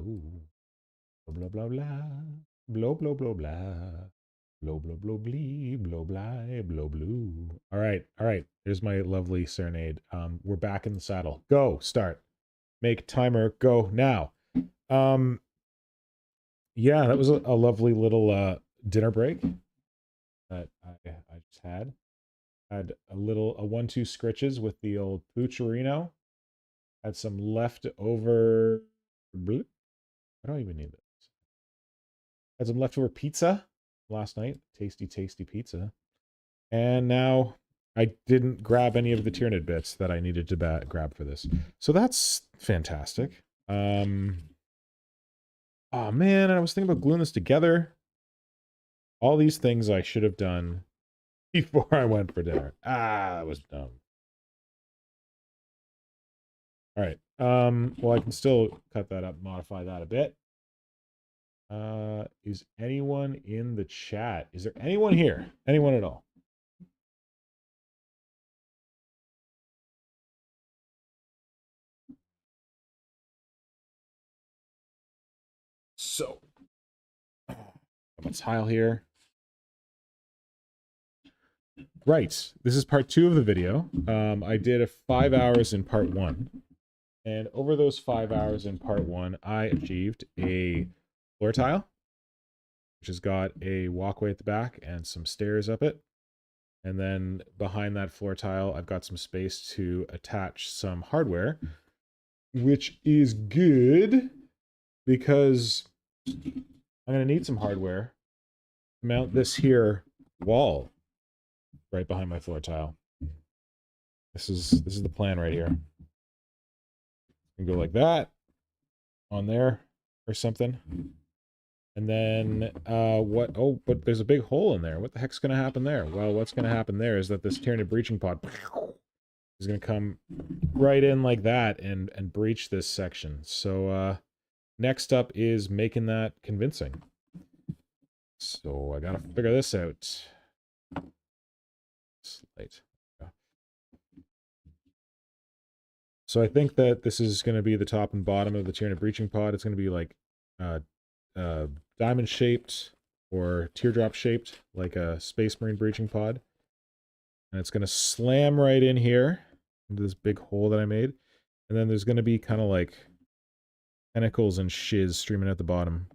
blow. Blah, blah, blah, blah. Blow, blow, blow, blah. Blow, blow, blow, blee, blow, blah, blow, blue. All right, all right. There's my lovely serenade. We're back in the saddle. Go, start. Make timer go now. Yeah, that was a lovely little dinner break that I just had. Had a 1-2 scritches with the old Poocherino. Had some leftover. I don't even need this. Had some leftover pizza last night. Tasty, tasty pizza. And now I didn't grab any of the Tyranid bits that I needed to grab for this. So that's fantastic. Oh man, I was thinking about gluing this together. All these things I should have done before I went for dinner. That was dumb. All right. Well, I can still cut that up, modify that a bit. Is anyone in the chat? Is there anyone here? Anyone at all? So, I'm a tile here. Right. This is part 2 of the video. I did 5 hours in part 1. And over those 5 hours in part 1, I achieved a floor tile, which has got a walkway at the back and some stairs up it. And then behind that floor tile, I've got some space to attach some hardware, which is good because I'm going to need some hardware to mount this here wall right behind my floor tile. This is the plan right here. You can go like that on there or something. And then what? Oh, but there's a big hole in there. What the heck's going to happen there? Well, what's going to happen there is that this Tyranid breaching pod is going to come right in like that and breach this section. So next up is making that convincing. So I got to figure this out. Slate. So I think that this is going to be the top and bottom of the Tyranid breaching pod. It's going to be like diamond shaped or teardrop shaped, like a Space Marine breaching pod. And it's going to slam right in here into this big hole that I made. And then there's going to be kind of like tentacles and shiz streaming at the bottom.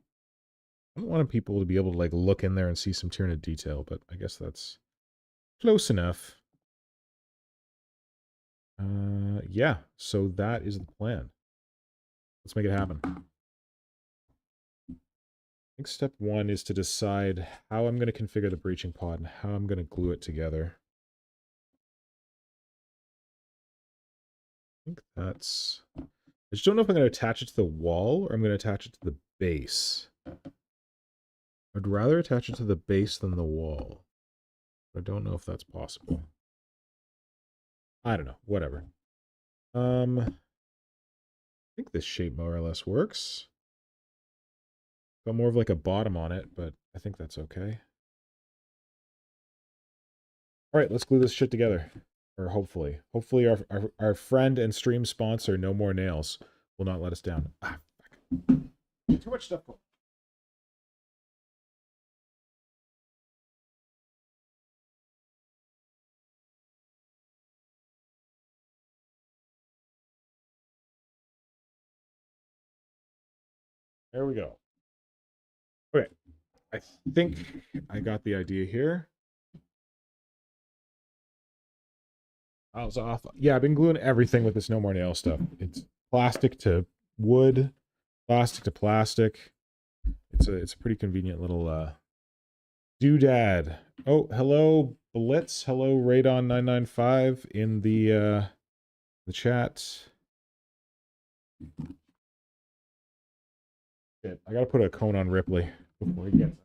I don't want people to be able to like look in there and see some Tyranid detail, but I guess that's close enough. Yeah, so that is the plan. Let's make it happen. I think step 1 is to decide how I'm going to configure the breaching pod and how I'm going to glue it together. I think that's... I just don't know if I'm going to attach it to the wall or I'm going to attach it to the base. I'd rather attach it to the base than the wall. I don't know if that's possible. I don't know. Whatever. I think this shape more or less works. Got more of like a bottom on it, but I think that's okay. All right, let's glue this shit together. Or hopefully. Hopefully our friend and stream sponsor, No More Nails, will not let us down. Ah, fuck. Too much stuff. There we go. Okay. I think I got the idea here. I was off. Yeah, I've been gluing everything with this No More Nail stuff. It's plastic to wood, plastic to plastic. It's a pretty convenient little doodad. Oh, hello Blitz. Hello Radon995 in the chat. Shit, I gotta put a cone on Ripley before he gets it.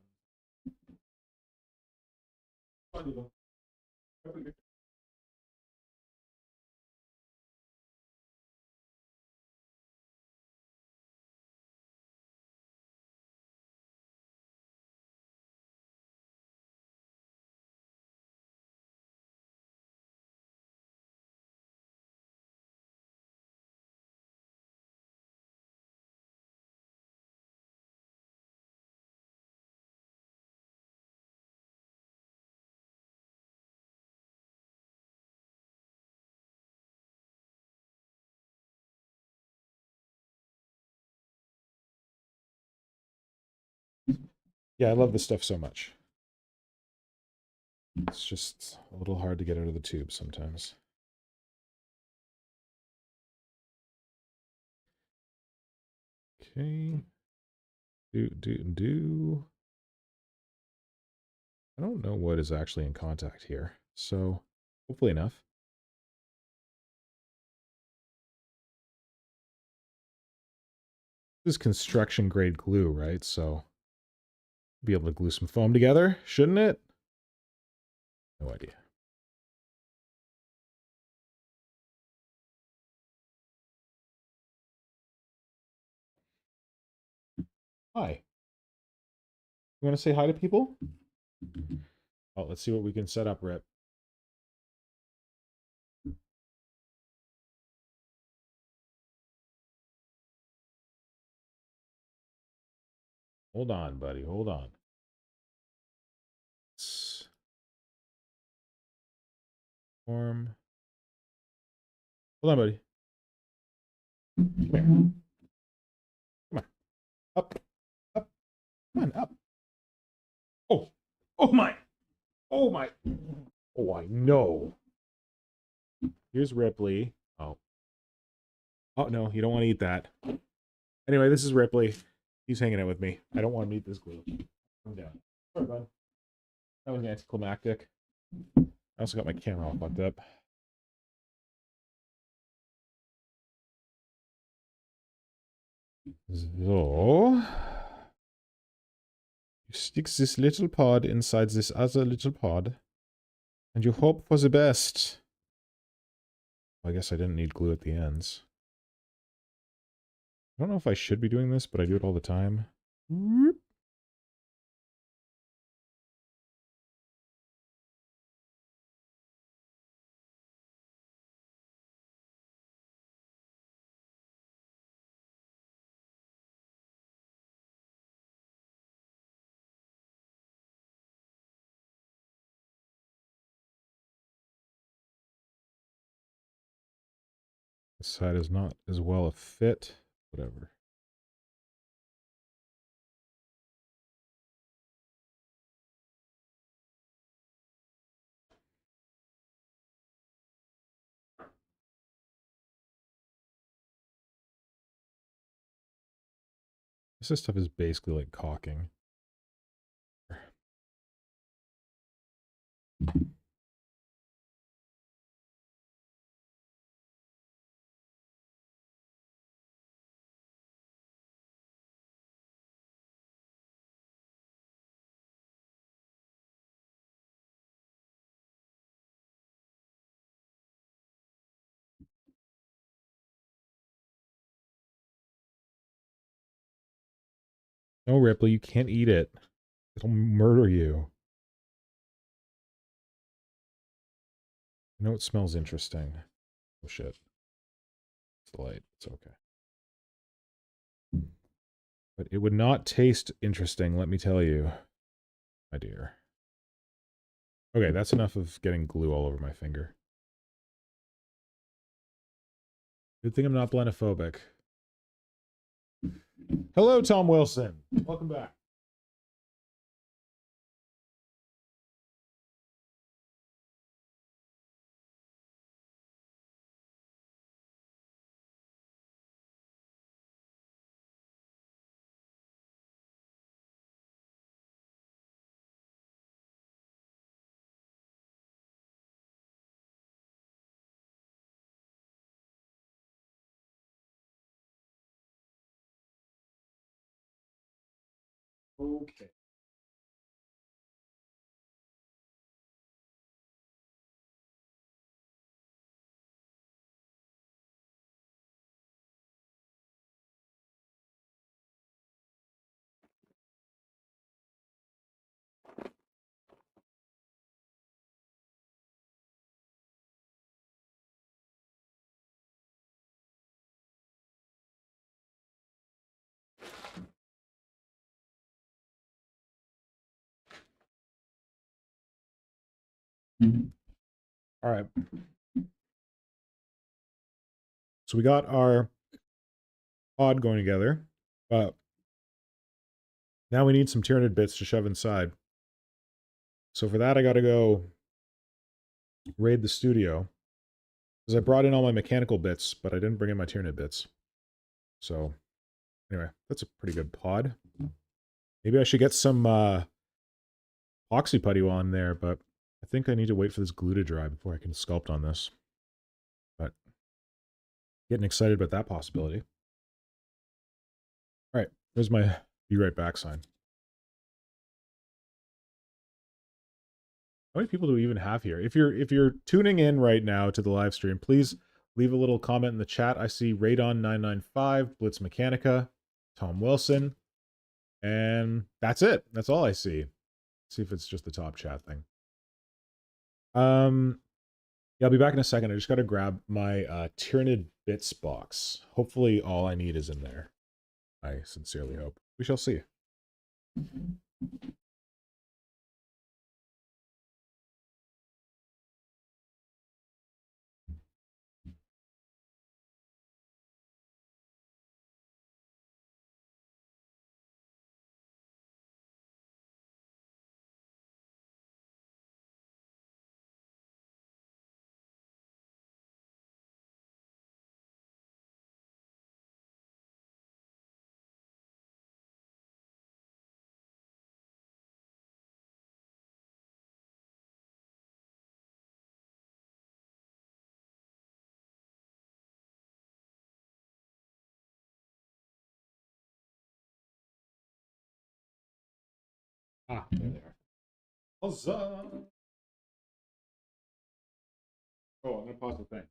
Yeah, I love this stuff so much. It's just a little hard to get out of the tube sometimes. Okay. Do. I don't know what is actually in contact here, so hopefully enough. This is construction grade glue, right? So be able to glue some foam together, shouldn't it? No idea. Hi. You want to say hi to people? Oh, let's see what we can set up, Rip. Hold on, buddy. Hold on. Form. Hold on, buddy. Come here. Come on. Up. Up. Come on, up. Oh. Oh, my. Oh, my. Oh, I know. Here's Ripley. Oh. Oh, no. You don't want to eat that. Anyway, this is Ripley. He's hanging out with me. I don't want to eat this glue. Come down. Sorry, bud. That was anticlimactic. I also got my camera all fucked up. So, you stick this little pod inside this other little pod, and you hope for the best. Well, I guess I didn't need glue at the ends. I don't know if I should be doing this, but I do it all the time. This side is not as well a fit. Whatever. This stuff is basically like caulking. No, Ripley, you can't eat it. It'll murder you. I know it smells interesting. Oh shit. It's the light. It's okay. But it would not taste interesting, let me tell you, my dear. Okay, that's enough of getting glue all over my finger. Good thing I'm not blendophobic. Hello, Tom Wilson. Welcome back. Okay. All right. So we got our pod going together, but Now we need some Tyranid bits to shove inside. So for that, I got to go raid the studio. Because I brought in all my mechanical bits, but I didn't bring in my Tyranid bits. So, anyway, that's a pretty good pod. Maybe I should get some epoxy putty on there, but I think I need to wait for this glue to dry before I can sculpt on this. But getting excited about that possibility. All right, there's my be right back sign. How many people do we even have here? If you're tuning in right now to the live stream, please leave a little comment in the chat. I see Radon995, Blitz Mechanica, Tom Wilson, and that's it. That's all I see. Let's see if it's just the top chat thing. Yeah, I'll be back in a second. I just got to grab my Tyranid bits box. Hopefully all I need is in there. I sincerely hope. We shall see. Ah, there they are. Huzzah! Oh, I'm gonna pause the thing.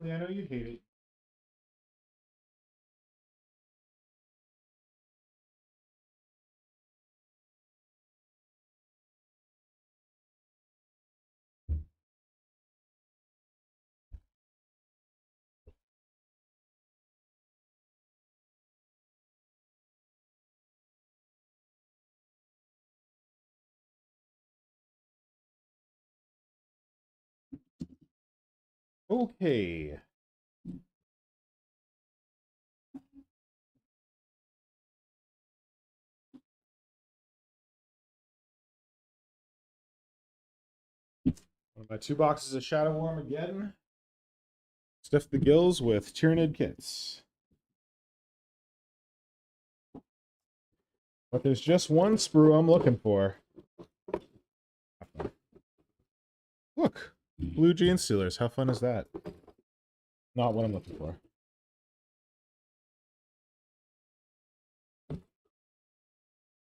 I know you hate it. Okay. One of my 2 boxes of Shadow Worm again. Stuff the gills with Tyranid kits. But there's just one sprue I'm looking for. Look, blue Gene Stealers. How fun is that? Not what I'm looking for.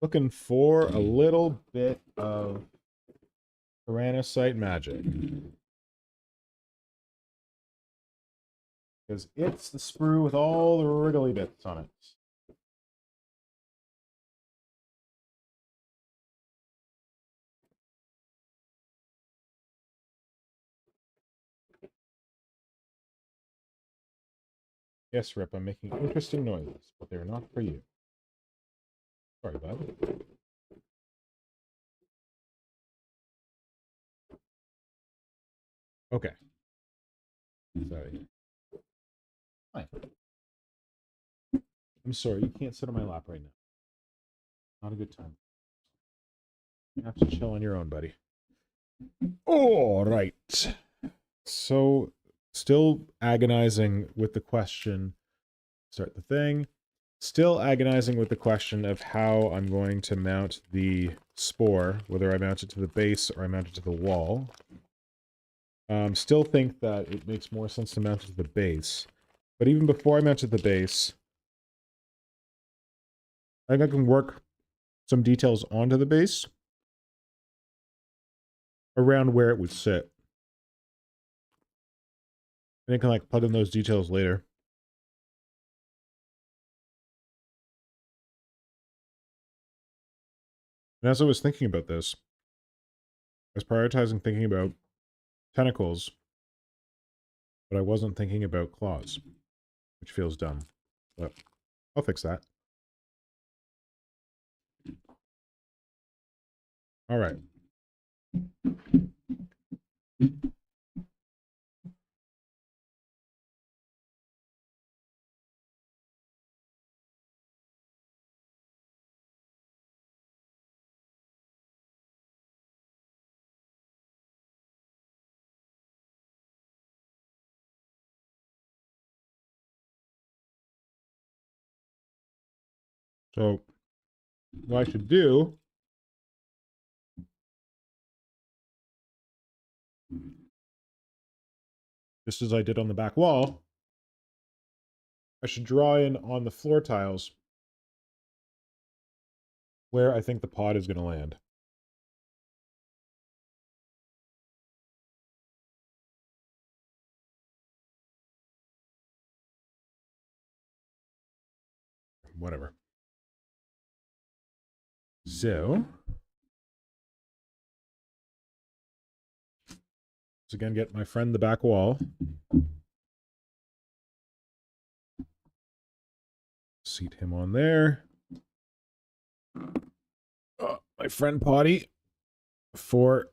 Looking for a little bit of Tyrannocyte magic. Because it's the sprue with all the wriggly bits on it. Yes, Rip, I'm making interesting noises, but they're not for you. Sorry, bud. Okay. Sorry. Fine. I'm sorry, you can't sit on my lap right now. Not a good time. You have to chill on your own, buddy. All right. So, still agonizing with the question. Start the thing. Still agonizing with the question of how I'm going to mount the spore, whether I mount it to the base or I mount it to the wall. Still think that it makes more sense to mount it to the base. But even before I mount it to the base, I think I can work some details onto the base around where it would sit. And I can like plug in those details later. And as I was thinking about this, I was prioritizing thinking about tentacles, but I wasn't thinking about claws, which feels dumb. But I'll fix that. All right. So what I should do just as I did on the back wall, I should draw in on the floor tiles where I think the pod is going to land. Whatever. So, let's again get my friend the back wall. Seat him on there. My friend potty. For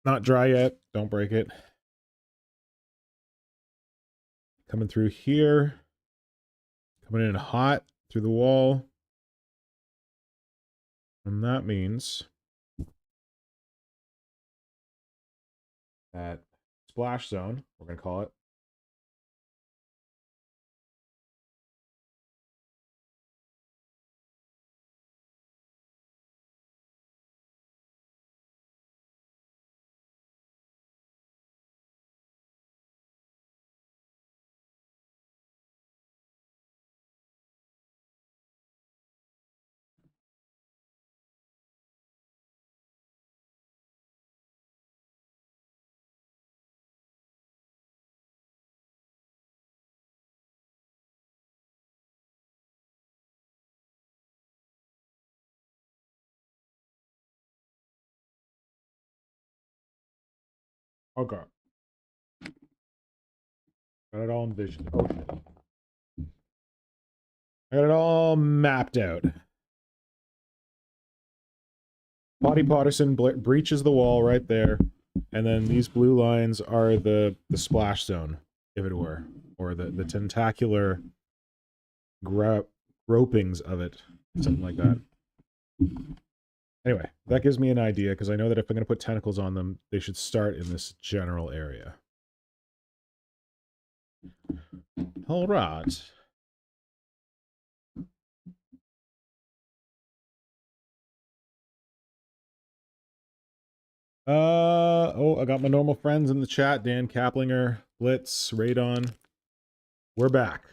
not dry yet. Don't break it. Coming through here. Coming in hot through the wall. And that means that splash zone, we're going to call it, Okay. Got it all envisioned. Oh, shit. I got it all mapped out. Potty Potterson breaches the wall right there. And then these blue lines are the splash zone, if it were. Or the tentacular gropings of it. Something like that. Anyway, that gives me an idea, because I know that if I'm going to put tentacles on them, they should start in this general area. All right. Oh, I got my normal friends in the chat. Dan Kaplinger, Blitz, Radon. We're back.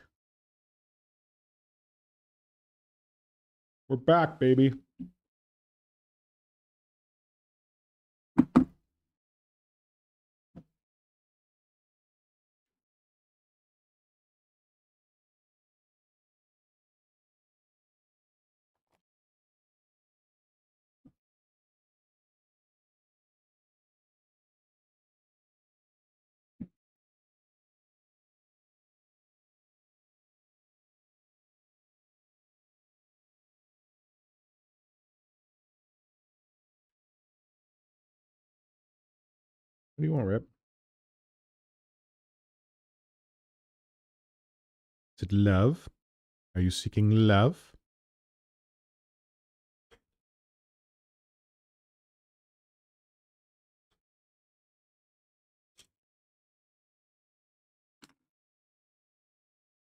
We're back, baby. What do you want, Rip? Is it love? Are you seeking love?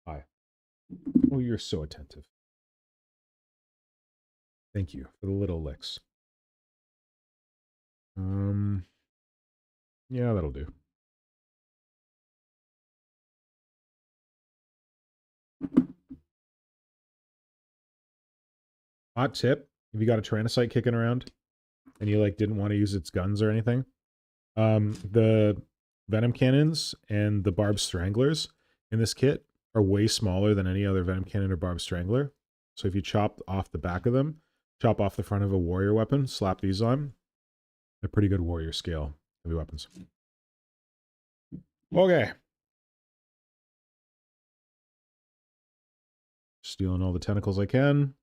Hi. Oh, you're so attentive. Thank you for the little licks. Yeah, that'll do. Hot tip, if you got a Tyrannocyte kicking around and you like didn't want to use its guns or anything, the venom cannons and the barbed stranglers in this kit are way smaller than any other venom cannon or barbed strangler. So if you chop off the back of them, chop off the front of a warrior weapon, slap these on, they're pretty good warrior scale heavy weapons. Okay. Stealing all the tentacles I can.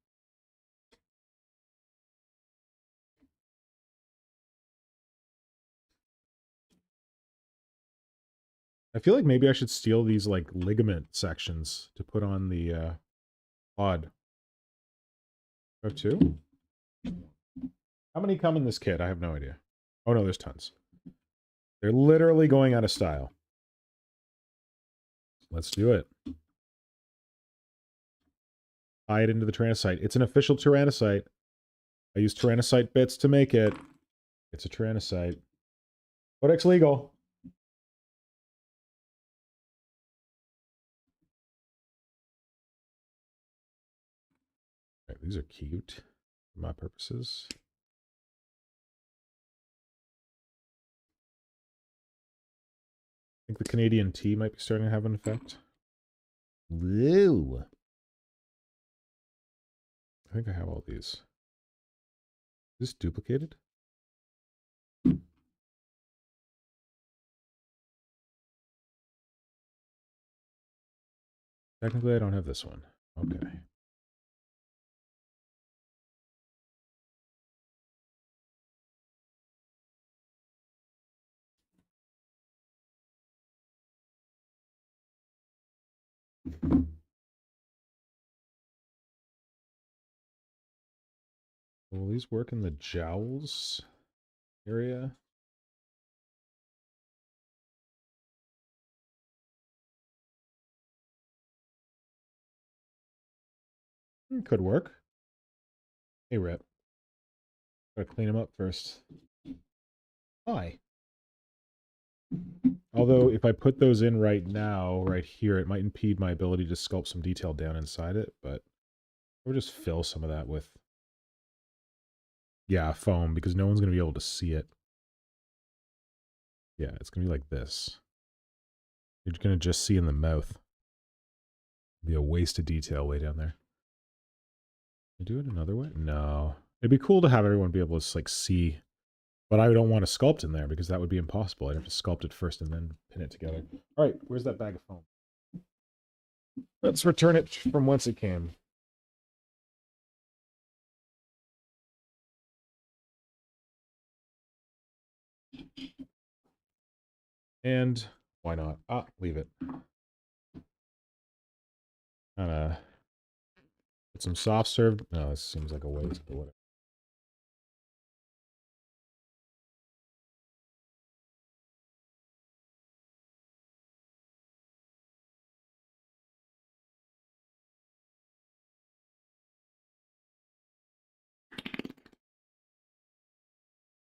I feel like maybe I should steal these like ligament sections to put on the pod. I have two? How many come in this kit? I have no idea. Oh no, there's tons. They're literally going out of style. Let's do it. Tie it into the Tyrannocyte. It's an official Tyrannocyte. I use Tyrannocyte bits to make it. It's a Tyrannocyte. Codex legal. Right, these are cute for my purposes. I think the Canadian tea might be starting to have an effect. Woo. I think I have all these. Is this duplicated? Technically, I don't have this one. Okay. Will these work in the jowls area? Could work. Hey, Rip. Gotta clean them up first. Why? Although, if I put those in right now, right here, it might impede my ability to sculpt some detail down inside it, but we'll just fill some of that with, yeah, foam, because no one's going to be able to see it. Yeah, it's going to be like this. You're going to just see in the mouth. It'll be a waste of detail way down there. Can I do it another way? No. It'd be cool to have everyone be able to, like, see But I don't want to sculpt in there because that would be impossible. I'd have to sculpt it first and then pin it together. All right, where's that bag of foam? Let's return it from whence it came. And why not? Leave it. Kind of put some soft serve. No, this seems like a waste, but whatever.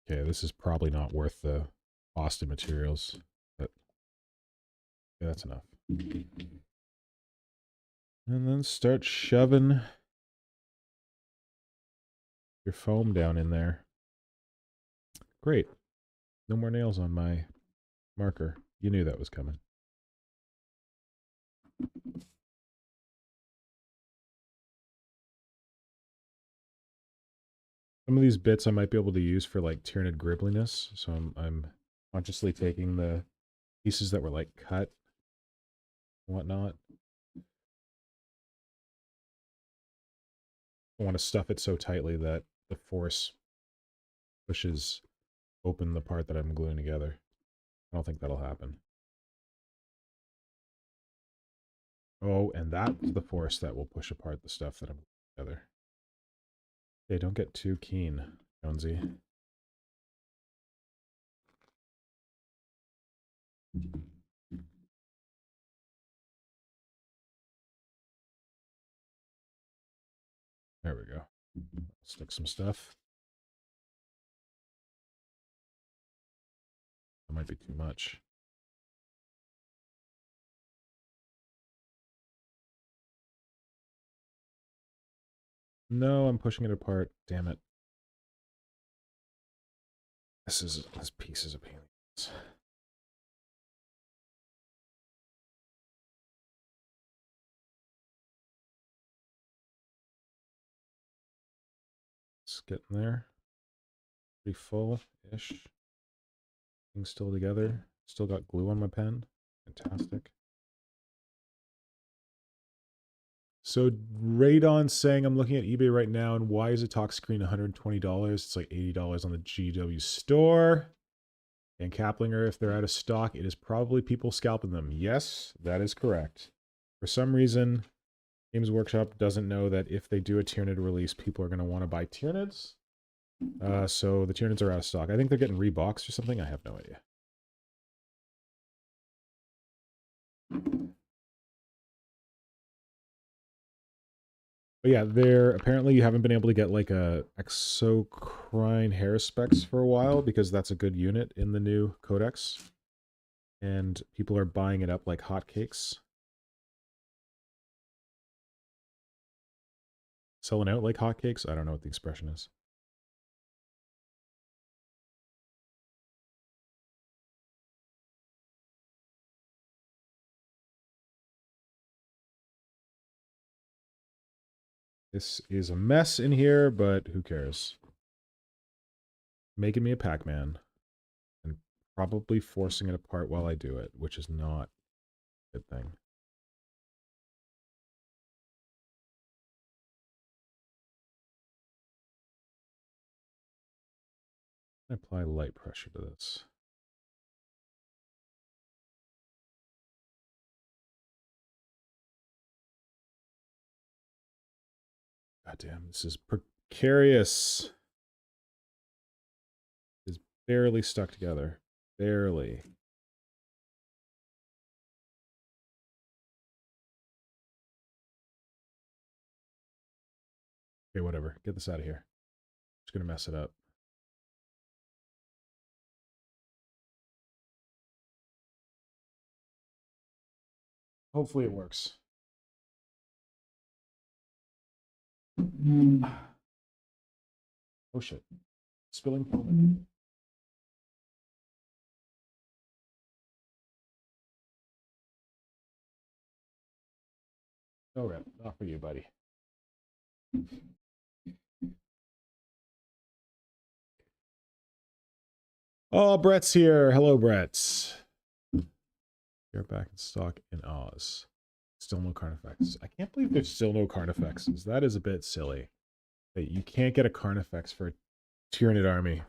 Okay, this is probably not worth the cost of materials, but yeah, that's enough. And then start shoving your foam down in there. Great. No more nails on my marker. You knew that was coming. Some of these bits I might be able to use for like Tyranid gribbliness, so I'm consciously taking the pieces that were like cut and whatnot. I want to stuff it so tightly that the force pushes open the part that I'm gluing together. I don't think that'll happen. Oh, and that's the force that will push apart the stuff that I'm gluing together. Okay, don't get too keen, Jonesy. There we go. Stick some stuff. That might be too much. No, I'm pushing it apart. Damn it. This piece is a pain. It's getting there. Pretty full-ish. Things still together. Still got glue on my pen. Fantastic. So Radon saying I'm looking at eBay right now, and why is a talk screen $120? It's like $80 on the GW store. And Kaplinger, if they're out of stock, it is probably people scalping them. Yes, that is correct. For some reason, Games Workshop doesn't know that if they do a Tyranid release, people are going to want to buy Tyranids. So the Tyranids are out of stock. I think they're getting reboxed or something. I have no idea. But yeah, there apparently you haven't been able to get like a exocrine hair specs for a while because that's a good unit in the new codex. And people are buying it up like hotcakes. Selling out like hotcakes? I don't know what the expression is. This is a mess in here, but who cares? Making me a Pac-Man. And probably forcing it apart while I do it, which is not a good thing. Apply light pressure to this. God damn, this is precarious. It's barely stuck together. Barely. Okay, whatever. Get this out of here. Just gonna mess it up. Hopefully it works. Oh shit. Spilling foam. Oh, right. Not for you, buddy. Oh, Brett's here. Hello, Brett. You're back in stock in Oz. Still no Carnifex. I can't believe there's still no Carnifexes. That is a bit silly. That you can't get a Carnifex for a Tyranid army.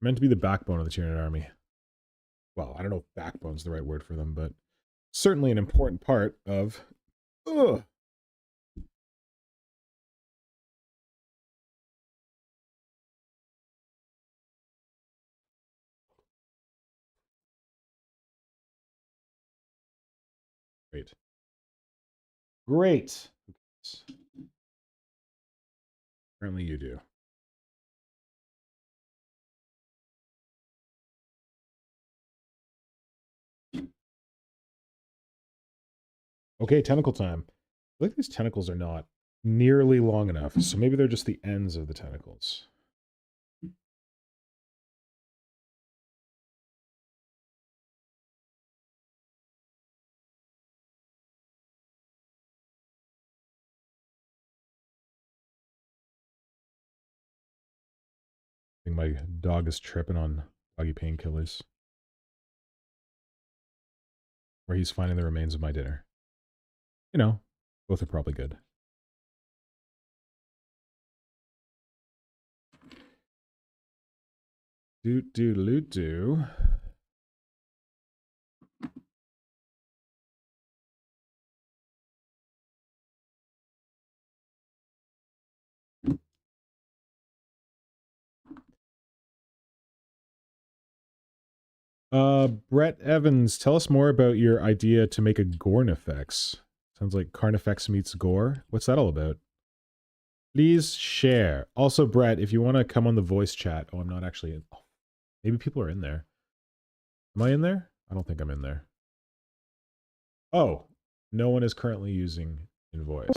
Meant to be the backbone of the Tyranid army. Well, I don't know if backbone's the right word for them, but certainly an important part of... Ugh. Great. Great. Apparently you do. Okay, tentacle time. I think these tentacles are not nearly long enough, so maybe they're just the ends of the tentacles. I think my dog is tripping on doggy painkillers. Where he's finding the remains of my dinner. You know, both are probably good. Do. Brett Evans, tell us more about your idea to make a Gornifex. Sounds like Carnifex meets Gore. What's that all about? Please share. Also, Brett, if you want to come on the voice chat. Oh, I'm not actually in. Oh, maybe people are in there. Am I in there? I don't think I'm in there. Oh, no one is currently using Invoice.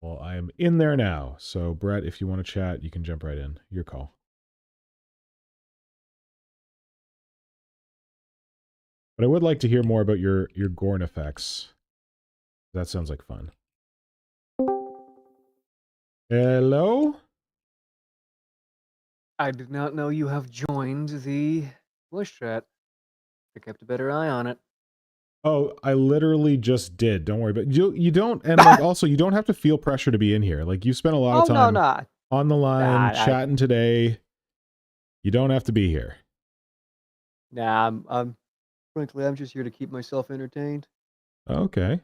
Well, I am in there now. So, Brett, if you want to chat, you can jump right in. Your call. But I would like to hear more about your Gorn effects. That sounds like fun. Hello? I did not know you have joined the voice chat. I kept a better eye on it. Oh, I literally just did. Don't worry. But you don't, and like also you don't have to feel pressure to be in here. Like you spent a lot of time on the line chatting today. You don't have to be here. Nah, frankly, I'm just here to keep myself entertained. Okay.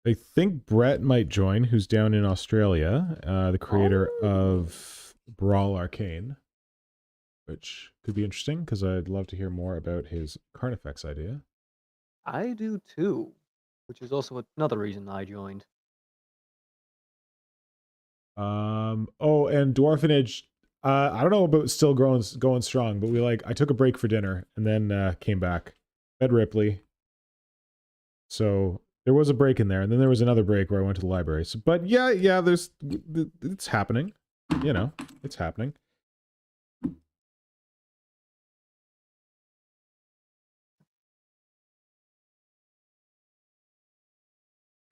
I think Brett might join, who's down in Australia, the creator of Brawl Arcane, which could be interesting because I'd love to hear more about his Carnifex idea. I do too, which is also another reason I joined. Oh, and Dwarfenage, I don't know about still going strong, but I took a break for dinner and then came back. Fed Ripley. So there was a break in there, and then there was another break where I went to the library. So, but yeah, it's happening. You know, it's happening.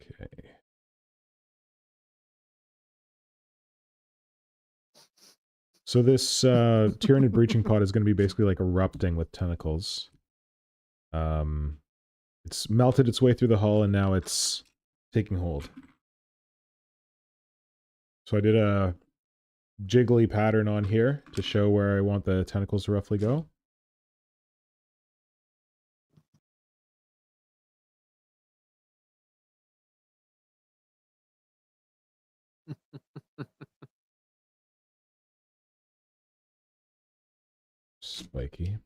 Okay. So this Tyranid breaching pod is going to be basically like erupting with tentacles. It's melted its way through the hull, and now it's taking hold. So I did a jiggly pattern on here to show where I want the tentacles to roughly go. Spiky.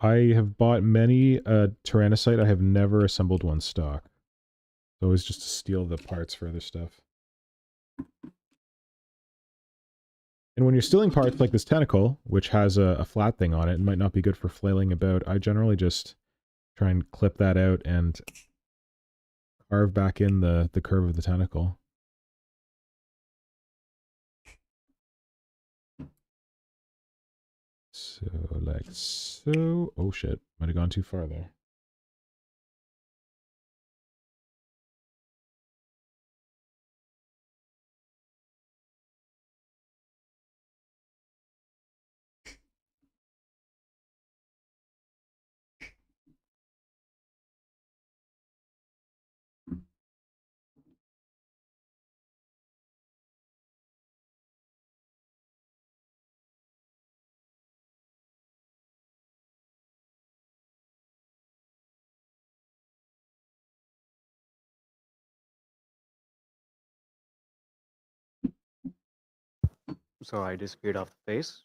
I have bought many Tyrannocyte. I have never assembled one stock. So always just to steal the parts for other stuff. And when you're stealing parts like this tentacle, which has a flat thing on it and might not be good for flailing about, I generally just try and clip that out and carve back in the curve of the tentacle. So, like so. Oh shit, might have gone too far there. So I disappeared off the face.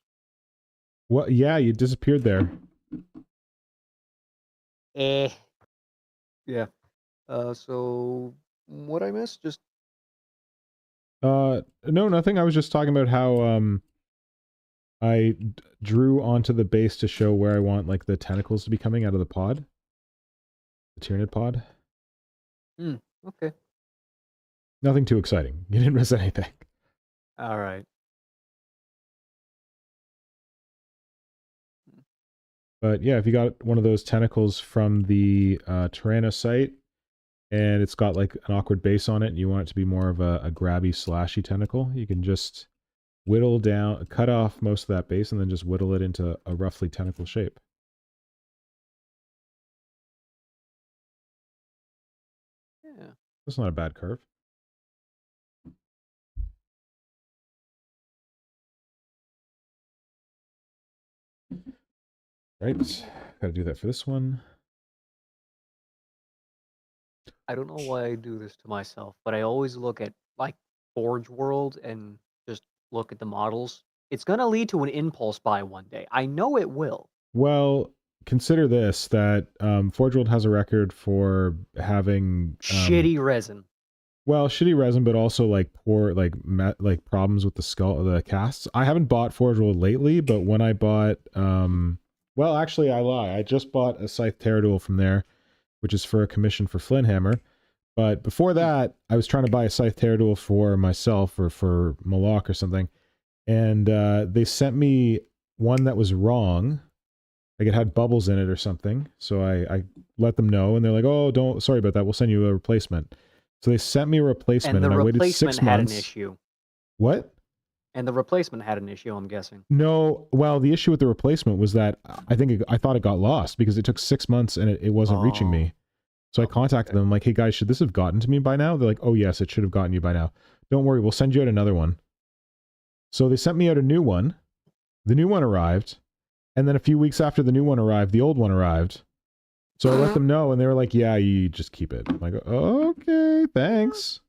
What? Yeah, you disappeared there. Eh. Yeah. So what I missed? Just No, nothing. I was just talking about how I drew onto the base to show where I want like the tentacles to be coming out of the pod, the Tyranid pod. okay. Nothing too exciting. You didn't miss anything. All right. But yeah, if you got one of those tentacles from the Tyrannocyte and it's got like an awkward base on it and you want it to be more of a grabby, slashy tentacle, you can just whittle down, cut off most of that base and then just whittle it into a roughly tentacle shape. Yeah. That's not a bad curve. Right, gotta do that for this one. I don't know why I do this to myself, but I always look at like Forge World and just look at the models. It's gonna lead to an impulse buy one day. I know it will. Well, consider this, that Forge World has a record for having Shitty resin. well, shitty resin, but also like poor, like problems with the skull, the casts. I haven't bought Forge World lately, but when I bought, well, actually, I lie. I just bought a Scythe Terradual from there, which is for a commission for Flinthammer. But before that, I was trying to buy a Scythe Terradual for myself or for Malak or something, and they sent me one that was wrong. Like it had bubbles in it or something. So I let them know, and they're like, "Oh, don't. Sorry about that. We'll send you a replacement." So they sent me a replacement, And the and I waited replacement 6 had an months. issue. What? And the replacement had an issue, I'm guessing. No. Well, the issue with the replacement was that I thought it got lost because it took 6 months and it wasn't reaching me. So I contacted them. I'm like, "Hey guys, should this have gotten to me by now?" They're like, "Oh yes, it should have gotten you by now. Don't worry, we'll send you out another one." So they sent me out a new one. The new one arrived, and then a few weeks after the new one arrived, the old one arrived. So I let them know, and they were like, "Yeah, you just keep it." I'm like, "Okay, thanks."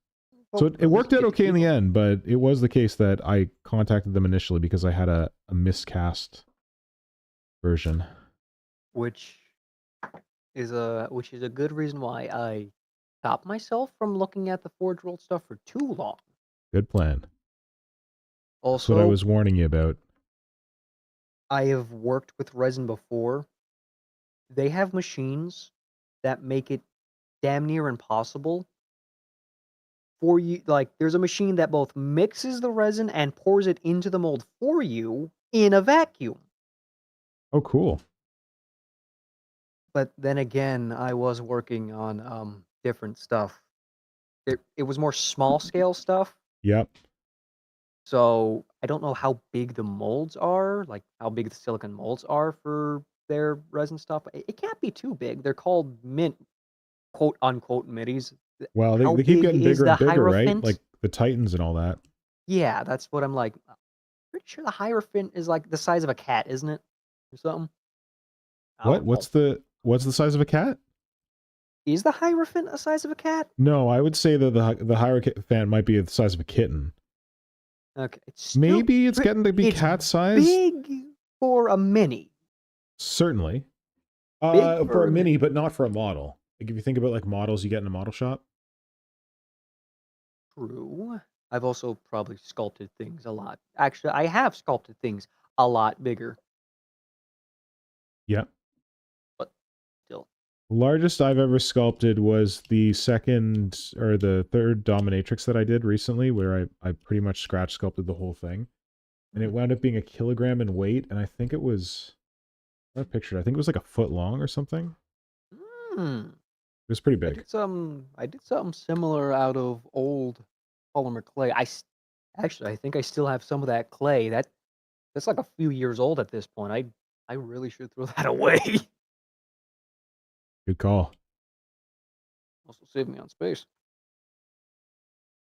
So it worked out okay in the end, but it was the case that I contacted them initially because I had a miscast version. Which is a good reason why I stopped myself from looking at the Forge World stuff for too long. Good plan. That's what I Also, was warning you about. I have worked with resin before. They have machines that make it damn near impossible for you. Like, there's a machine that both mixes the resin and pours it into the mold for you in a vacuum. Oh, cool. But then again, I was working on different stuff. It was more small scale stuff. Yep. So I don't know how big the molds are, like how big the silicon molds are for their resin stuff. It can't be too big. They're called mint, quote unquote, middies. Well, How they keep big getting is bigger the and bigger, right? Hierophant? Like the Titans and all that. Yeah, that's what I'm like. Pretty sure the Hierophant is like the size of a cat, isn't it? Or something. I What? don't know. What's the size of a cat? Is the Hierophant the size of a cat? No, I would say that the Hierophant might be the size of a kitten. Okay, it's still Maybe it's getting to be it's cat size. big for a mini. Certainly. Big For for a a mini, mini. but not for a model. Like if you think about like models you get in a model shop. True. I've also probably sculpted things a lot. Actually, I have sculpted things a lot bigger, Yeah. but still. Largest I've ever sculpted was the second or the third dominatrix that I did recently, where I pretty much scratch sculpted the whole thing. and it wound up being a kilogram in weight, and I think it was, I pictured, I think it was like a foot long or something. Hmm. It was pretty big. I did something similar out of old polymer clay. Actually, I think I still have some of that clay. That's like a few years old at this point. I really should throw that away. Good call. Also save me on space.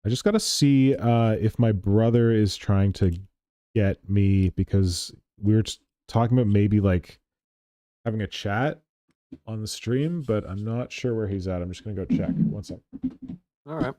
I just got to see if my brother is trying to get me, because we were just talking about maybe like having a chat on the stream, but I'm not sure where he's at. I'm just going to go check. One sec. All right.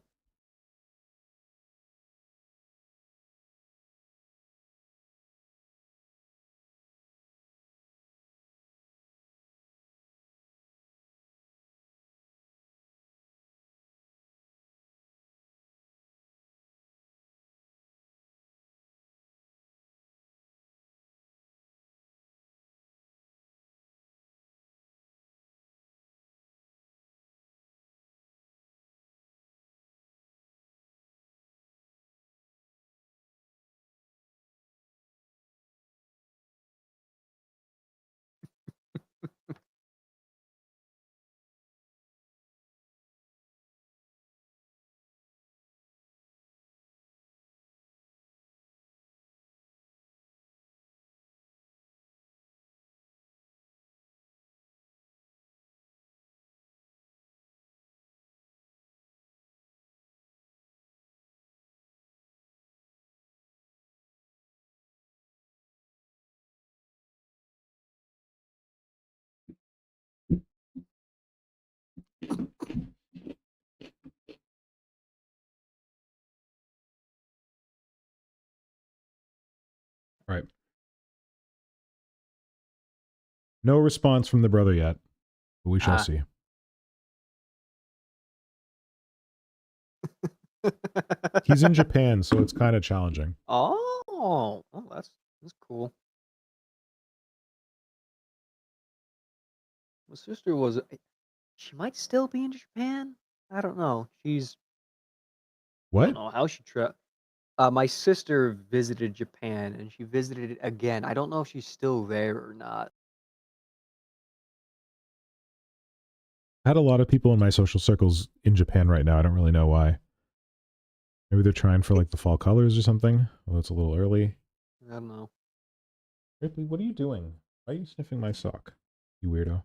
Right. No response from the brother yet, but we shall Ah. see. He's in Japan, so it's kind of challenging. Oh, that's cool. My sister was. She might still be in Japan. I don't know. I don't What? know how she my sister visited Japan and she visited it again. I don't know if she's still there or not. I had a lot of people in my social circles in Japan right now. I don't really know why. Maybe they're trying for like the fall colors or something. Although it's a little early. I don't know. Ripley, what are you doing? Why are you sniffing my sock? You weirdo.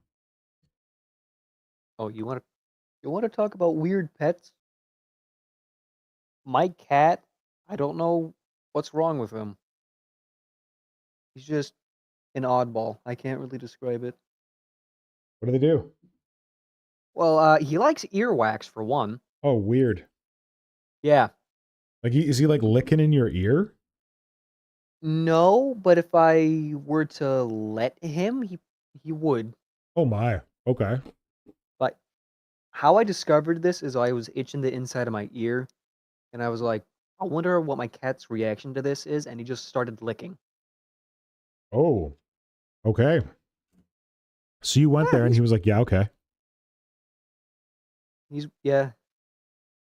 Oh, you want to talk about weird pets? My cat, I don't know what's wrong with him. He's just an oddball. I can't really describe it. What do they do? Well, he likes earwax for one. Oh, weird. Yeah. Like, is he like licking in your ear? No, but if I were to let him, he would. Oh my. Okay. But how I discovered this is I was itching the inside of my ear, and I was like, I wonder what my cat's reaction to this is, and he just started licking. Oh, okay. So you went Yeah, there and he was like, yeah, okay. yeah.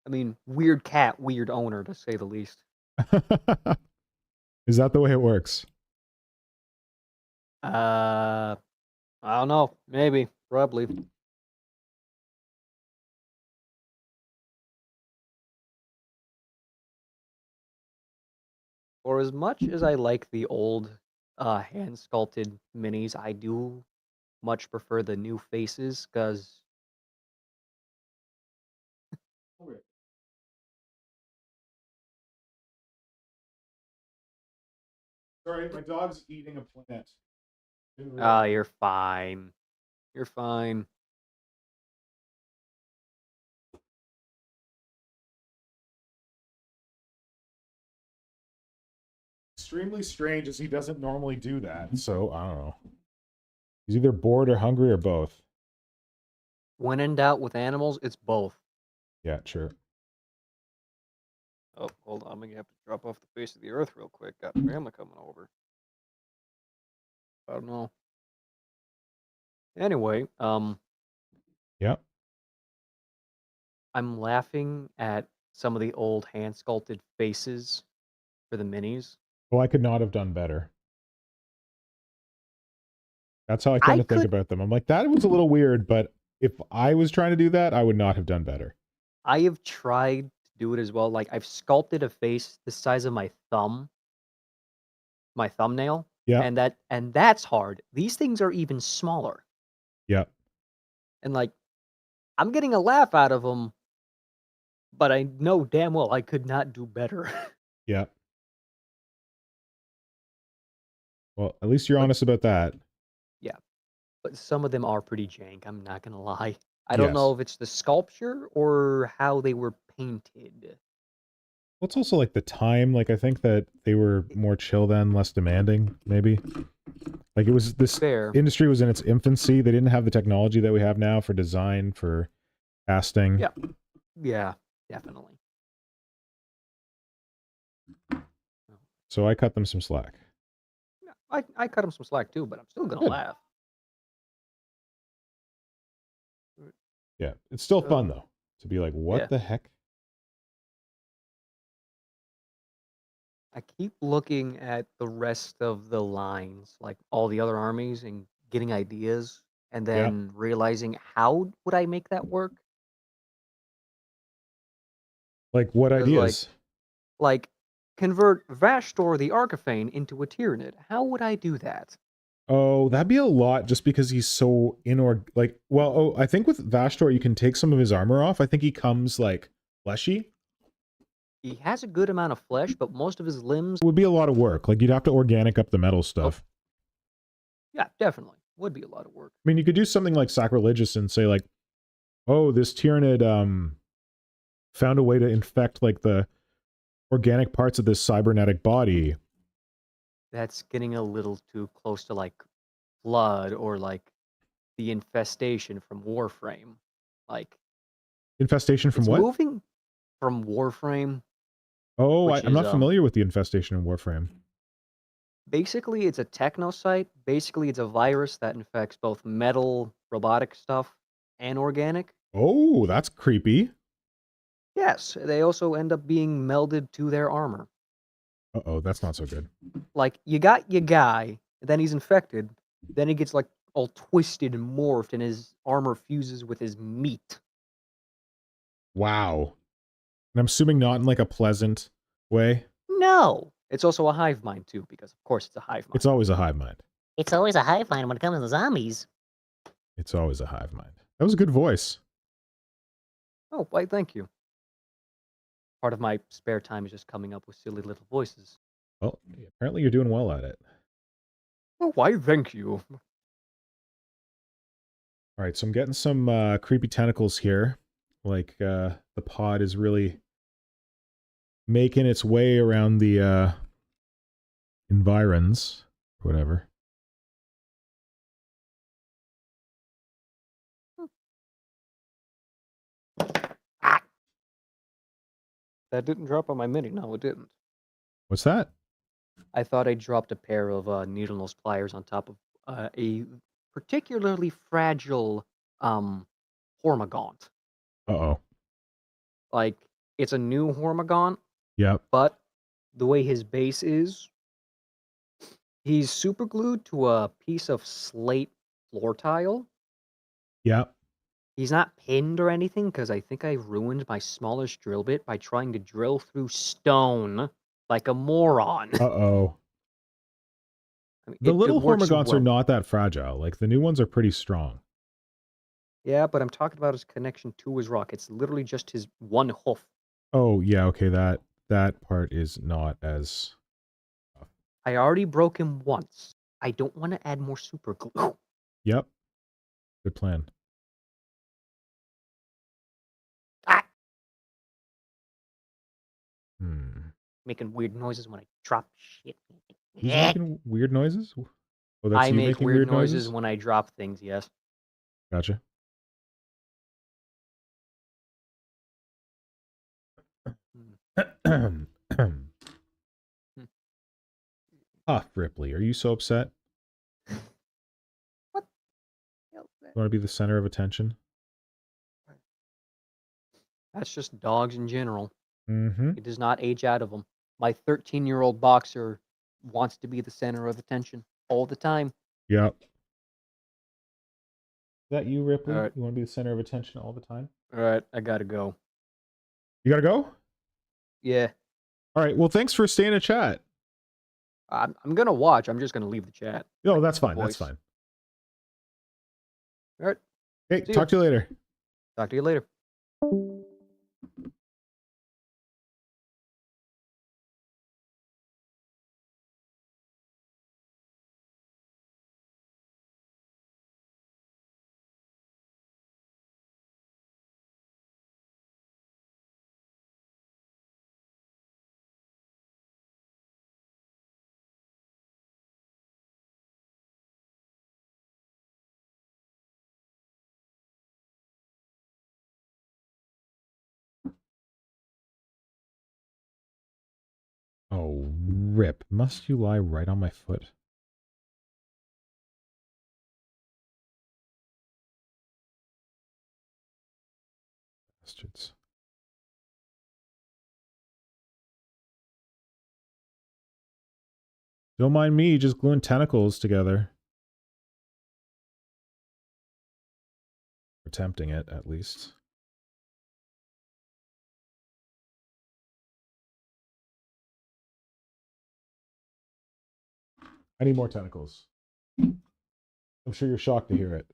I mean, weird cat, weird owner, to say the least. Is that the way it works? I don't know. Maybe, probably. For as much as I like the old, hand sculpted minis, I do much prefer the new faces because Sorry, my dog's eating a plant. Didn't ah, realize. you're fine. You're fine. Extremely strange as he doesn't normally do that. So I don't know. He's either bored or hungry or both. When in doubt with animals, it's both. Yeah, sure. Oh, hold on. I'm gonna have to drop off the face of the earth real quick. Got family coming over. I don't know. Anyway, Yeah. I'm laughing at some of the old hand sculpted faces for the minis. Well, I could not have done better. That's how I tend I to think could. about them. I'm like, that was a little weird, but if I was trying to do that, I would not have done better. I have tried to do it as well. Like I've sculpted a face the size of my thumbnail, Yep. and that's hard. These things are even smaller, Yep. and like I'm getting a laugh out of them, but I know damn well I could not do better. Yep. Well, at least you're But honest about that. yeah, but some of them are pretty jank. I'm not gonna lie. I don't know Yes. if it's the sculpture or how they were painted. Well, it's also like the time. Like I think that they were more chill then, less demanding, maybe. Like it was this Fair. industry was in its infancy. They didn't have the technology that we have now for design, for casting. Yeah. Yeah, definitely. So I cut them some slack. Yeah, I cut him some slack too, but I'm still gonna Good. laugh. Yeah. It's still fun So though to be like, yeah, what the heck? I keep looking at the rest of the lines, like all the other armies, and getting ideas, and Yep. then realizing how would I make that work? Like what Because ideas? like convert Vashtor the Arcaphane into a Tyranid. How would I do that? Oh, that'd be a lot just because he's so well, oh, I think with Vashtor you can take some of his armor off. I think he comes like fleshy. He has a good amount of flesh, but most of his limbs. It would be a lot of work. Like you'd have to organic up the metal Oh, stuff. yeah, definitely would be a lot of work. I mean, you could do something like sacrilegious and say like, oh, this Tyranid found a way to infect like the organic parts of this cybernetic body. That's getting a little too close to like Flood or like the infestation from Warframe. Like Infestation from it's what? moving from Warframe, Oh, which I'm is not familiar with the infestation in Warframe. basically it's a technocyte. Basically, it's a virus that infects both metal, robotic stuff, and organic. Oh, that's creepy. Yes, they also end up being melded to their armor. Uh-oh, that's not so good. Like you got your guy, then he's infected, then he gets like all twisted and morphed, and his armor fuses with his meat. Wow. And I'm assuming not in like a pleasant way. No, it's also a hive mind too, because of course it's a hive It's mind. always a hive mind. It's always a hive mind when it comes to zombies. It's always a hive mind. That was a good voice. Oh, why? Thank you. Part of my spare time is just coming up with silly little voices. Well, apparently you're doing well at it. Oh, why? Thank you. All right, so I'm getting some creepy tentacles here. Like the pod is really making its way around the environs, whatever. Ah! That didn't drop on my mini. No, it didn't. What's that? I thought I dropped a pair of needle nose pliers on top of a particularly fragile Hormagaunt. Uh-oh. Like it's a new Hormagaunt, Yep. but the way his base is, he's super glued to a piece of slate floor tile. Yep. He's not pinned or anything because I think I ruined my smallest drill bit by trying to drill through stone like a moron. Uh-oh. I mean, The it little works Hormagaunts are well. not that fragile. Like the new ones are pretty strong. Yeah, but I'm talking about his connection to his rock. It's literally just his one hoof. Oh, yeah, okay, that part is not as I already broke him once. I don't want to add more super glue. Yep. Good plan. Ah! Hmm. Making weird noises when I drop shit. Who's making weird noises? Oh, that's I you make making weird weird noises noises? when I drop things, yes. Gotcha. Hmm. Ah, Ripley, are you so upset? What the hell is that? You want to be the center of attention? That's just dogs in general. Mm-hmm. It does not age out of them. My 13-year-old boxer wants to be the center of attention all the time. Yep. Is that you, Ripley? All right. You want to be the center of attention all the time? All right, I gotta go. You gotta go? Yeah, All right. Well, thanks for staying in chat. I'm gonna watch. I'm just gonna leave the chat. No, that's fine. voice. That's fine. All right, Hey, See talk to you later. talk to you later. Oh, rip. Must you lie right on my foot? Bastards. Don't mind me just gluing tentacles together. Attempting it, at least. I need more tentacles. I'm sure you're shocked to hear it.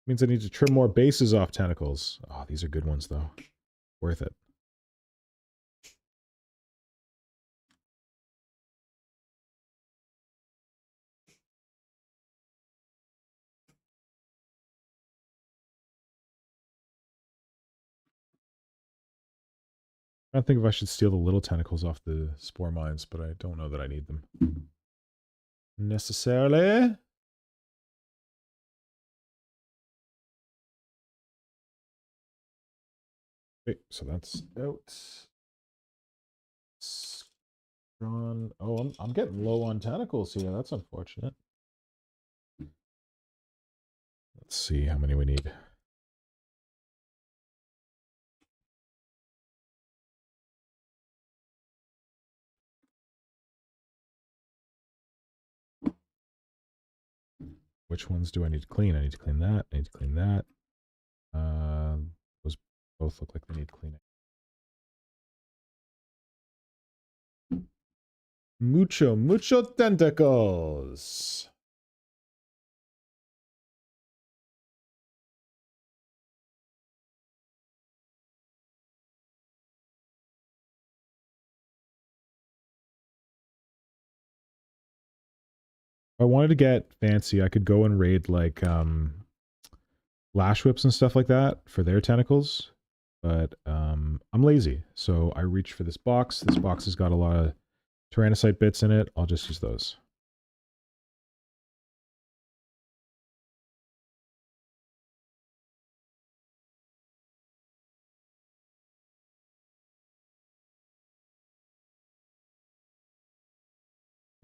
Means I need to trim more bases off tentacles. Oh, these are good ones, though. Worth it. I don't think if I should steal the little tentacles off the spore mines, but I don't know that I need them. Necessarily. Okay, so that's out. Drawn. Oh, I'm getting low on tentacles here. That's unfortunate. Let's see how many we need. Which ones do I need to clean? I need to clean that. I need to clean that. Those both look like they need cleaning. Mucho tentacles. If I wanted to get fancy, I could go and raid like lash whips and stuff like that for their tentacles. But I'm lazy, so I reach for this box. This box has got a lot of Tyrannocyte bits in it. I'll just use those.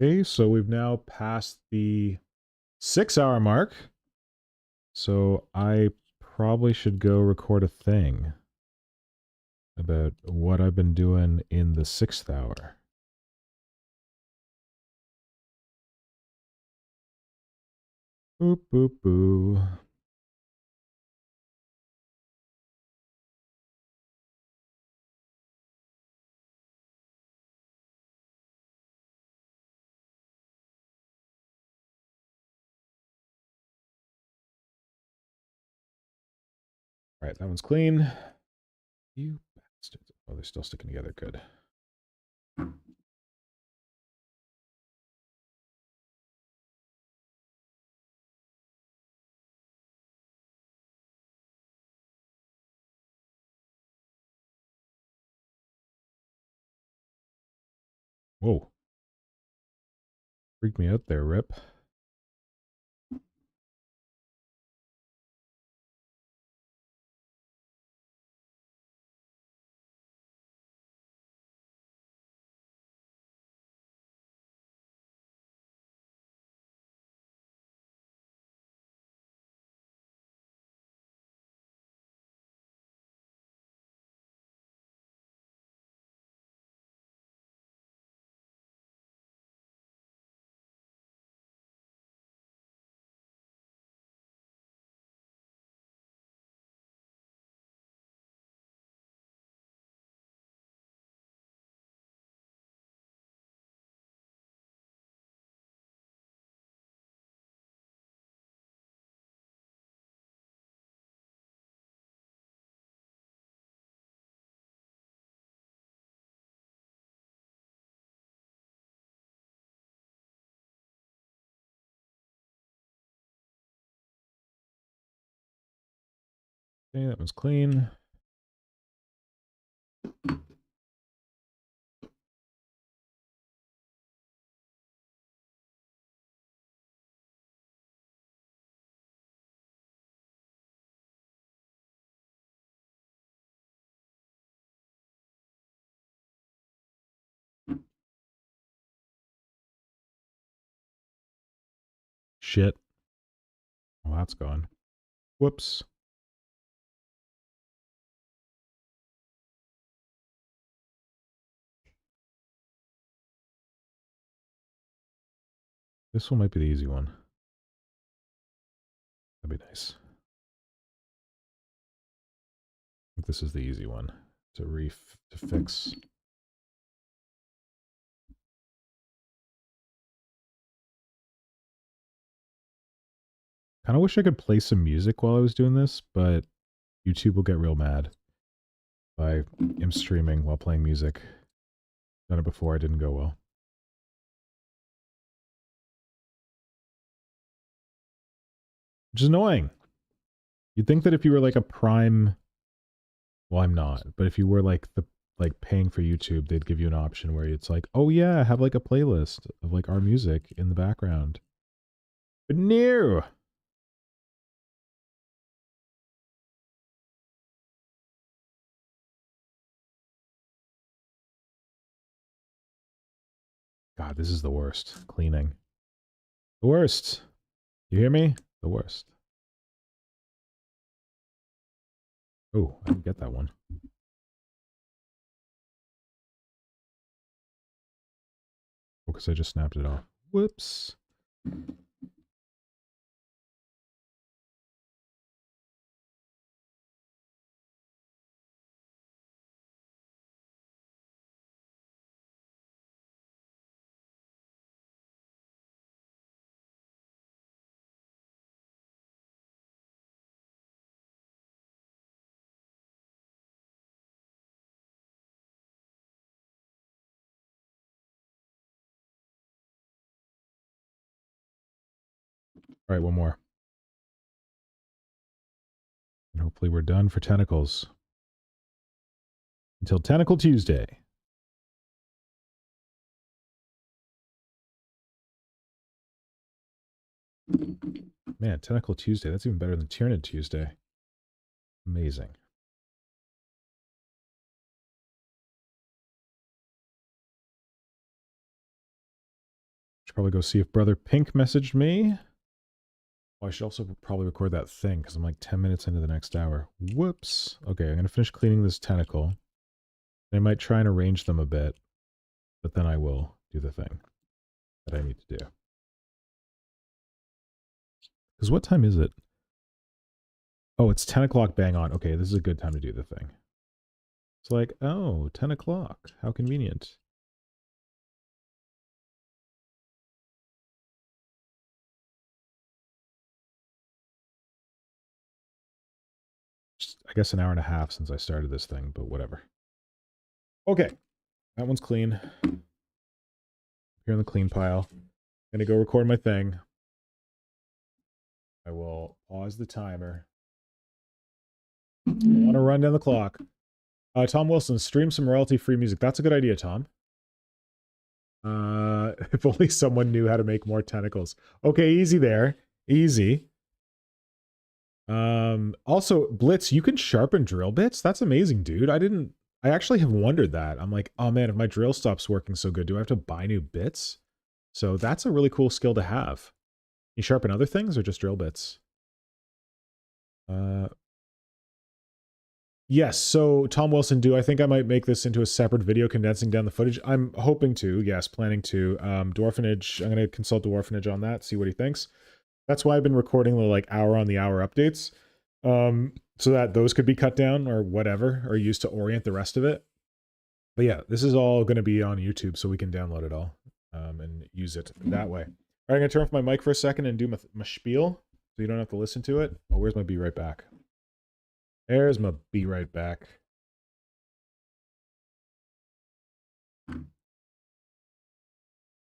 Okay, so we've now passed the 6-hour mark. So I probably should go record a thing about what I've been doing in the 6th hour. Boop, boop, boo. All right, that one's clean. You bastards. Oh, they're still sticking together. Good. Whoa. Freaked me out there, Rip. Okay, that one's clean. Shit. Well, that's gone. Whoops. This one might be the easy one. That'd be nice. I think this is the easy one to fix. Kind of wish I could play some music while I was doing this, but YouTube will get real mad if I am streaming while playing music. Done it before, it didn't go well. Which is annoying. You'd think that if you were like a Prime, well, I'm not, but if you were like paying for YouTube, they'd give you an option where it's like, oh yeah, have like a playlist of like our music in the background. But no. God, this is the worst. Cleaning. The worst. You hear me? The worst. Oh, I didn't get that one. Oh, because I just snapped it off. Whoops. All right, one more. And hopefully we're done for Tentacles. Until Tentacle Tuesday. Man, Tentacle Tuesday. That's even better than Tyranid Tuesday. Amazing. Should probably go see if Brother Pink messaged me. Oh, I should also probably record that thing because I'm like 10 minutes into the next hour. Whoops. Okay, I'm going to finish cleaning this tentacle. I might try and arrange them a bit, but then I will do the thing that I need to do. Because what time is it? Oh, it's 10 o'clock bang on. Okay, this is a good time to do the thing. It's like, oh, 10 o'clock. How convenient. Just, I guess an hour and a half since I started this thing, but whatever. Okay, that one's clean. Here in the clean pile. Gonna go record my thing. I will pause the timer. I want to run down the clock. Tom Wilson, stream some royalty-free music. That's a good idea, Tom. If only someone knew how to make more tentacles. Okay, easy there. Easy. Also, Blitz, you can sharpen drill bits? That's amazing, dude. I actually have wondered that. I'm like, oh man, if my drill stops working so good, do I have to buy new bits? So that's a really cool skill to have. You sharpen other things or just drill bits? Yes, so Tom Wilson, I think I might make this into a separate video condensing down the footage? I'm hoping to, yes, planning to. Dwarfenage, I'm going to consult Dwarfenage on that, see what he thinks. That's why I've been recording the like hour-on-the-hour updates, so that those could be cut down or whatever, or used to orient the rest of it. But yeah, this is all going to be on YouTube, so we can download it all and use it that way. All right, I'm going to turn off my mic for a second and do my spiel, so you don't have to listen to it. Oh, where's my be right back? There's my be right back.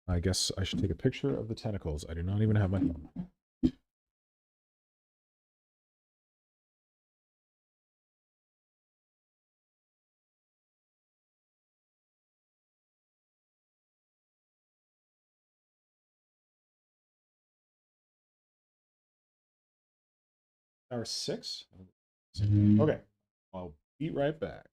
I guess I should take a picture of the tentacles. I do not even have my phone. Hour 6? Okay. I'll be right back.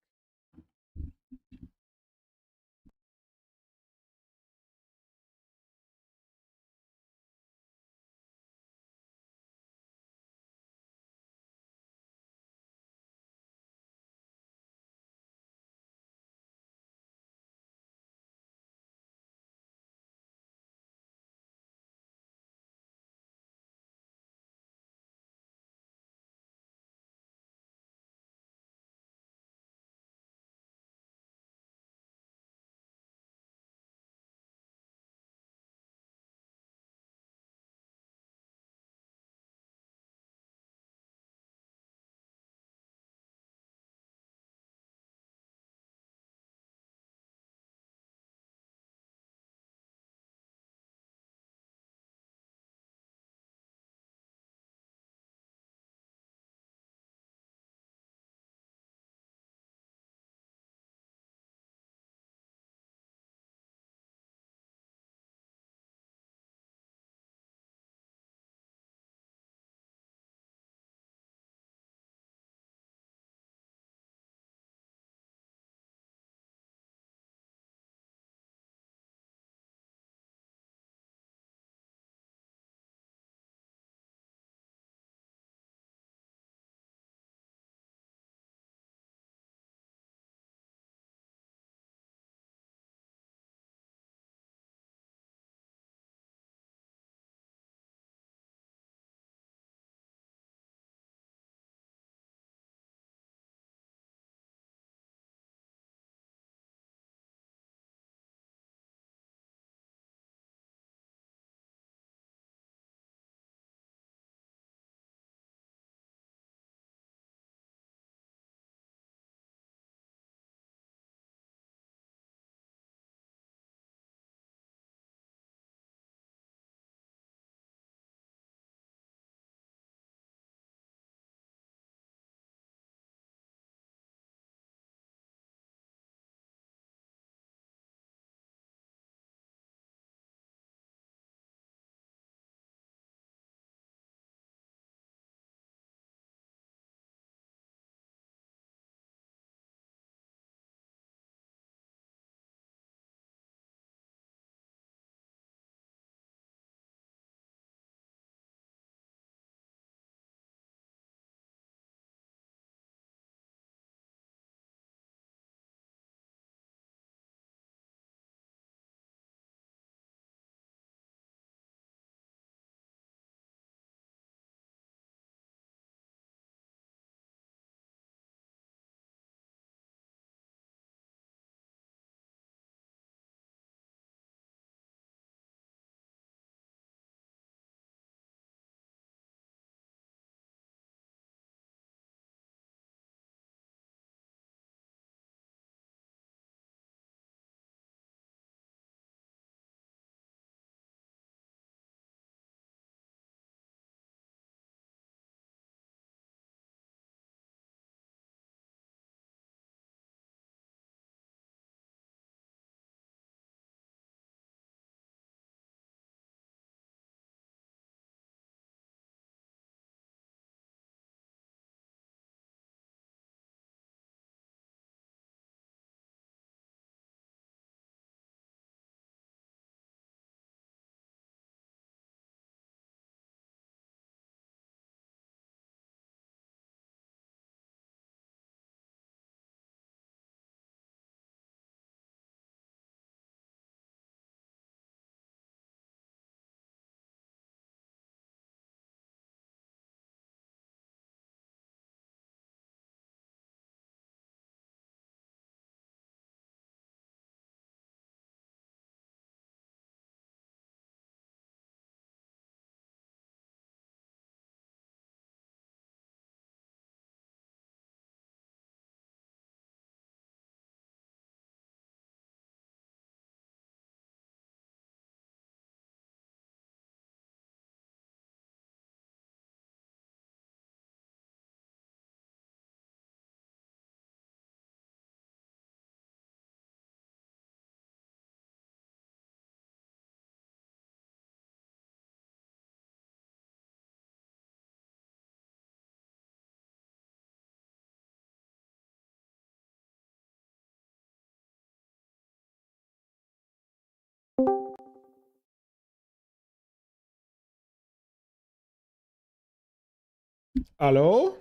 Hello?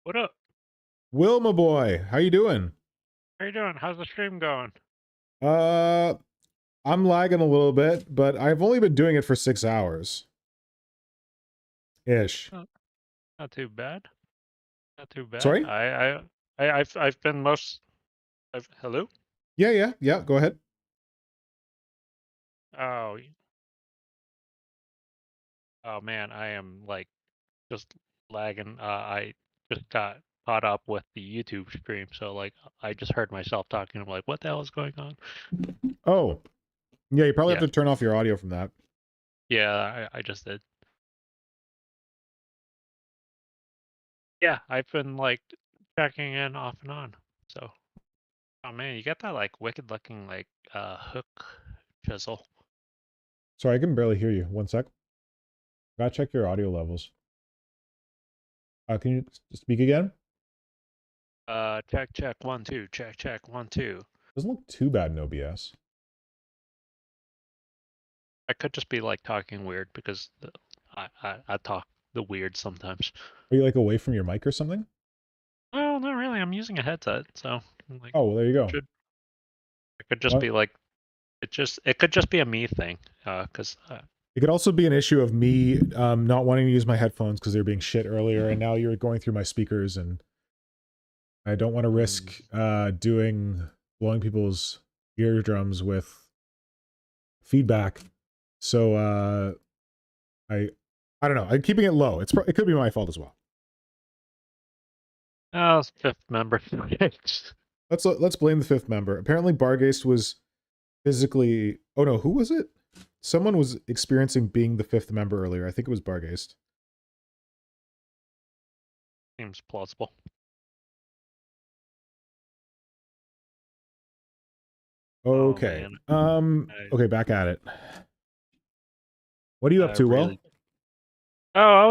What up? Will, my boy, how you doing? How you doing? How's the stream going? I'm lagging a little bit, but I've only been doing it for 6 hours. Ish. Not too bad. Not too bad. Sorry? I've been hello? Yeah, go ahead. Oh, oh man, I am like just lagging. I just got caught up with the YouTube stream, so like I just heard myself talking. I'm like, what the hell is going on? Oh. Yeah, you probably Yeah, have to turn off your audio from that. yeah, I just did. Yeah, I've been like checking in off and on. So, oh man, you got that like wicked looking like hook chisel. Sorry, I can barely hear you. One sec. Gotta check your audio levels. Can you speak again? Check 1 2. Check 1 2. Doesn't look too bad in OBS. I could just be like talking weird because I talk the weird sometimes. Are you like away from your mic or something? Well, not really. I'm using a headset, so like Oh, well, there you go. it could just What? be like it could just be a me thing. Because It could also be an issue of me not wanting to use my headphones because they were being shit earlier, and now you're going through my speakers, and I don't want to risk blowing people's eardrums with feedback. So I don't know. I'm keeping it low. It could be my fault as well. it's fifth member. Let's blame the fifth member. Apparently Bargaste was physically. Oh no, who was it? Someone was experiencing being the fifth member earlier. I think it was Bargaste. Seems plausible. Okay. Oh, man. Okay, back at it. What are you up to, Will? Oh, I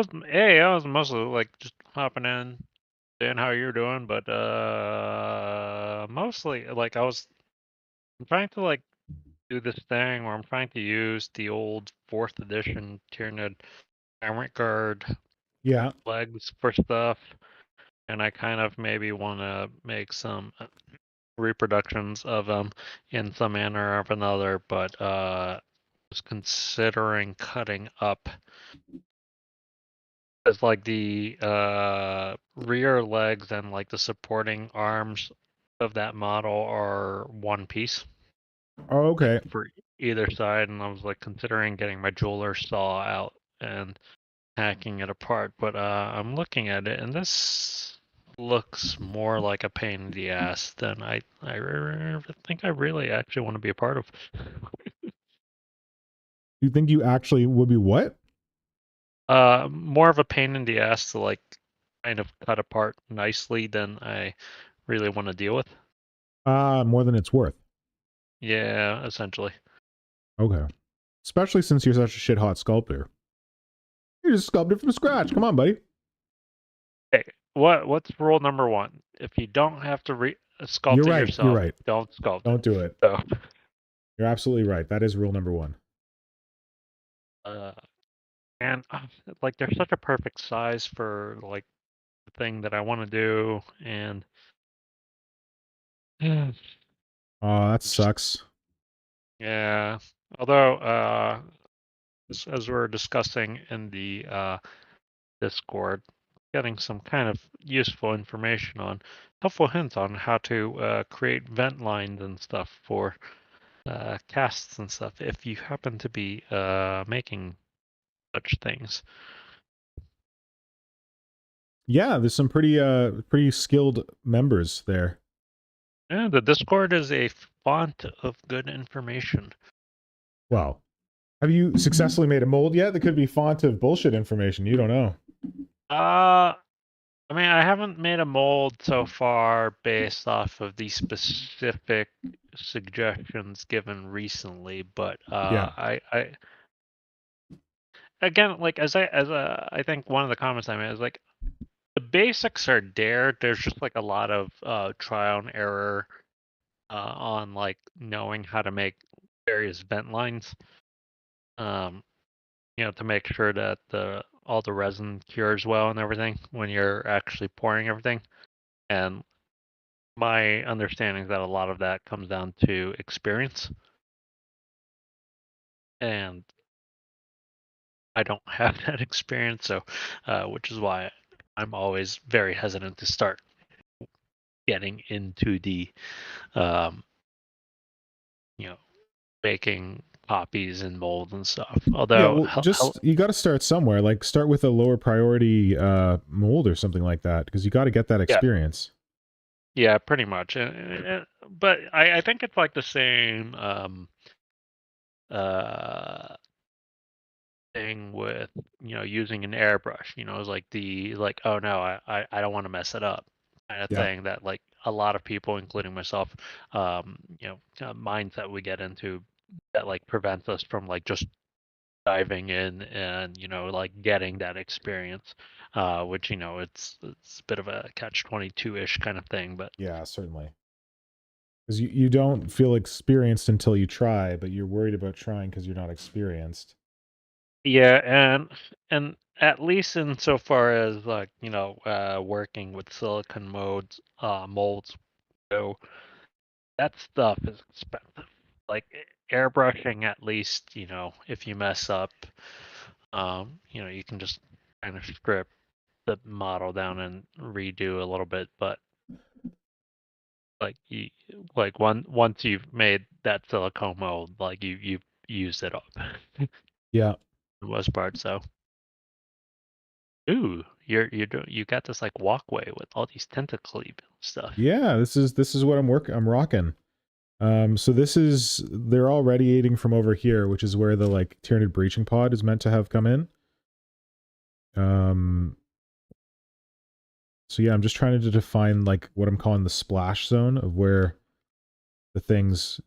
was mostly like just hopping in, seeing how you're doing, but mostly like I'm trying to like do this thing where I'm trying to use the old 4th edition Tyranid Tyrant Guard Yeah. legs for stuff, and I kind of maybe want to make some reproductions of them in some manner or another, but was considering cutting up as like the rear legs and like the supporting arms of that model are one piece. Oh, okay. For either side, and I was like considering getting my jeweler saw out and hacking it apart, but I'm looking at it and this looks more like a pain in the ass than I think I really actually want to be a part of. You think you actually would be what? More of a pain in the ass to like kind of cut apart nicely than I really want to deal with. More than it's worth. Yeah, essentially. Okay. Especially since you're such a shit hot sculptor. You just sculpted from scratch. Come on, buddy. Hey, what's rule number 1? If you don't have to sculpt You're it right. yourself, You're right. don't sculpt Don't do it. So, You're absolutely right. That is rule number 1. and like they're such a perfect size for like the thing that I want to do, and Oh, that sucks. yeah. Although, as we're discussing in the Discord, getting some kind of useful information on helpful hints on how to create vent lines and stuff for casts and stuff if you happen to be making such things. Yeah, there's some pretty skilled members there. Yeah, the Discord is a font of good information. Wow. Have you successfully made a mold yet? That could be font of bullshit information. You don't know. I mean, I haven't made a mold so far based off of the specific suggestions given recently, but Yeah. I again, like I think one of the comments I made is like the basics are there. There's just like a lot of trial and error on like knowing how to make various vent lines. To make sure that the all the resin cures well and everything when you're actually pouring everything. And my understanding is that a lot of that comes down to experience. And I don't have that experience, so which is why I'm always very hesitant to start getting into the you know, making copies and molds and stuff. Yeah, Although well, just you got to start somewhere. Like start with a lower priority mold or something like that, because you got to get that experience. Yeah, pretty much. But I think it's like the same thing with using an airbrush. It's like oh no, I don't want to mess it up kind of thing that like a lot of people, including myself, mindset we get into that like prevents us from like just diving in and like getting that experience, which it's a bit of a catch-22-ish kind of thing. But yeah, certainly, because you don't feel experienced until you try, but you're worried about trying because you're not experienced. yeah, and at least in so far as like working with silicone molds, so that stuff is expensive. Like airbrushing, at least if you mess up, you can just kind of strip the model down and redo a little bit. But like once you've made that silicone mold, like you've used it up Yeah. for the most part. So ooh, you got this like walkway with all these tentacle stuff. Yeah, this is what I'm rocking. So they're all radiating from over here, which is where the like Tyranid breaching pod is meant to have come in. So yeah, I'm just trying to define like what I'm calling the splash zone of where the thing's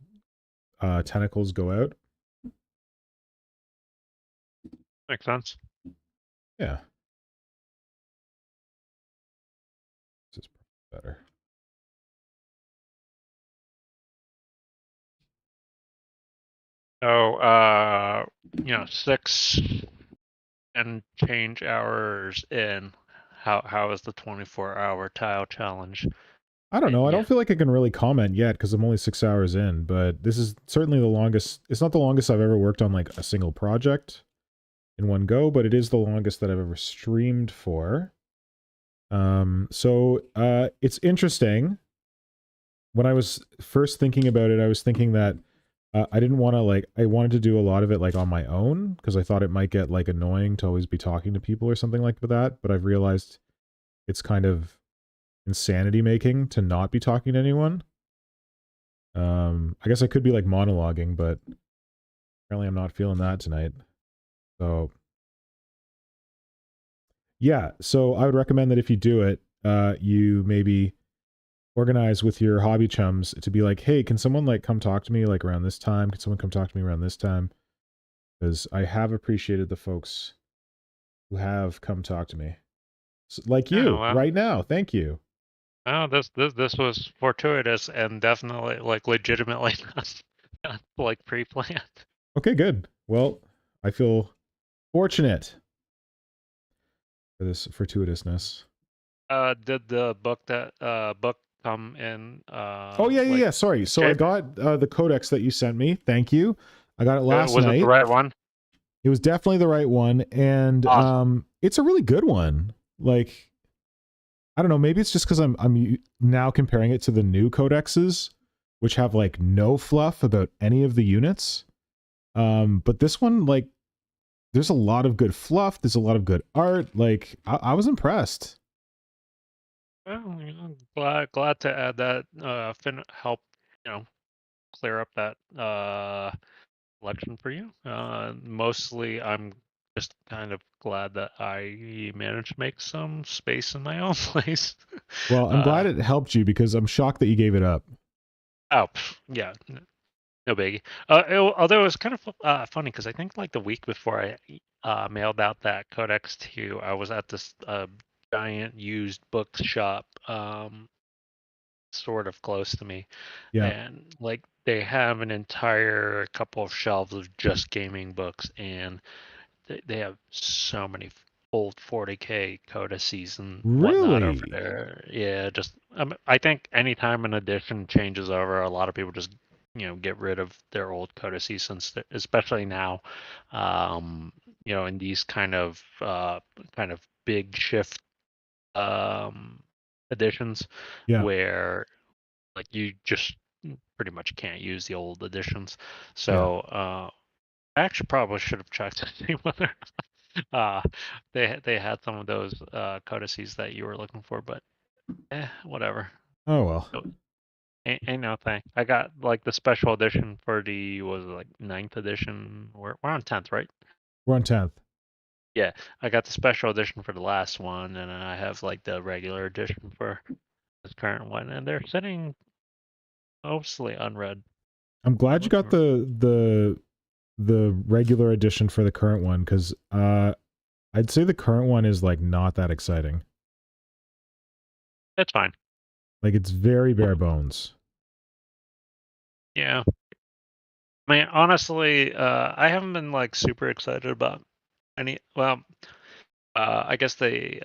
tentacles go out. Makes sense. Yeah. This is better. So 6 and change hours in. How is the 24-hour tile challenge? I don't know. I Yeah. don't feel like I can really comment yet because I'm only 6 hours in, but this is certainly the longest. It's not the longest I've ever worked on like a single project in one go, but it is the longest that I've ever streamed for. So it's interesting. When I was first thinking about it, I was thinking that I didn't want to like, I wanted to do a lot of it like on my own because I thought it might get like annoying to always be talking to people or something like that. But I've realized it's kind of insanity making to not be talking to anyone. I guess I could be like monologuing, but apparently I'm not feeling that tonight. So yeah, so I would recommend that if you do it, you maybe organize with your hobby chums to be like, hey, can someone like come talk to me like around this time? Can someone come talk to me around this time? Because I have appreciated the folks who have come talk to me, like you well, right now. Thank you. Oh, this was fortuitous and definitely like legitimately not like pre-planned. Okay, good. Well, I feel fortunate for this fortuitousness. Did the book come in? Oh yeah, yeah, Like yeah. Sorry. So I shape? got the codex that you sent me. Thank you. I got it last Was it the night. right one? It was definitely the right one, and Awesome. it's a really good one. Like, I don't know, maybe it's just because I'm now comparing it to the new codexes, which have like no fluff about any of the units. But this one, like, there's a lot of good fluff. There's a lot of good art. Like, I was impressed. Well, glad to add that. Help clear up that election for you. Mostly, I'm just kind of glad that I managed to make some space in my own place. Well, I'm glad it helped you because I'm shocked that you gave it up. Yeah, no biggie. Although it was kind of funny because I think like the week before I mailed out that codex to you, I was at this giant used bookshop, sort of close to me, Yeah. and like they have an entire couple of shelves of just gaming books, and they have so many old 40k codices and whatnot over Really? there. Yeah, just I think anytime an edition changes over, a lot of people just get rid of their old codices, since especially now, in these kind of big shift editions Yeah. where like you just pretty much can't use the old editions. Yeah. So I actually probably should have checked to see whether uh, they had some of those codices that you were looking for, but whatever. Oh well. So, ain't no thing. I got like the special edition for the was it like 9th edition. We're on 10th, right? We're on 10th. Yeah, I got the special edition for the last one, and then I have like the regular edition for this current one, and they're sitting mostly unread. I'm glad you got the regular edition for the current one, because I'd say the current one is like not that exciting. It's fine. Like it's very bare bones. Yeah. I mean, honestly, I haven't been like super excited about any. Well, I guess the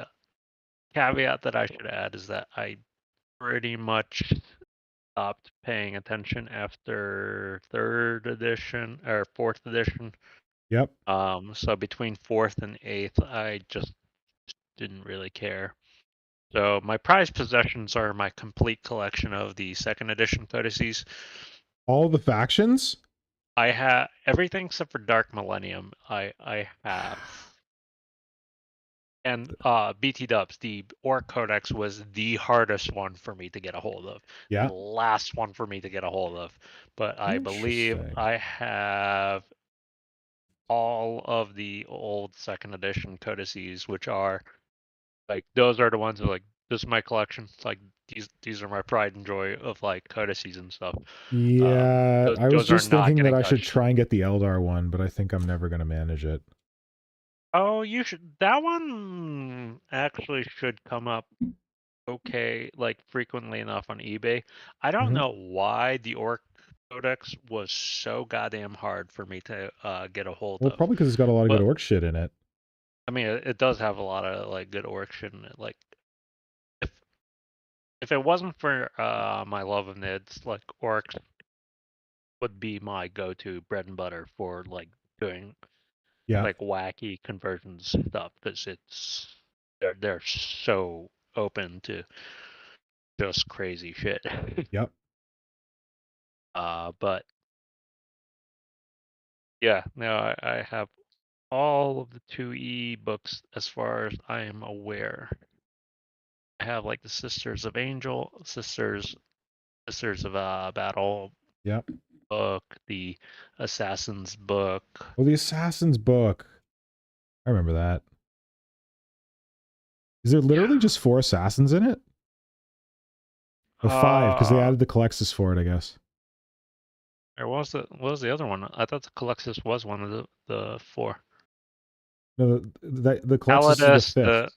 caveat that I should add is that I pretty much stopped paying attention after 3rd edition or 4th edition. Yep. So between 4th and 8th, I just didn't really care. So my prized possessions are my complete collection of the 2nd edition codices. All the factions? I have everything except for Dark Millennium. I have. And BT Dubs, the Orc Codex was the hardest one for me to get a hold of. Yeah. The last one for me to get a hold of. But I believe Interesting. I have all of the old 2nd edition codices, which are like those are the ones that like this is my collection. It's like these are my pride and joy of like codices and stuff. Yeah, I was Those are just not thinking that getting I should touched. try and get the Eldar one, but I think I'm never going to manage it. Oh, you should. That one actually should come up okay, like frequently enough on eBay. I don't Mhm. know why the Orc Codex was so goddamn hard for me to get a hold Well, of. probably because it's got a lot of good But orc shit in it. I mean, it does have a lot of like good orc shit in it. Like if it wasn't for my love of nids, like orcs would be my go-to bread and butter for like doing Yeah. like wacky conversions stuff, because they're so open to just crazy shit. Yep. But yeah, no, I have all of the 2E books as far as I am aware. I have like the Sisters of Angel, Sisters of Battle Yep. book, the Assassin's book. Well, the Assassin's book. I remember that. Is there literally just 4 assassins in it? Oh, 5, because they added the Calexis for it, I guess. Or what was the other one? I thought the Calexis was one of the 4. No, the Calexis is the Calidus, 5th.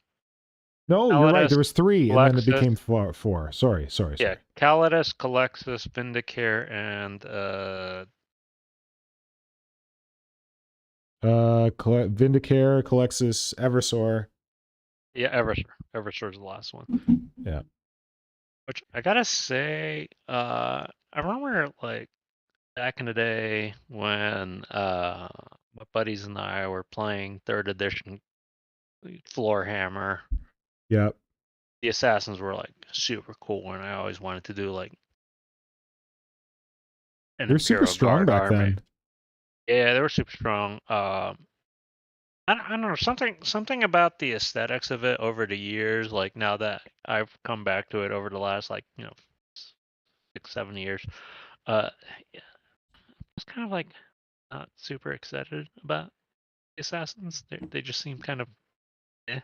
No, you're right. There was 3, and then it Calexis. became 4. Sorry. Yeah, Calidus, Calexis, Vindicare, and Vindicare, Calexis, Eversor. yeah, Eversor. Eversor's the last one. Yeah. Which I gotta say, I remember like back in the day when my buddies and I were playing 3rd edition Floorhammer. Yep. The assassins were like super cool, and I always wanted to do like an They're super Imperial strong Guard back army. then. Yeah, they were super strong. I don't know, something about the aesthetics of it over the years. Like now that I've come back to it over the last 6-7 years, yeah, it's kind of like not super excited about the assassins. They just seem kind of they're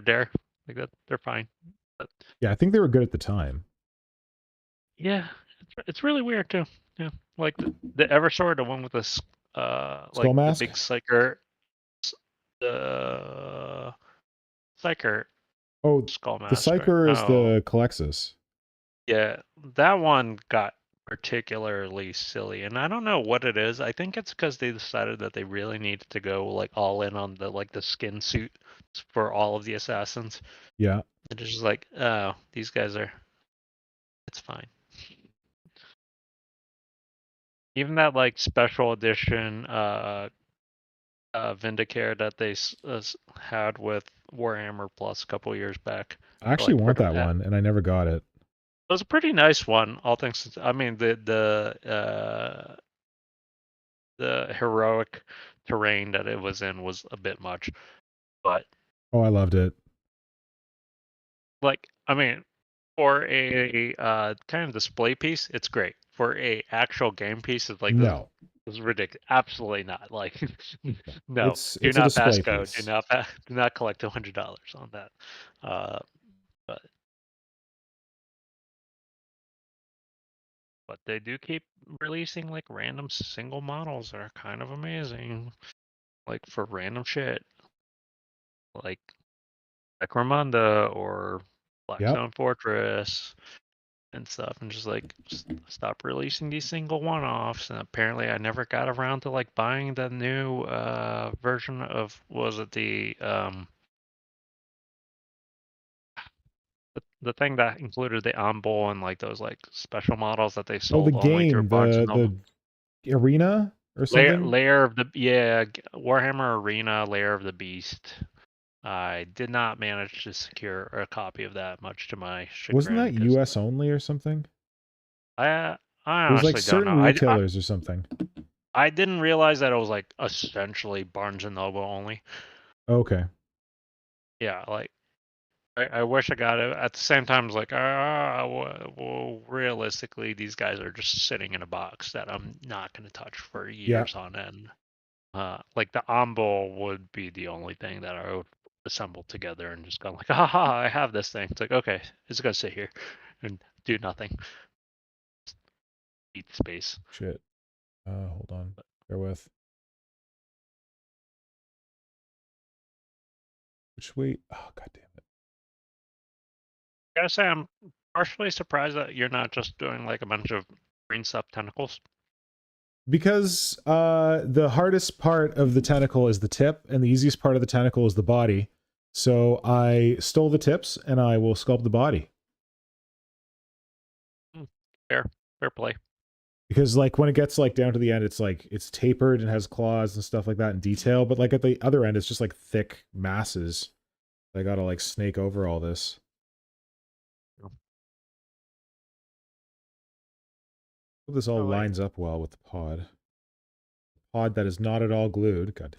there like that. They're fine. But Yeah, I think they were good at the time. yeah, it's really weird too. Yeah, like the Eversword, the one with this Skull like the mask? big psyker, the psyker Oh, skull the mask, right? Psyker is No, the Calexis. yeah, that one got particularly silly, and I don't know what it is. I think it's because they decided that they really needed to go like all in on the skin suit for all of the assassins. Yeah. It's just like, oh, these guys are. It's fine. Even that like special edition Vindicare that they had with Warhammer Plus a couple years back. I actually Like, want that one, and I never got it. It was a pretty nice one, all things. I mean, the heroic terrain that it was in was a bit much, but Oh, I loved it. like, I mean, for a kind of display piece, it's great. For a actual game piece, it's like No, this is ridiculous. Absolutely not. Like, no, it's do a not pass display go. piece. Do not collect $100 on that. But they do keep releasing like random single models that are kind of amazing. Like for random shit. Like Necromunda or Blackstone Fortress and stuff, and just like stop releasing these single one-offs. And apparently I never got around to like buying the new version of, was it the thing that included the Ombull and like those like special models that they Oh, the sold only through game, Barnes and Noble. the arena or something. Layer of the Warhammer Arena, Layer of the Beast. I did not manage to secure a copy of that, much to my Wasn't chagrin. that U.S. only or something? I It was like honestly don't certain know. retailers or something. I didn't realize that it was like essentially Barnes and Noble only. Okay. Yeah, like I wish I got it. At the same time, it's like, well, realistically, these guys are just sitting in a box that I'm not going to touch for years on end. Like the Ombull would be the only thing that I would assemble together and just go like, haha, I have this thing. It's like, okay, it's gonna sit here and do nothing. Eat space. Shit. Hold on. Bear with. Which way? Oh, god damn it. I gotta say, I'm partially surprised that you're not just doing like a bunch of green stuff tentacles. Because the hardest part of the tentacle is the tip, and the easiest part of the tentacle is the body. So I stole the tips, and I will sculpt the body. Fair play. Because like when it gets like down to the end, it's like it's tapered and has claws and stuff like that in detail. But like at the other end, it's just like thick masses. I gotta like snake over all this. Hope this all lines up well with the pod. Pod that is not at all glued. God.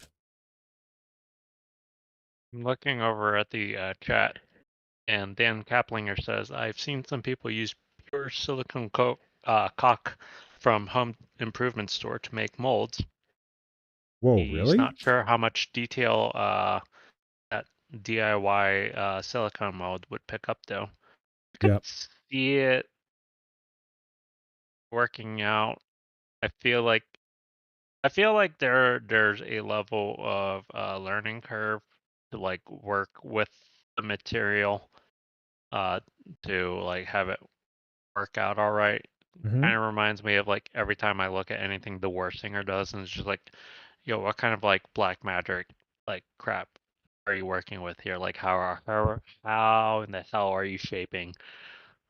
I'm looking over at the chat, and Dan Kaplinger says, I've seen some people use pure silicone caulk from Home Improvement Store to make molds. Whoa, He's really? not sure how much detail that DIY silicone mold would pick up, though. I could see it working out. I feel like there's a level of learning curve to like work with the material to like have it work out all right. Kind of reminds me of like every time I look at anything the War Singer does, and it's just like, yo, what kind of like black magic like crap are you working with here? Like how in the hell are you shaping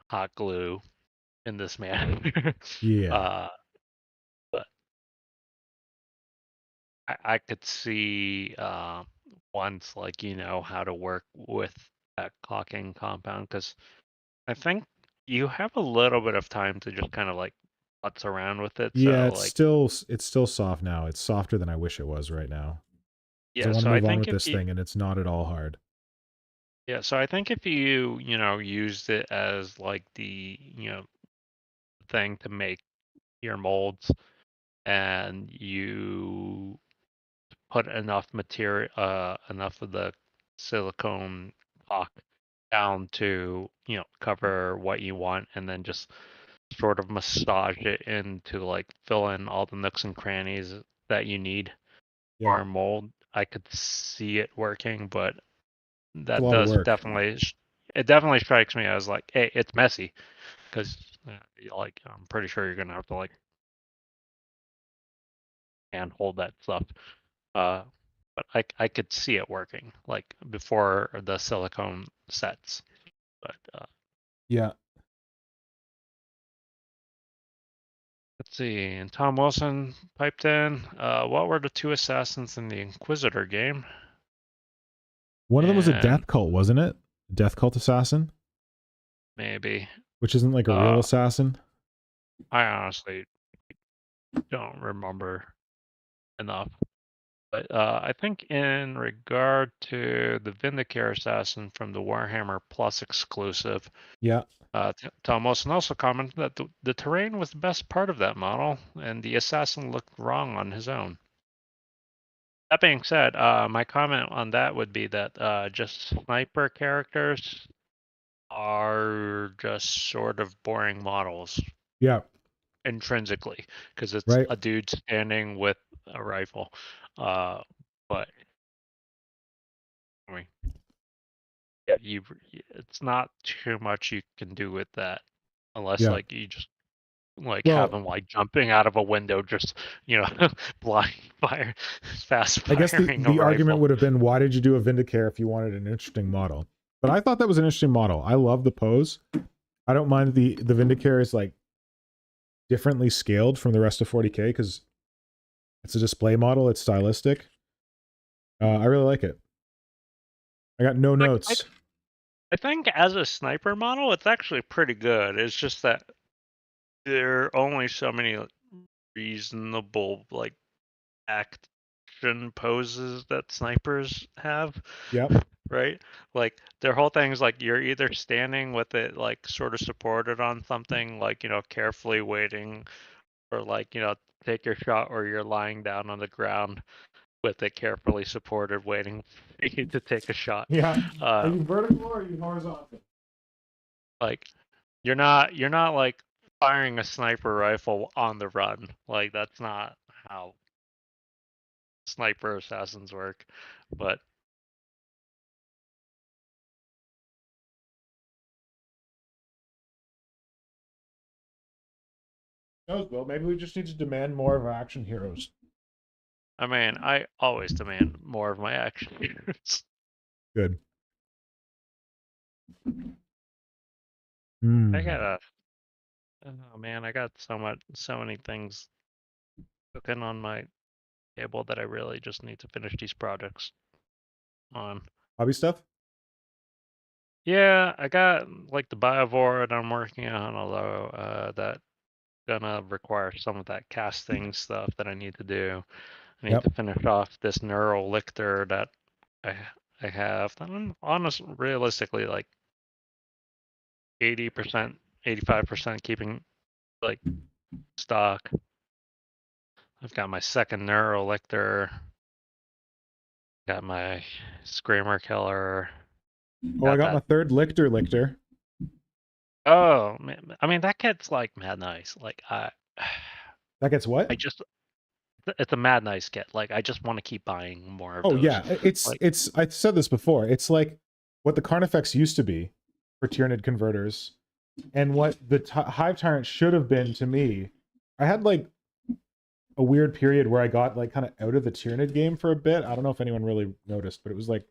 hot glue in this manner? Yeah. But I could see once like how to work with that caulking compound, because I think you have a little bit of time to just kind of like putz around with it. Yeah, So like it's still soft now. It's softer than I wish it was right now. yeah, I want to so I move on think with if this you thing, and it's not at all hard. yeah, so I think if you used it as like the thing to make your molds, and you put enough material, enough of the silicone caulk down to cover what you want, and then just sort of massage it in to like fill in all the nooks and crannies that you need for a mold. I could see it working, but It's a that lot of does work. definitely it definitely strikes me as like, hey, it's messy, because Like I'm pretty sure you're gonna have to like hand hold that stuff. But I could see it working like before the silicone sets. But Yeah. let's see. And Tom Wilson piped in. What were the two assassins in the Inquisitor game? One of them was a And death cult, wasn't it? Death cult assassin, maybe. which isn't like a real assassin. I honestly don't remember enough. But I think in regard to the Vindicare assassin from the Warhammer Plus exclusive, Yeah. Tom Wilson also commented that the terrain was the best part of that model, and the assassin looked wrong on his own. That being said, my comment on that would be that just sniper characters are just sort of boring models Yeah. intrinsically, because it's Right. a dude standing with a rifle. But I mean, yeah, it's not too much you can do with that, unless Yeah. like you just like Well- have them like jumping out of a window, just blind fire, fast I guess firing the a argument rifle. would have been, why did you do a Vindicare if you wanted an interesting model? But I thought that was an interesting model. I love the pose. I don't mind the Vindicare is like differently scaled from the rest of 40K because it's a display model. It's stylistic. I really like it. I got no notes. I think as a sniper model, it's actually pretty good. It's just that there are only so many reasonable like action poses that snipers have. Yep. Right? Like their whole thing is like you're either standing with it like sort of supported on something, like carefully waiting, or like take your shot, or you're lying down on the ground with it carefully supported, waiting for you to take a shot. Yeah. Are you vertical or are you horizontal? Like you're not like firing a sniper rifle on the run. Like that's not how sniper assassins work. But knows, Will. Maybe we just need to demand more of our action heroes. I mean, I always demand more of my action heroes. Good. I gotta. Oh man, I got so many things cooking on my table that I really just need to finish these projects on. Hobby stuff? Yeah, I got like the Biovore that I'm working on, although that gonna require some of that casting stuff that I need to do. I need to finish off this neural lictor that I have. I'm realistically like 80%, 85% keeping like stock. I've got my second neural lictor. Got my screamer killer. Oh, I got my third Lictor. Oh man, I mean that kit's like mad nice. Like That gets what? It's a mad nice kit. Like I just want to keep buying more of Oh those. yeah, it's like, I said this before. It's like what the Carnifex used to be for Tyranid converters, and what the Hive Tyrant should have been to me. I had like a weird period where I got like kind of out of the Tyranid game for a bit. I don't know if anyone really noticed, but it was like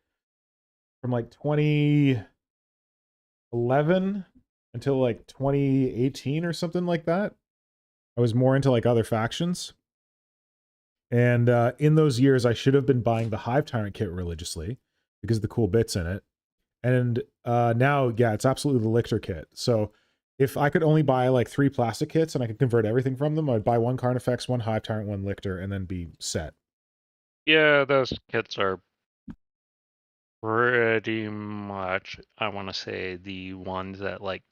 from like 2011 until like 2018 or something like that. I was more into like other factions. And in those years, I should have been buying the Hive Tyrant kit religiously because of the cool bits in it. And now, yeah, it's absolutely the Lictor kit. So if I could only buy like 3 plastic kits and I could convert everything from them, I'd buy 1 Carnifex, 1 Hive Tyrant, 1 Lictor, and then be set. yeah, those kits are pretty much, I want to say, the ones that like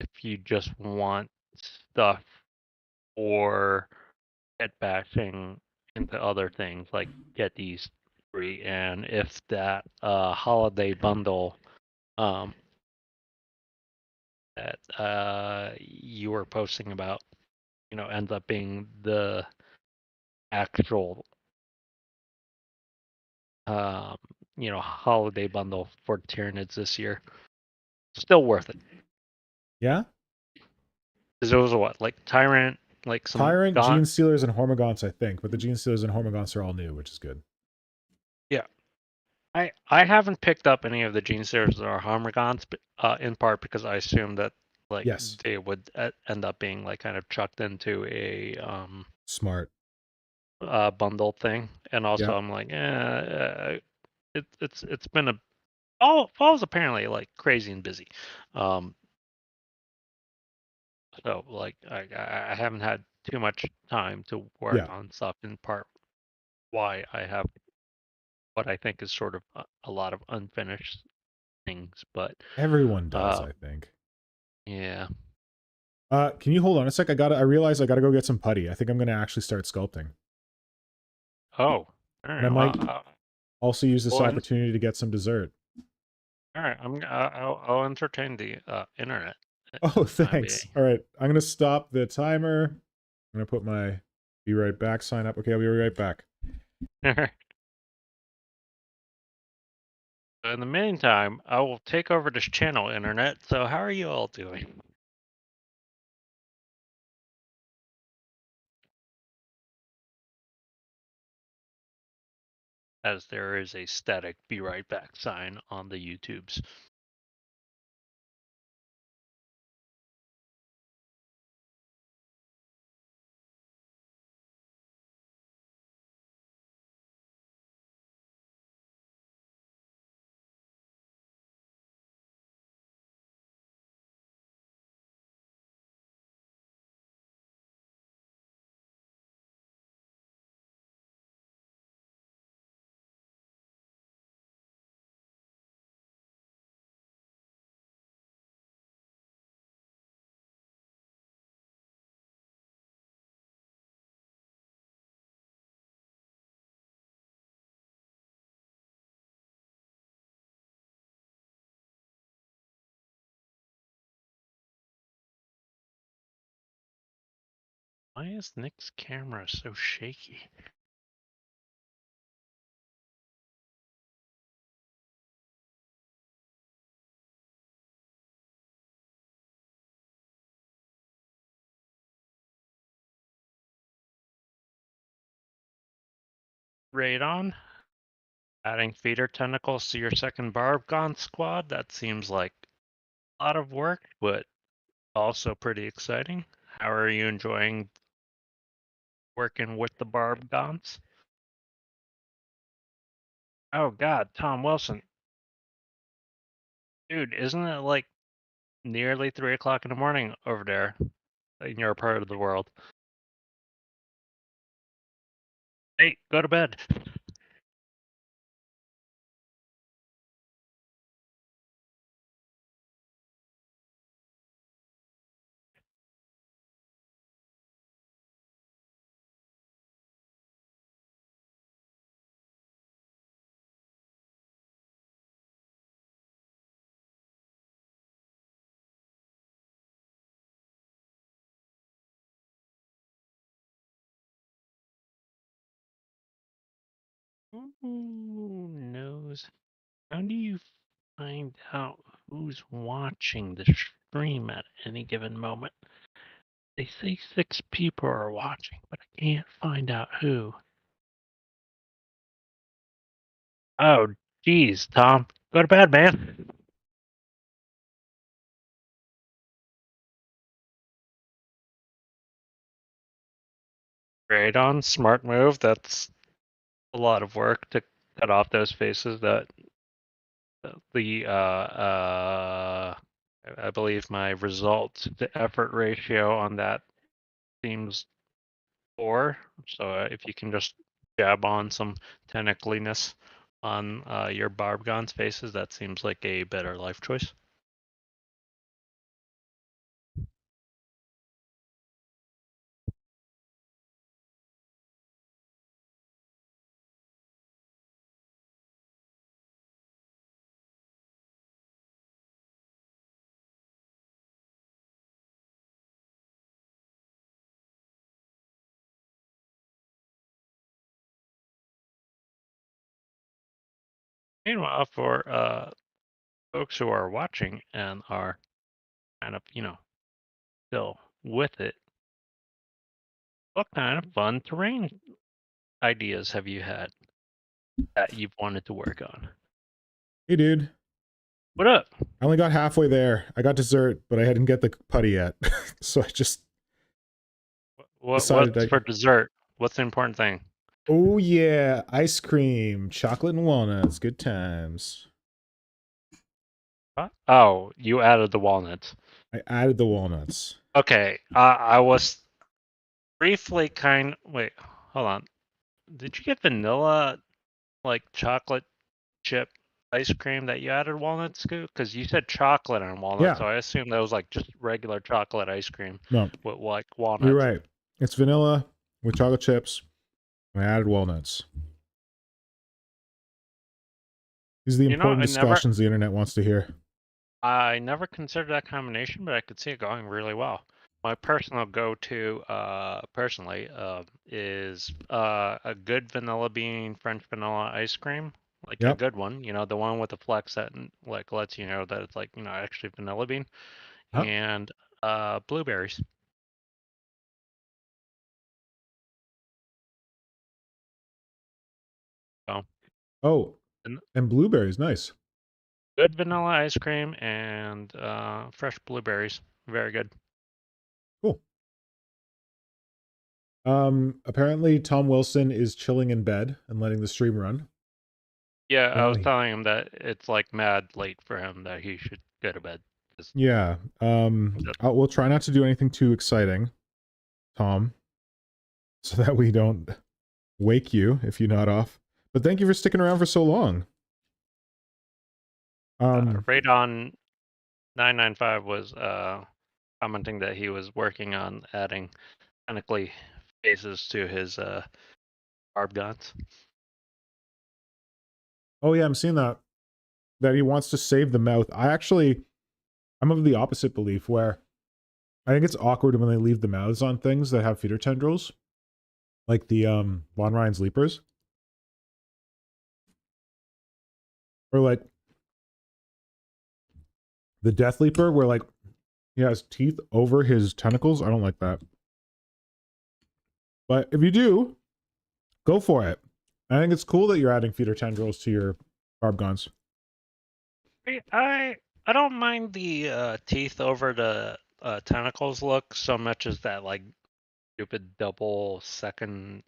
if you just want stuff or get bashing into other things, like get these free. And if that holiday bundle that you were posting about ends up being the actual holiday bundle for Tyranids this year, still worth it. Yeah? Because it was what, like Tyrant, like some Tyrant, gaunt. Gene Stealers, and Hormagaunts, I think, but the Gene Stealers and Hormagaunts are all new, which is good. I haven't picked up any of the Gene Stealers or Harmagons, in part because I assumed that like Yes. they would end up being like kind of chucked into a Smart. bundle thing, and also Yep. I'm like, it's been a fall's apparently like crazy and busy, so like I haven't had too much time to work Yeah. on stuff, in part why I have what I think is sort of a lot of unfinished things, but Everyone does, I think. yeah. Can you hold on a sec? I realize I gotta go get some putty. I think I'm gonna actually start sculpting. Oh, all And I right. might Well, also use this well, opportunity to get some dessert. all right. I'll entertain the internet. Oh, Time thanks. being. All right, I'm gonna stop the timer. I'm gonna put my be right back sign up. Okay, I'll be right back. All right. So in the meantime, I will take over this channel, internet. So how are you all doing? As there is a static "be right back" sign on the YouTubes. Why is Nick's camera so shaky? Radon? Adding feeder tentacles to your second Barbgon squad? That seems like a lot of work, but also pretty exciting. How are you enjoying working with the Barbgons? Oh God, Tom Wilson. Dude, isn't it like nearly 3 o'clock in the morning over there in your part of the world? Hey, go to bed. Who knows? How do you find out who's watching the stream at any given moment? They say 6 people are watching, but I can't find out who. Oh, geez, Tom. Go to bed, man. Great on. Smart move. That's a lot of work to cut off those faces. That I believe my result to effort ratio on that seems 4. So if you can just jab on some tentacliness on your Barbgon's faces, that seems like a better life choice. Meanwhile, for folks who are watching and are kind of, still with it, what kind of fun terrain ideas have you had that you've wanted to work on? Hey, dude. What up? I only got halfway there. I got dessert, but I didn't get the putty yet. So I just decided What's for dessert? What's the important thing? Oh, yeah. Ice cream. Chocolate and walnuts. Good times. Oh, you added the walnuts. I added the walnuts. Okay, I was briefly wait, hold on. Did you get vanilla, like chocolate chip ice cream that you added walnuts to? Because you said chocolate and walnuts, Yeah. so I assumed that was like just regular chocolate ice cream No, with like walnuts. you're right. It's vanilla with chocolate chips. I added walnuts. These are the important discussions the internet wants to hear. I never considered that combination, but I could see it going really well. My personal go-to, personally, is a good vanilla bean French vanilla ice cream, like a good one. You know, the one with the flex that like lets you know that it's like actually vanilla bean, and blueberries. So. Oh, and blueberries, nice. Good vanilla ice cream and fresh blueberries, very good. Cool. Apparently Tom Wilson is chilling in bed and letting the stream run. Yeah, I was telling him that it's like mad late for him, that he should go to bed. Yeah. We'll try not to do anything too exciting, Tom, so that we don't wake you if you nod off. But thank you for sticking around for so long. Radon 995 was commenting that he was working on adding technically phases to his barb guns. Oh yeah, I'm seeing that. That he wants to save the mouth. I'm of the opposite belief, where I think it's awkward when they leave the mouths on things that have feeder tendrils, like the Von Ryan's Leapers, or like the Death Leaper, where like he has teeth over his tentacles. I don't like that. But if you do, go for it. I think it's cool that you're adding feeder tendrils to your barb guns. I don't mind the teeth over the tentacles look so much as that like stupid double second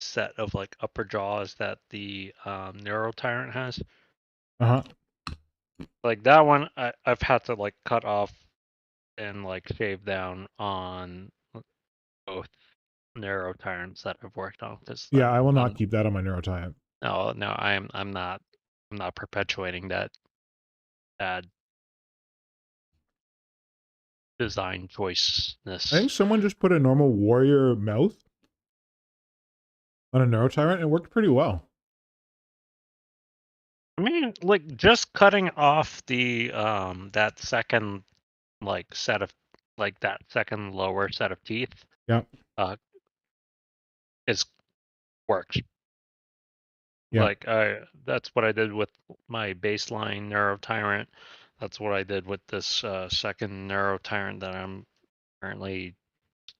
set of like upper jaws that the Neuro Tyrant has. Like that one, I've had to like cut off and like shave down on both Neuro Tyrants that I've worked on. Yeah, I will not keep that on my Neuro Tyrant. No, I'm not perpetuating that bad design choiceness. I think someone just put a normal warrior mouth on a Neuro Tyrant and it worked pretty well. I mean, like just cutting off the that second like set of like that second lower set of teeth. Yeah. Is works. Yeah. Like that's what I did with my baseline Neuro Tyrant. That's what I did with this second Neuro Tyrant that I'm currently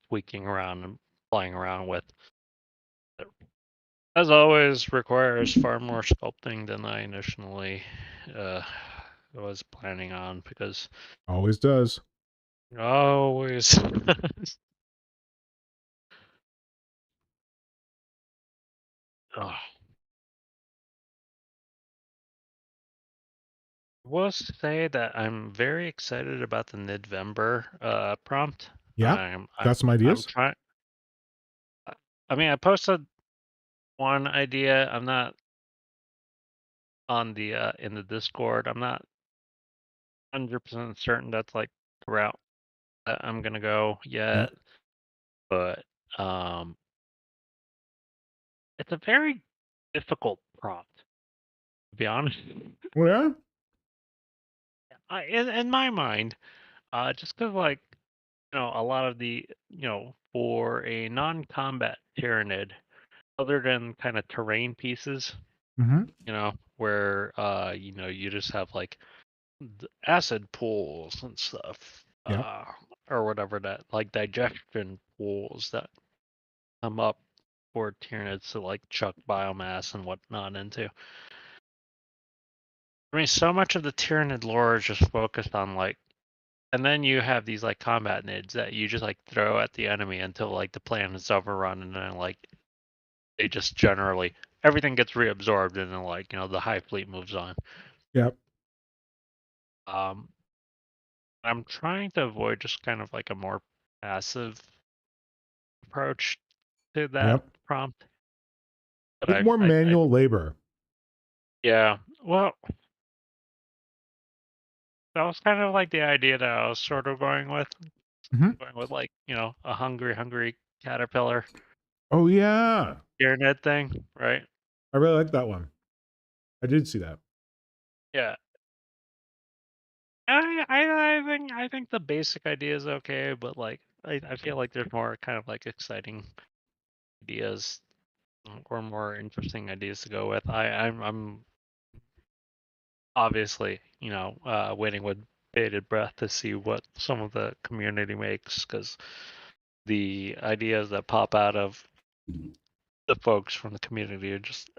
tweaking around and playing around with. As always, requires far more sculpting than I initially was planning on, because always does. Always. Oh. I will say that I'm very excited about the Nidvember prompt. Yeah, got some ideas? I mean, I posted one idea. I'm not on the in the Discord. I'm not 100% certain that's like the route that I'm gonna go yet. Yeah. But it's a very difficult prompt, to be honest. Oh, yeah? In my mind, just because like a lot of the for a non-combat Tyranid, other than kind of terrain pieces, where you just have like the acid pools and stuff. Yeah. or whatever that like digestion pools that come up for Tyranids to like chuck biomass and whatnot into. I mean, so much of the Tyranid lore is just focused on like, and then you have these like combat nids that you just like throw at the enemy until like the plan is overrun, and then like they just generally everything gets reabsorbed, and then like the Hive fleet moves on. Yep. I'm trying to avoid just kind of like a more passive approach to that Yep. prompt. But It's more manual labor. Yeah, well, that was kind of like the idea that I was sort of going with. Mhm. Going with like, a hungry caterpillar Oh yeah, Tyranid thing, right? I really like that one. I did see that. Yeah. I think the basic idea is okay, but like I feel like there's more kind of like exciting ideas or more interesting ideas to go with. I'm obviously, waiting with bated breath to see what some of the community makes, because the ideas that pop out of the folks from the community are just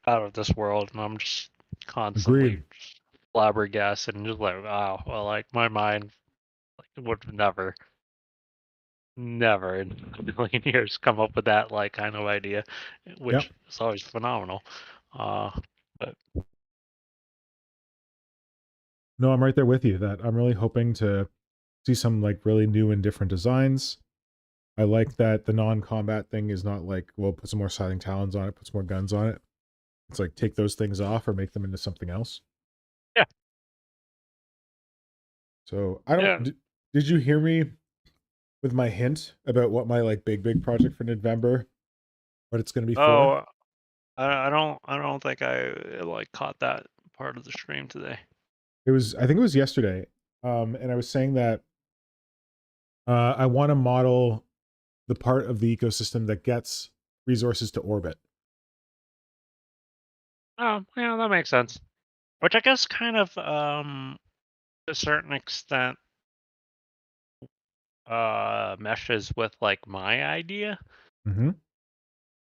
out of this world, and I'm just constantly Agreed. just flabbergasted and just like, wow, well, like my mind would never in a million years come up with that like kind of idea, which Yep. is always phenomenal. But No, I'm right there with you. That I'm really hoping to see some like really new and different designs. I like that the non-combat thing is not like, well, put some more Silent Talons on it, put some more guns on it. It's like take those things off or make them into something else. yeah, So I yeah. don't. Did you hear me with my hint about what my like big project for November, what it's going to be for? Oh, I don't think I like caught that part of the stream today. It was, I think it was yesterday, and I was saying that I want to model the part of the ecosystem that gets resources to orbit. Oh, yeah, that makes sense. Which I guess kind of to a certain extent meshes with like my idea. Mm-hmm.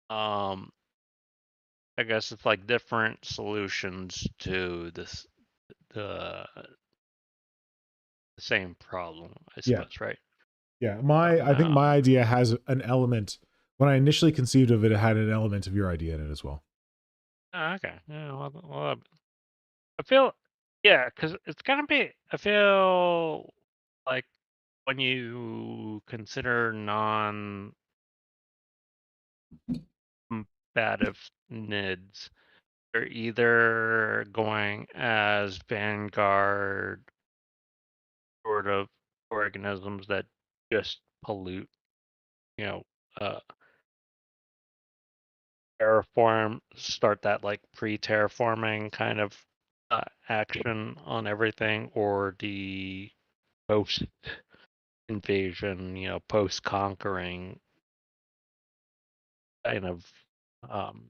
I guess it's like different solutions to the same problem, I Yeah. suppose, right? Yeah. I think my idea has an element. When I initially conceived of it, it had an element of your idea in it as well. Okay. Yeah. Well, I feel, yeah, because it's gonna be. I feel like when you consider non-combative NIDs, they're either going as vanguard sort of organisms that just pollute, you know, uh, terraform, start that like pre-terraforming kind of action on everything, or the post invasion, post conquering kind of um,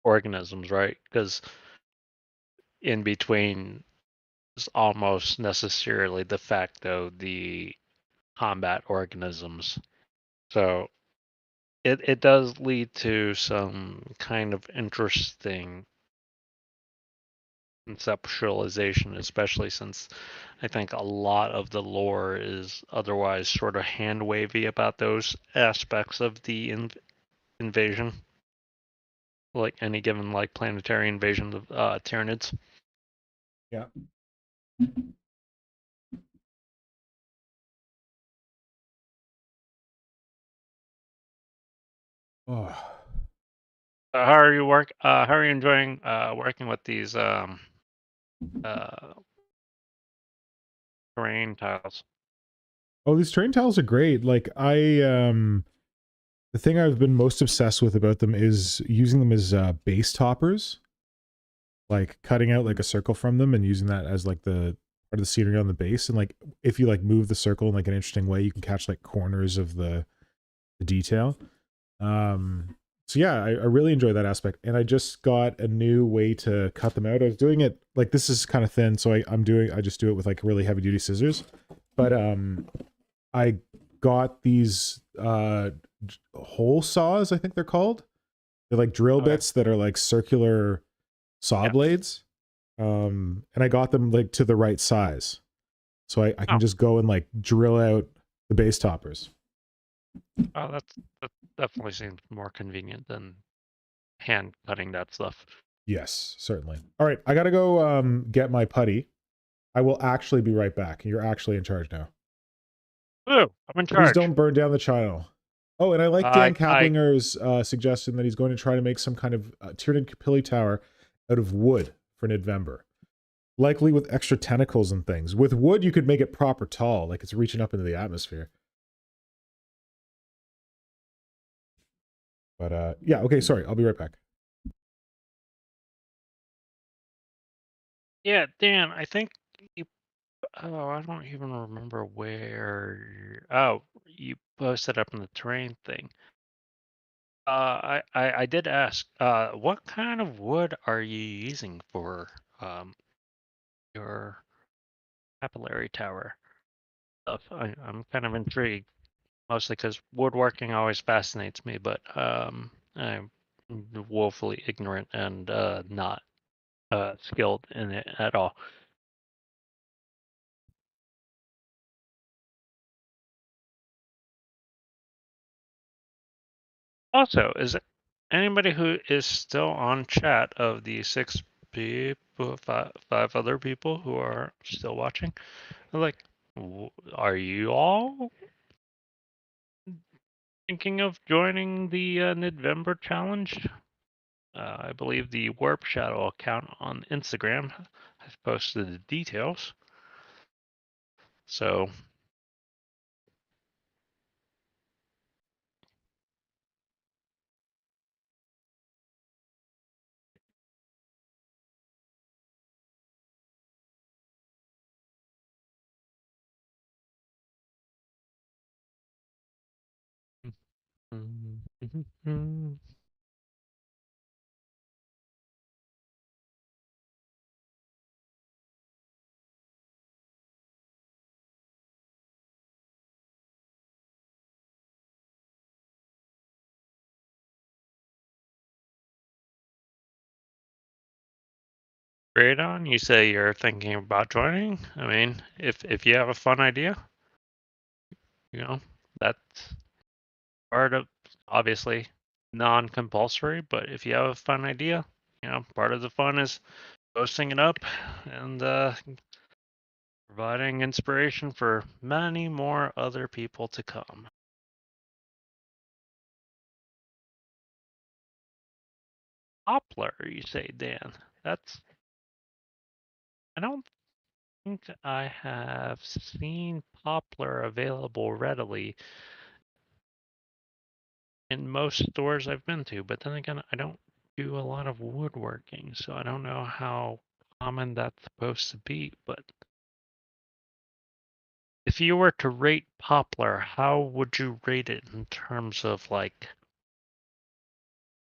organisms, right? Because in between is almost necessarily de facto the combat organisms. So it does lead to some kind of interesting conceptualization, especially since I think a lot of the lore is otherwise sort of hand wavy about those aspects of the invasion, like any given like planetary invasion of Tyranids. Yeah. Oh. How are you How are you enjoying working with these terrain tiles? Oh, these train tiles are great. Like the thing I've been most obsessed with about them is using them as base toppers. Like cutting out like a circle from them and using that as like the part of the scenery on the base. And like if you like move the circle in like an interesting way, you can catch like corners of the detail. So yeah, I really enjoy that aspect. And I just got a new way to cut them out. I was doing it like this is kind of thin, so I just do it with like really heavy duty scissors. But I got these hole saws, I think they're called. They're like drill Okay. bits that are like circular saw Yeah. blades. And I got them like to the right size. So I can Oh. just go and like drill out the base toppers. Oh, that definitely seems more convenient than hand cutting that stuff. Yes, certainly. All right, I gotta go get my putty. I will actually be right back. You're actually in charge now. Ooh, I'm in Please charge. don't burn down the channel. Oh, and I like Dan I Kaplinger's suggestion that he's going to try to make some kind of Tyranid capilli tower out of wood for November. Likely with extra tentacles and things. With wood, you could make it proper tall, like it's reaching up into the atmosphere. But yeah, okay, sorry. I'll be right back. yeah, Dan, I think you. Oh, I don't even remember where. Oh, you posted up in the terrain thing. I did ask. What kind of wood are you using for your capillary tower stuff? I'm kind of intrigued, mostly because woodworking always fascinates me, but I'm woefully ignorant and not skilled in it at all. Also, is it anybody who is still on chat of the 6 people, five other people who are still watching? Like, are you all thinking of joining the November challenge? I believe the Warp Shadow account on Instagram has posted the details. So, Radon, you say you're thinking about joining? I mean, if you have a fun idea, that's part of, obviously non-compulsory, but if you have a fun idea, part of the fun is posting it up and providing inspiration for many more other people to come. Poplar, you say, Dan? I don't think I have seen poplar available readily in most stores I've been to, but then again, I don't do a lot of woodworking, so I don't know how common that's supposed to be, but if you were to rate poplar, how would you rate it in terms of like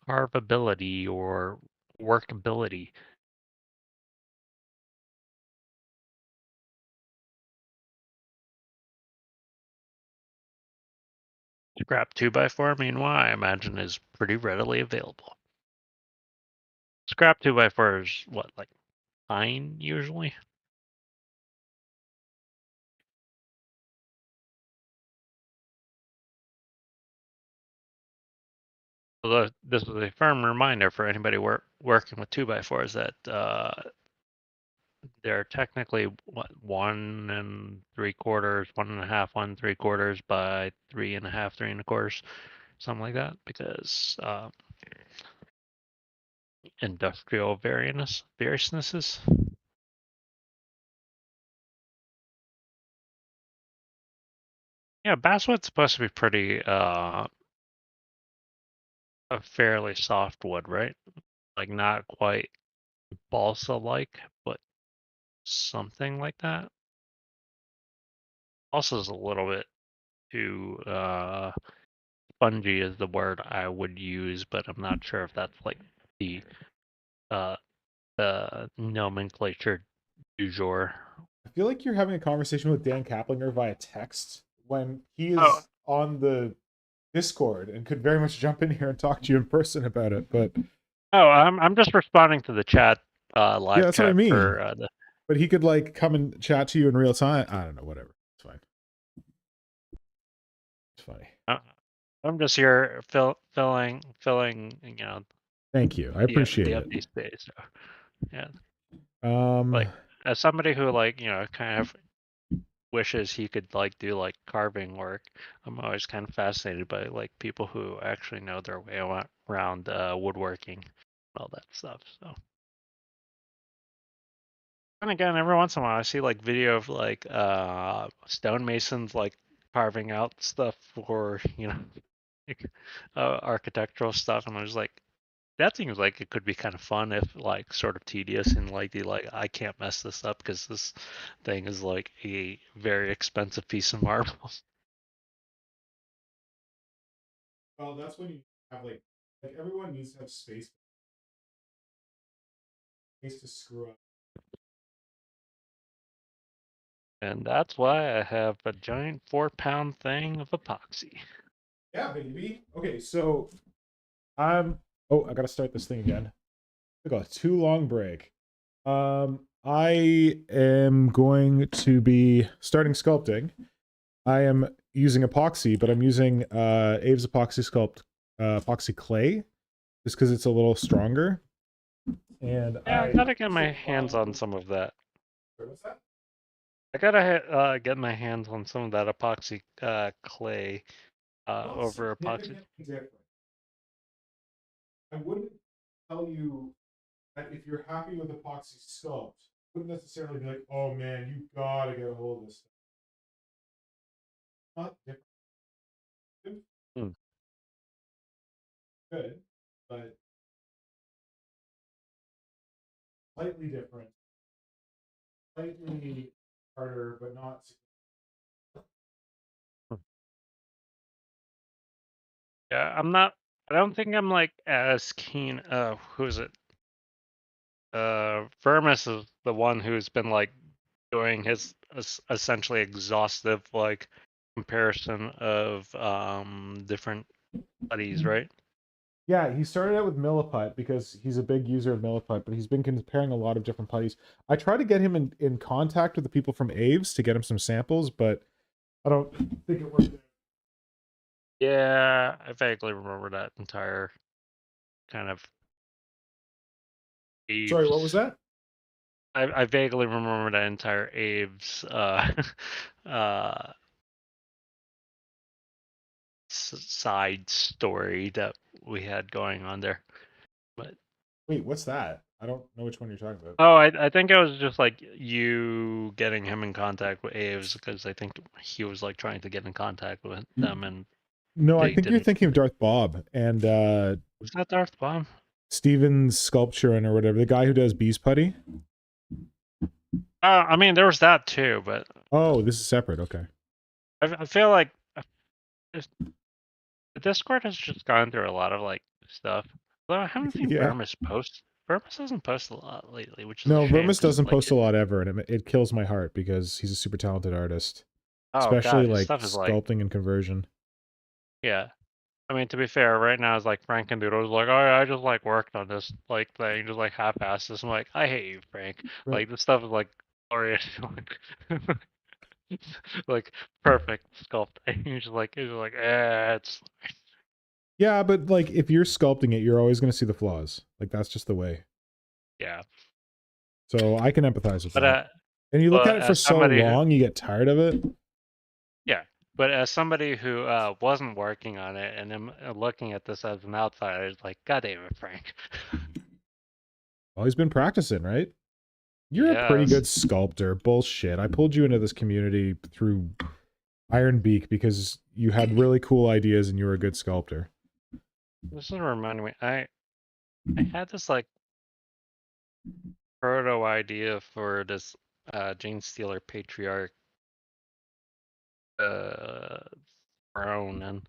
carvability or workability? Scrap 2x4, meanwhile, I imagine is pretty readily available. Scrap 2x4 is what, like pine usually? Although this is a firm reminder for anybody working with 2x4s that they're technically what 1 3/4, 1.5, 1 3/4 by 3.5, 3 1/4, something like that, because industrial variousnesses. Yeah, basswood's supposed to be pretty a fairly soft wood, right? Like not quite balsa like, but something like that. Also is a little bit too spongy is the word I would use, but I'm not sure if that's like the uh nomenclature du jour. I feel like you're having a conversation with Dan Kaplinger via text when he is Oh. on the Discord and could very much jump in here and talk to you in person about it. But Oh, I'm just responding to the chat live yeah, that's what I chat mean. for the. But he could like come and chat to you in real time. I don't know, whatever. It's fine. It's funny. I'm just here filling, you know. Thank you. I appreciate the it. empty space. So, yeah. Like As somebody who like, you know, kind of wishes he could like do like carving work, I'm always kind of fascinated by like people who actually know their way around woodworking, all that stuff. So. And again, every once in a while, I see like video of like stonemasons like carving out stuff for, you know, like, architectural stuff, and I was like, that seems like it could be kind of fun if like sort of tedious and like I can't mess this up because this thing is like a very expensive piece of marble. well, that's when you have like everyone needs to have space to screw up. And that's why I have a giant 4-pound thing of epoxy. Yeah, baby. Okay, so I'm. Oh, I gotta start this thing again. I got a too long break. I am going to be starting sculpting. I am using epoxy, but I'm using Abe's epoxy sculpt epoxy clay, just because it's a little stronger. And Yeah, I gotta get my hands on some of that. What's that? I gotta get my hands on some of that epoxy clay over epoxy. Different. I wouldn't tell you that if you're happy with epoxy sculpt, I wouldn't necessarily be like, oh man, you gotta get a hold of this stuff. Not different. Hmm. Good, but slightly different. Slightly harder, but not. Yeah, I'm not. I don't think I'm like as keen. Who is it? Vermis is the one who's been like doing his essentially exhaustive like comparison of different putties, right? Yeah, he started out with Milliput because he's a big user of Milliput, but he's been comparing a lot of different putties. I try to get him in contact with the people from Aves to get him some samples, but I don't think it worked. Yeah, I vaguely remember that entire kind of. Sorry, what was that? I vaguely remember that entire Abe's uh, side story that we had going on there. But Wait, what's that? I don't know which one you're talking about. oh, I think it was just like you getting him in contact with Aves because I think he was like trying to get in contact with them, and No, I they think you're didn't. thinking of Darth Bob and Was that Darth Bomb? Steven's Sculpture or whatever, the guy who does Bees Putty. I mean, there was that too, but Oh, this is separate. Okay. I feel like the Discord has just gone through a lot of like stuff. Although I haven't seen Yeah. Vermis post. Vermis hasn't posted a lot lately, which is No, a shame, Vermis 'cause, doesn't like, post a lot ever, and it kills my heart because he's a super talented artist, Oh especially god, his like stuff is like, sculpting and conversion. yeah. I mean, to be fair, right now it's like Frankendoodle's like, oh yeah, I just like worked on this like thing, just like half-assed this. I'm like, I hate you, Frank. Right. Like this stuff is like glorious, like perfect sculpting. You're just like, it's. Yeah, but like if you're sculpting it, you're always going to see the flaws. Like that's just the way. Yeah. So I can empathize with But that. And you look but at it for as so somebody long, you get tired of it. yeah. But as somebody who wasn't working on it and am looking at this as an outsider, it's like, God damn it, Frank. Well, he's been practicing, right? You're a pretty Yes. good sculptor. Bullshit. I pulled you into this community through Iron Beak because you had really cool ideas and you were a good sculptor. This is reminding me. I had this like proto idea for this Gene Stealer Patriarch throne, and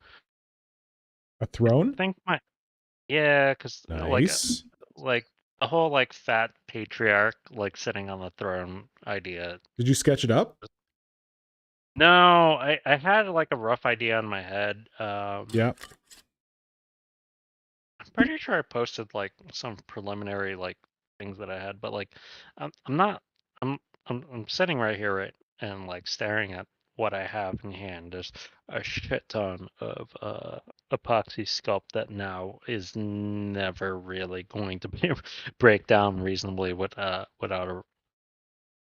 A I throne? think yeah, because Nice. like the whole like fat patriarch like sitting on the throne idea. Did you sketch it up? No, I had like a rough idea in my head. Yeah. I'm pretty sure I posted like some preliminary like things that I had, but like I'm not I'm I'm sitting right here right and like staring at what I have in hand. There's a shit ton of epoxy sculpt that now is never really going to be break down reasonably without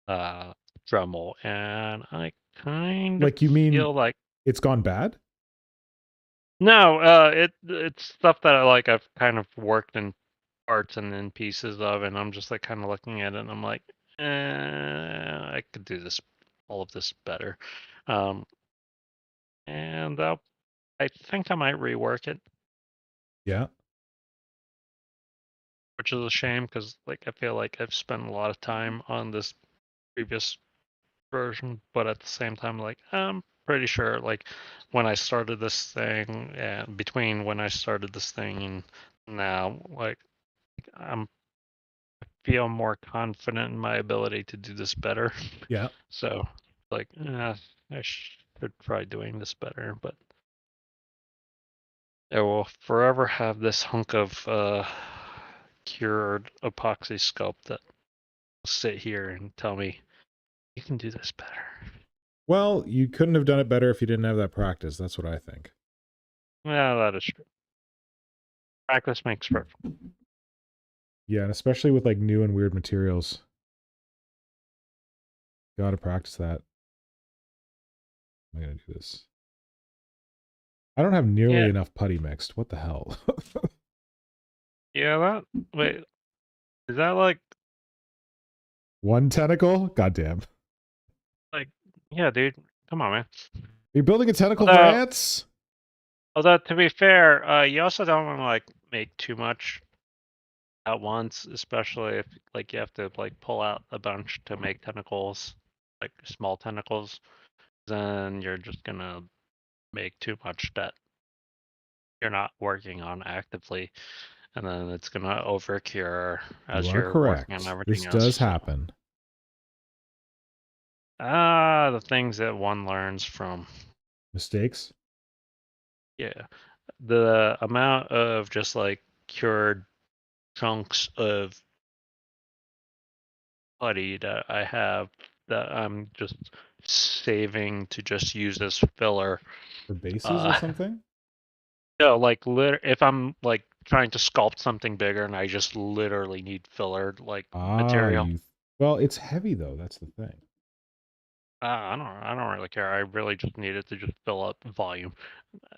a Dremel, and I kind of Like, you mean feel like it's gone bad? no, it's stuff that I've kind of worked in parts and in pieces of, and I'm just like kind of looking at it, and I'm like, I could do this, all of this better, um, and I think I might rework it, Yeah. which is a shame because like I feel like I've spent a lot of time on this previous version, but at the same time, like I'm pretty sure like when I started this thing and between when I started this thing and now, like I'm feel more confident in my ability to do this better. Yeah. So like I should try doing this better, but I will forever have this hunk of cured epoxy sculpt that will sit here and tell me you can do this better. Well, you couldn't have done it better if you didn't have that practice. That's what I think. Yeah, that is true. Practice makes perfect. Yeah, and especially with like new and weird materials. Gotta practice that. I'm gonna do this. I don't have nearly Yeah, enough putty mixed. What the hell? yeah. Wait, is that like One tentacle? Goddamn. like yeah, dude? Come on, man. You're building a tentacle for Although, ants? although to be fair, you also don't want to like make too much at once, especially if like you have to like pull out a bunch to make tentacles, like small tentacles. Then you're just gonna make too much that you're not working on actively, and then it's gonna overcure You as are you're working on correct. This everything else. does So, happen. the things that one learns from, Mistakes? yeah, the amount of just like cured chunks of putty that I have that I'm just saving to just use as filler. For bases or Uh, something? no, like if I'm like trying to sculpt something bigger and I just literally need filler like Ah, material. well, it's heavy though. That's the thing. I don't really care. I really just need it to just fill up volume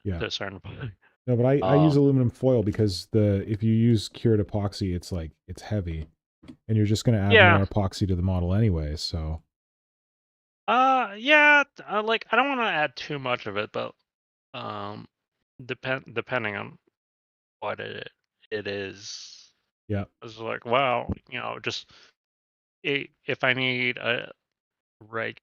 Yeah. to a certain point. No, but I use Um, aluminum foil because if you use cured epoxy, it's like it's heavy, and you're just gonna add yeah, more epoxy to the model anyway. So yeah. Like I don't want to add too much of it, but um, depending on what it is. yeah, It's like, wow, just if I need a right,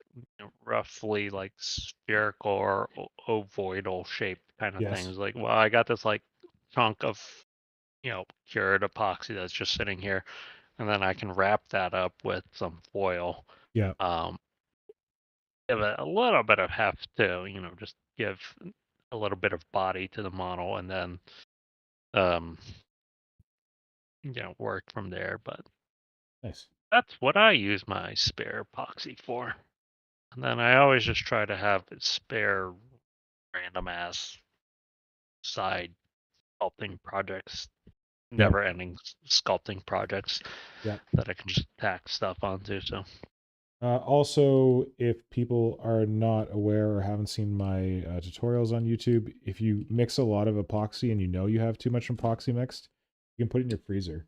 roughly like spherical or ovoidal shaped kind of yes, things. Like, well, I got this like chunk of cured epoxy that's just sitting here, and then I can wrap that up with some foil. yeah, Um, give it a little bit of heft to, just give a little bit of body to the model, and then um, work from there. But nice. that's what I use my spare epoxy for. And then I always just try to have spare random ass side sculpting projects, Yeah, never ending sculpting projects yeah. that I can just tack stuff onto. So Also, if people are not aware or haven't seen my tutorials on YouTube, if you mix a lot of epoxy and you know you have too much epoxy mixed, you can put it in your freezer,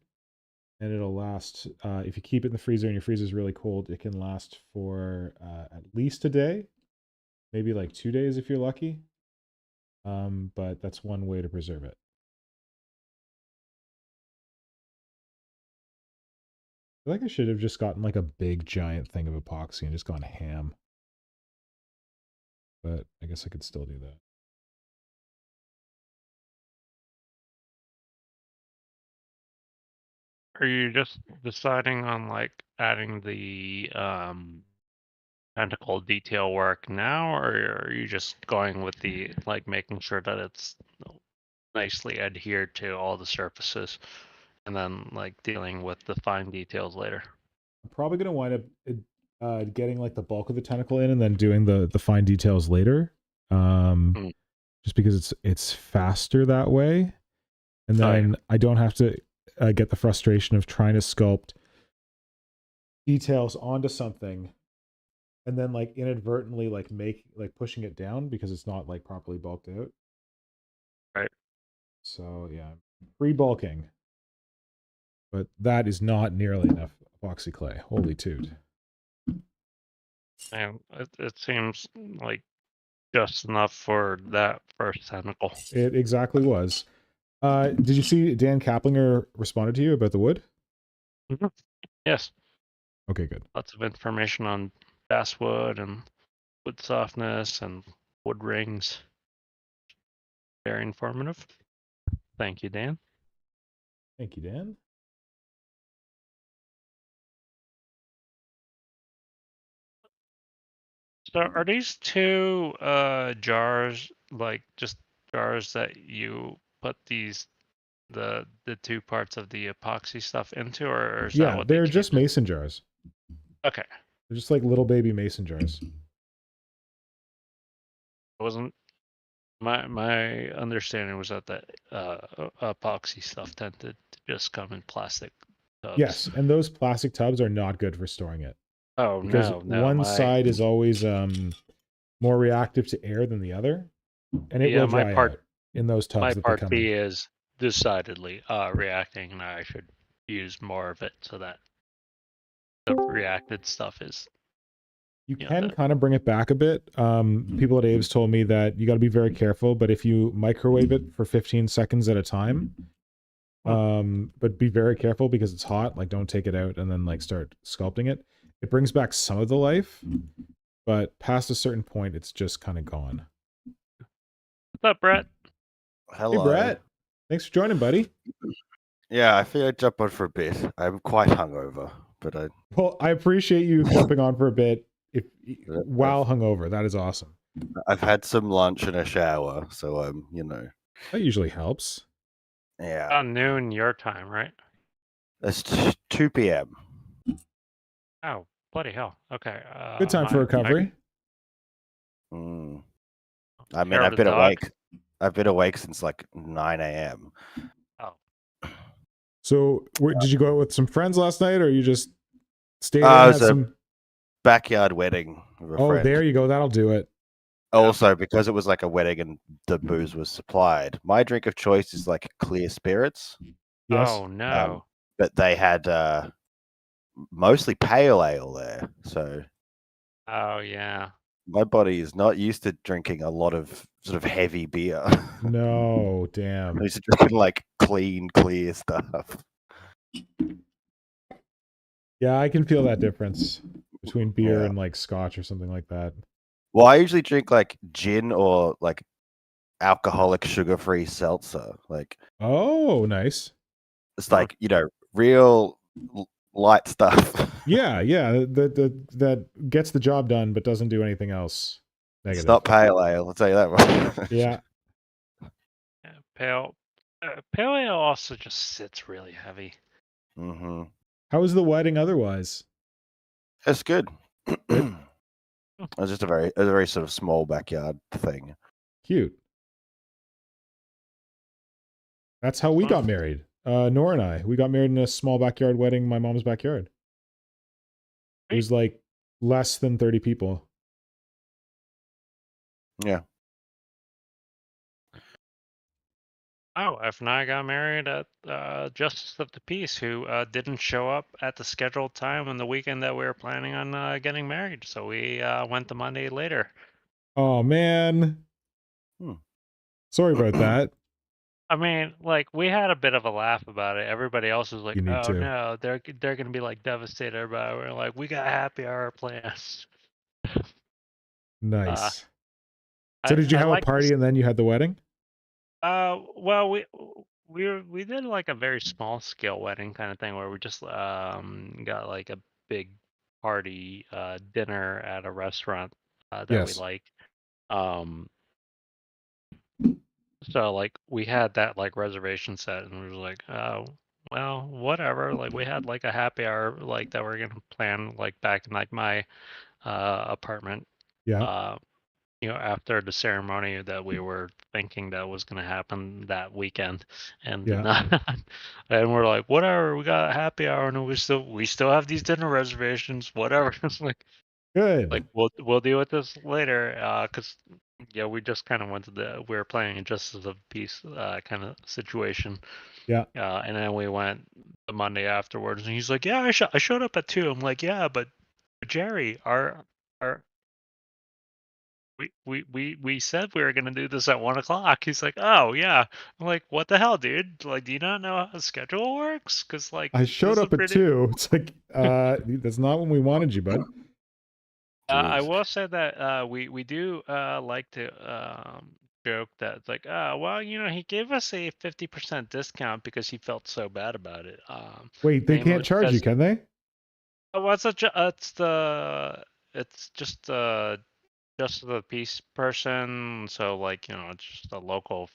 and it'll last. If you keep it in the freezer and your freezer is really cold, it can last for at least a day, maybe like 2 days if you're lucky. But that's one way to preserve it. I feel like I should have just gotten like a big giant thing of epoxy and just gone ham. But I guess I could still do that. are you just deciding on like adding the tentacle detail work now, or are you just going with the making sure that it's nicely adhered to all the surfaces, and then dealing with the fine details later? I'm probably gonna wind up getting like the bulk of the tentacle in and then doing the fine details later. Mm. Just because it's faster that way, and Oh, yeah. then I don't have to get the frustration of trying to sculpt details onto something and then inadvertently pushing it down because it's not properly bulked out. Right. So yeah, pre-bulking, but that is not nearly enough epoxy clay. Holy toot. And it seems like just enough for that first tentacle. It exactly was. Did you see Dan Kaplinger responded to you about the wood? Mm-hmm. Yes. Okay, good. Lots of information on basswood and wood softness and wood rings. Very informative. Thank you, Dan. Thank you, Dan. So are these two jars just jars that you put the two parts of the epoxy stuff into, or is that Yeah, what they they're came just in? mason jars. Okay. They're just like little baby mason jars. It wasn't my understanding was that the epoxy stuff tended to just come in plastic tubs. Yes, and those plastic tubs are not good for storing it. Oh Because no, one side is always more reactive to air than the other, and it will dry out in those tubs my that they part come B in. is decidedly reacting, and I should use more of it so that the reacted stuff is. You can kind of bring it back a bit. People at Abe's told me that you got to be very careful, but if you microwave it for 15 seconds at a time, but be very careful because it's hot, don't take it out and then start sculpting it. It brings back some of the life, but past a certain point, it's just kind of gone. What's up, Brett? Hello. Hey, Brett. Thanks for joining, buddy. Yeah, I figured I'd jump on for a bit. I'm quite hungover, but Well, I appreciate you jumping on for a bit while hungover. That is awesome. I've had some lunch and a shower, so That usually helps. Yeah. About noon your time, right? It's 2 p.m. Oh, bloody hell. Okay. Good time for recovery. I mean, Hair of I've the been dog? awake. I've been awake since 9 a.m. Oh. So, did you go out with some friends last night, or you just stayed in It and was had a some backyard wedding of a friend. there you go. That'll do it. Also, because it was a wedding and the booze was supplied, my drink of choice is clear spirits. Yes. Oh no. But they had mostly pale ale there, so. Oh yeah. My body is not used to drinking a lot of sort of heavy beer. No, damn. I'm used to drinking clean, clear stuff. Yeah, I can feel that difference between beer and scotch or something like that. Well, I usually drink gin or alcoholic sugar-free seltzer. Oh, nice. It's real light stuff. Yeah, that gets the job done, but doesn't do anything else negative. It's not pale ale, I'll tell you that much. Yeah. Pale ale also just sits really heavy. Mm-hmm. How was the wedding otherwise? It's good. Good. It was just a very sort of small backyard thing. Cute. That's how we got married. Nora and I. We got married in a small backyard wedding in my mom's backyard. It was less than 30 people. Yeah. Oh, F and I got married at Justice of the Peace, who didn't show up at the scheduled time on the weekend that we were planning on getting married. So we went the Monday later. Oh, man. Sorry about that. I mean, we had a bit of a laugh about it. Everybody else was like, "Oh no, they're gonna be devastated about it." We're like, "We got happy hour plans." Nice. So did you have a party and then you had the wedding? Well, we did a very small scale wedding kind of thing where we just got a big party dinner at a restaurant that we Yes. like. So like we had that like reservation set, and we were like, oh well, whatever. Like we had like a happy hour like that we're gonna plan like back in like my apartment. Yeah. After the ceremony that we were thinking that was going to happen that weekend, and did Yeah. not. And we're like, whatever, we got a happy hour, and we still have these dinner reservations, whatever. It's like Good. we'll deal with this later, because we just kind of went to we were playing a justice of peace kind of situation. Yeah. And then we went the Monday afterwards, and he's like, yeah, I showed up at 2. I'm like, yeah, but Jerry, our we said we were gonna do this at 1 o'clock. He's like, oh yeah. I'm like, what the hell, dude? Like, do you not know how the schedule works? Because like I showed this is up at pretty. 2. It's like, that's not when we wanted you, bud. I Jeez. will say that we do like to joke that it's like, oh well, he gave us a 50% discount because he felt so bad about it. Wait, they Namely can't charge you, because can they? it's just the peace person, so like it's just a local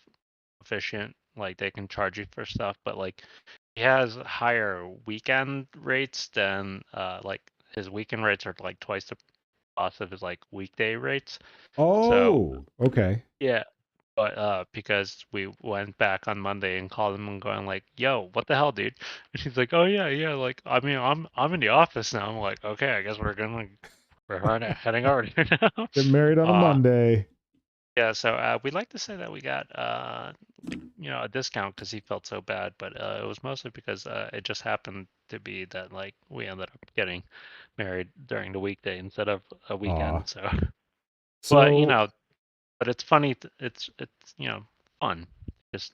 efficient, like they can charge you for stuff, but like he has higher weekend rates than like his weekend rates are like twice the cost of his like weekday rates. So Oh, okay. yeah, but because we went back on Monday and called him and going like, yo, what the hell, dude? And he's like, oh yeah, like I mean I'm in the office now. I'm like, okay, I guess we're heading over here now. Get married on a Monday. Yeah, so we'd like to say that we got a discount because he felt so bad, but it was mostly because it just happened to be that like we ended up getting married during the weekday instead of a Aw. weekend. So, So, but it's funny. It's fun. Just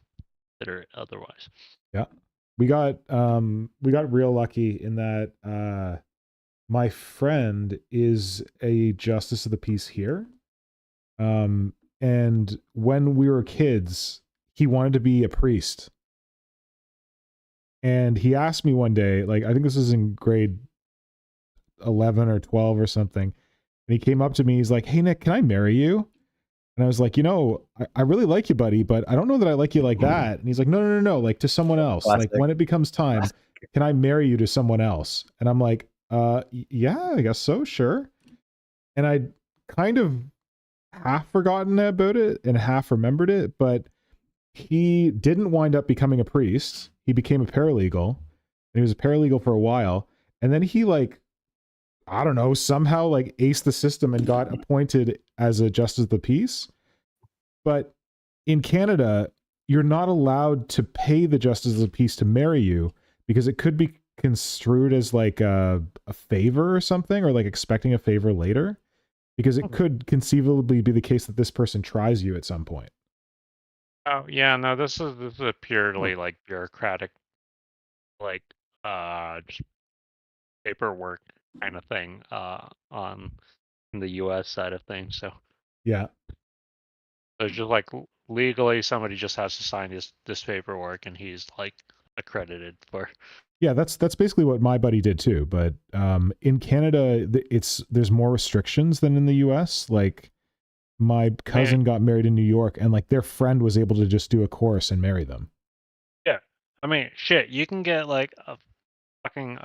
consider it otherwise. yeah. We got real lucky in that my friend is a justice of the peace here. And when we were kids, he wanted to be a priest. And he asked me one day, like I think this was in grade 11 or 12 or something. And he came up to me, he's like, "Hey Nick, can I marry you?" And I was like, I really like you, buddy, but I don't know that I like you like that. And he's like, no, like to someone else. Classic. Like when it becomes time, can I marry you to someone else? And I'm like, yeah, I guess so, sure. And I kind of half forgotten about it and half remembered it, but he didn't wind up becoming a priest. He became a paralegal, and he was a paralegal for a while. And then he like, I don't know, somehow like aced the system and got appointed as a justice of the peace. But in Canada, you're not allowed to pay the justice of the peace to marry you because it could be construed as like a favor or something, or like expecting a favor later, because it could conceivably be the case that this person tries you at some point. Oh yeah, no, this is a purely like bureaucratic, like just paperwork kind of thing on the U.S. side of things. So Yeah. there's just like legally somebody just has to sign this paperwork, and he's like accredited for. Yeah, that's basically what my buddy did too. But in Canada, there's more restrictions than in the U.S. Like my cousin got married in New York, and like their friend was able to just do a course and marry them. Yeah, I mean, shit, you can get like a fucking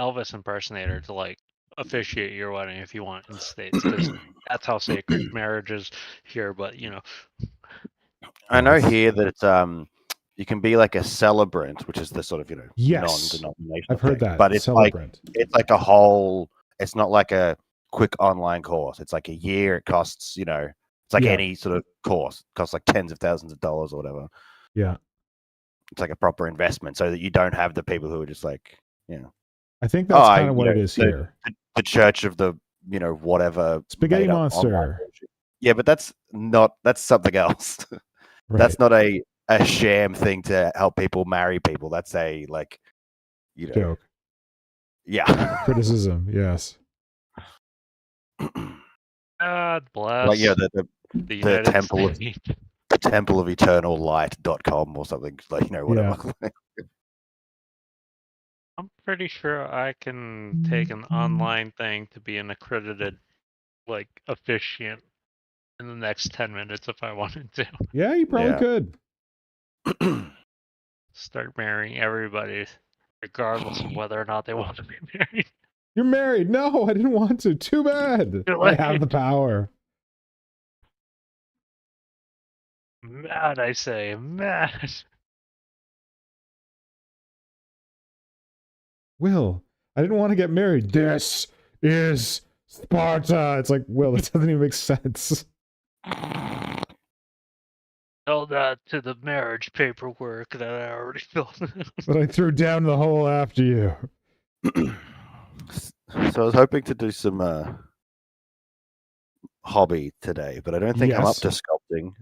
Elvis impersonator to like officiate your wedding if you want in the States, because that's how sacred marriage is here. But I know here that it's you can be like a celebrant, which is the sort of Yes, non-denominational. I've heard thing, that. but it's Celebrant. like a whole. It's not like a quick online course. It's like a year. It costs it's like Yeah. any sort of course. It costs like tens of thousands of dollars or whatever. Yeah. It's like a proper investment, so that you don't have the people who are just like I think that's kind of what it is the, here. The church of the whatever Spaghetti made-up monster. online bullshit. Yeah, but that's something else. Right. That's not a sham thing to help people marry people. That's a Joke. Yeah. Criticism. Yes. God bless. Like the United temple of States. the temple of eternal light.com or something, like whatever. Yeah. I'm pretty sure I can take an online thing to be an accredited, like, officiant in the next 10 minutes if I wanted to. Yeah, you probably Yeah. could. Start marrying everybody, regardless of whether or not they want to be married. You're married. No, I didn't want to. Too bad. Too I have late. the power. Mad, I say, mad. Will, I didn't want to get married. This is Sparta. It's like, Will, that doesn't even make sense. Tell that to the marriage paperwork that I already filled in. But I threw down the hole after you. So I was hoping to do some hobby today, but I don't think I'm up Yes. to sculpting.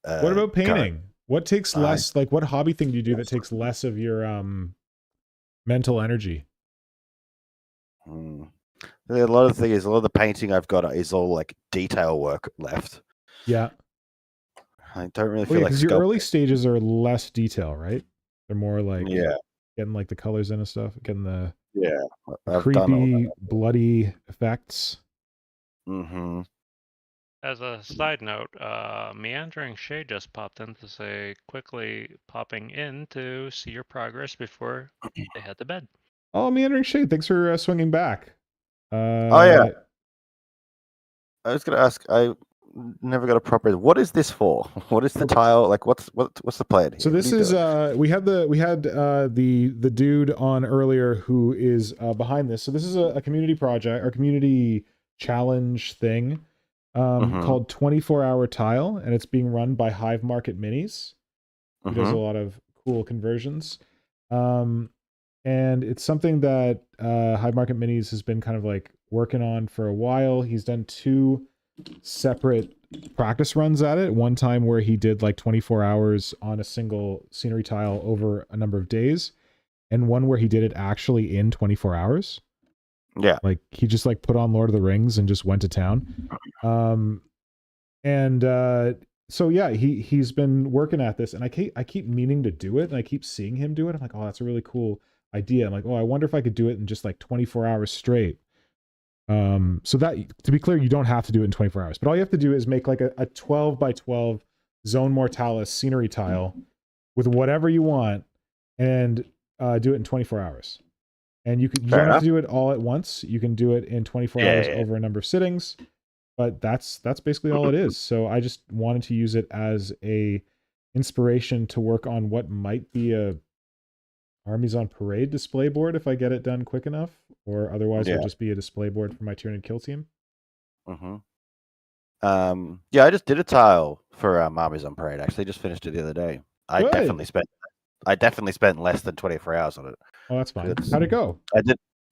What about current- painting? What takes less, like what hobby thing do you do that takes less of your mental energy? Hmm. A lot of the painting I've got is all like detail work left. Yeah. I don't really Well, feel yeah, like because your early sculpting. stages are less detail, right? They're more like Yeah, getting like the colors in and stuff, getting the yeah. I've done all creepy, that. bloody effects. Mm-hmm. As a side note, Meandering Shade just popped in to say, quickly popping in to see your progress before they head to bed. Oh, Meandering Shade, thanks for swinging back. Oh yeah. I was gonna ask. I never got a proper. What is this for? What is the tile? Like, what's the plan here? So this is we had the dude on earlier who is behind this. So this is a community project or community challenge thing called 24-hour tile, and it's being run by HiveMarketMinis, who does a lot of cool conversions. And it's something that HiveMarketMinis has been kind of like working on for a while. He's done 2 separate practice runs at it. One time where he did like 24 hours on a single scenery tile over a number of days, and one where he did it actually in 24 hours. Yeah. Like he just like put on Lord of the Rings and just went to town. So yeah, he's been working at this, and I keep meaning to do it, and I keep seeing him do it. I'm like, oh, that's a really cool idea. I'm like, oh, I wonder if I could do it in just like 24 hours straight. So that, to be clear, you don't have to do it in 24 hours, but all you have to do is make like a 12 by 12 zone mortalis scenery tile with whatever you want, and do it in 24 hours. And you don't have to do it all at once. You can do it in 24 hours over a number of sittings, but that's basically all it is. So I just wanted to use it as a inspiration to work on what might be a Armies on Parade display board if I get it done quick enough, or otherwise it'll just be a display board for my Tyranid kill team. Yeah, I just did a tile for Armies on Parade. Actually, just finished it the other day. I definitely spent less than 24 hours on it. Oh, that's fine. How'd it go?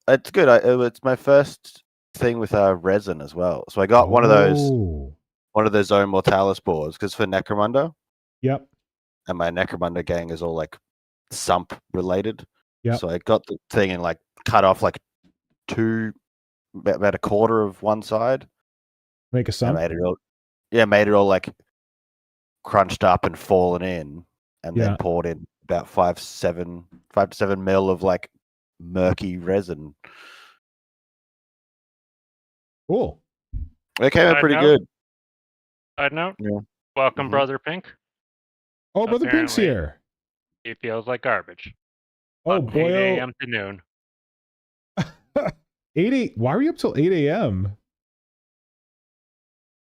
It's good. It's my first thing with resin as well. So I got one of those Zone Mortalis boards because for Necromunda. Yep. And my Necromunda gang is all like sump related. Yeah. So I got the thing and like cut off like about a quarter of one side. Make a sump. Made it all like crunched up and fallen in, and then poured in about 5 to 7 mil of like murky resin. Cool. It came out pretty good. Side note. Yeah. Welcome, Brother Pink. Oh, Brother Pink's here. He feels like garbage. Oh, boy. 8 a.m. to noon. 8 why are you up till 8 a.m.?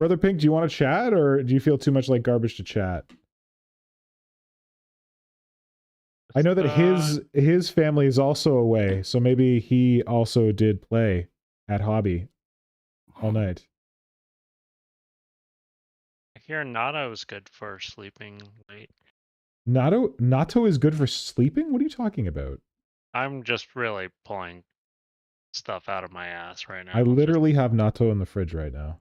Brother Pink, do you want to chat, or do you feel too much like garbage to chat? I know that his family is also away, so maybe he also did play at Hobby all night. I hear Natto is good for sleeping late. Natto is good for sleeping? What are you talking about? I'm just really pulling stuff out of my ass right now. I literally have Natto in the fridge right now.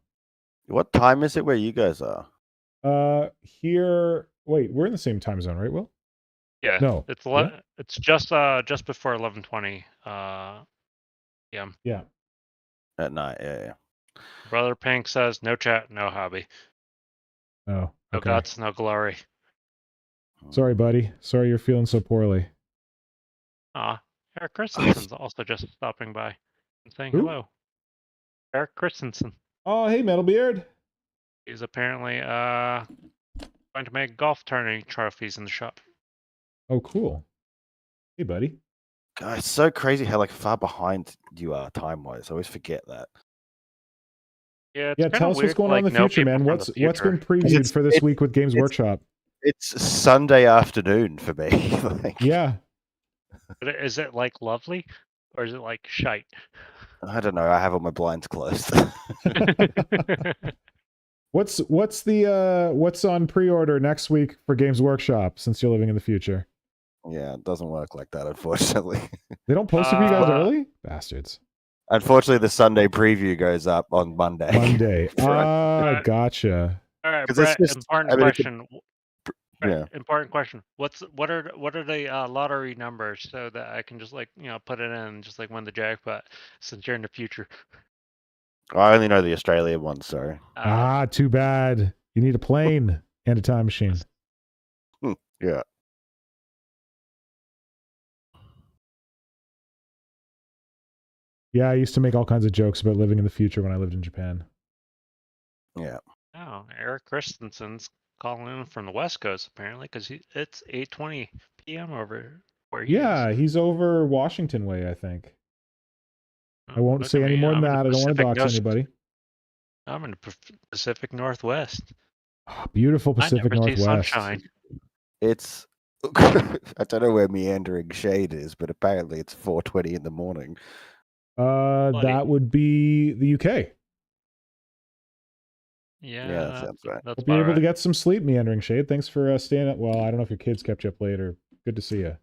What time is it where you guys are? Here. Wait, we're in the same time zone, right, Will? Yeah. No. It's just before 11:20 p.m. Yeah. At night, yeah. Brother Pink says no chat, no hobby. Oh. Okay. No guts, no glory. Sorry, buddy. Sorry you're feeling so poorly. Aw. Eric Christensen's also just stopping by and saying Who? hello. Eric Christensen. Oh, hey, Metalbeard. He's apparently going to make golf tourney trophies in the shop. Oh, cool. Hey, buddy. God, it's so crazy how like far behind you are time wise. I always forget that. Yeah, it's Yeah, kinda tell us what's weird to, going on in the know future, people man. from the What's been future. previewed for this week with Games it's- Workshop? It's Sunday afternoon for me. Like, Yeah. But is it like lovely, or is it like shite? I don't know. I have all my blinds closed. What's on pre-order next week for Games Workshop since you're living in the future? Yeah, it doesn't work like that, unfortunately. They don't post it for you guys Uh, early? Bastards. Unfortunately, the Sunday preview goes up on Monday. Monday. Uh, Gotcha. All right, 'Cause it's Brett. just- Important I mean, it could- question. yeah. Important question. What are the lottery numbers so that I can just like put it in just like win the jackpot since you're in the future. I only know the Australian one, so Too bad. You need a plane and a time machine. yeah. Yeah, I used to make all kinds of jokes about living in the future when I lived in Japan. Yeah. Oh, Eric Christensen's calling in from the West Coast apparently because it's 8:20 p.m. over where he Yeah, is. he's over Washington way, I think. I won't Look say at any me, more than I'm in that. the I don't want to Pacific dox anybody. I'm in the Pacific Northwest. Oh, beautiful Pacific I never see Northwest. sunshine. It's I don't know where meandering shade is, but apparently it's 4:20 in the morning. That would be the UK. Yeah, that sounds right. That's Hope you're about able to right. get some sleep, meandering shade. Thanks for staying up. Well, I don't know if your kids kept you up late or good to see you.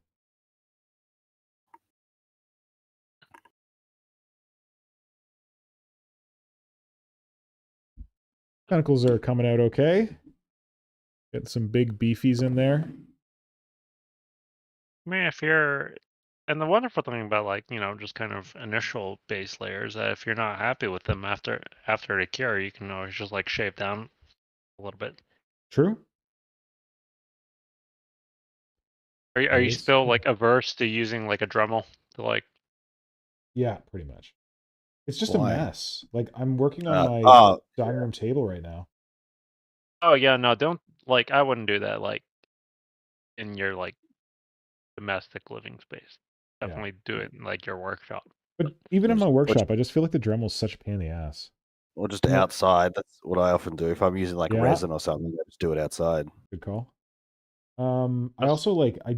Tentacles are coming out okay. Getting some big beefies in there. I mean, if you're, and the wonderful thing about like just kind of initial base layers, that if you're not happy with them after they cure, you can always just like shave down a little bit. True. Are you Yes. still like averse to using like a Dremel to like? Yeah, pretty much. It's just Why? a mess. Like I'm working on my dining room table right now. Oh yeah, no, don't like. I wouldn't do that like in your like domestic living space. Yeah. Definitely do it in like your workshop. But even in my Which- workshop, I just feel like the Dremel's such a pain in the ass. Or just No. outside. That's what I often do. If I'm using like Yeah. resin or something, I just do it outside. Good call. I also like I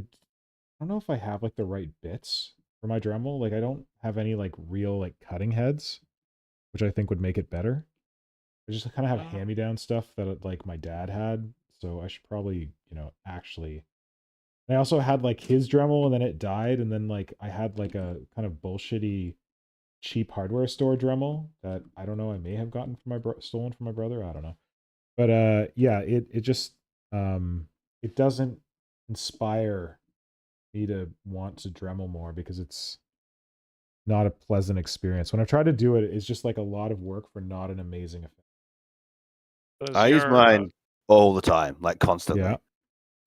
don't know if I have like the right bits for my Dremel. Like I don't have any like real like cutting heads, which I think would make it better. I just kind of have hand-me-down stuff that like my dad had, so I should probably, actually. I also had like his Dremel and then it died, and then like I had like a kind of bullshitty cheap hardware store Dremel that I don't know, I may have gotten from stolen from my brother, I don't know. But yeah, it just it doesn't inspire me to want to Dremel more because it's not a pleasant experience. When I've tried to do it, it's just like a lot of work for not an amazing effect. I use mine all the time, like constantly. Yeah.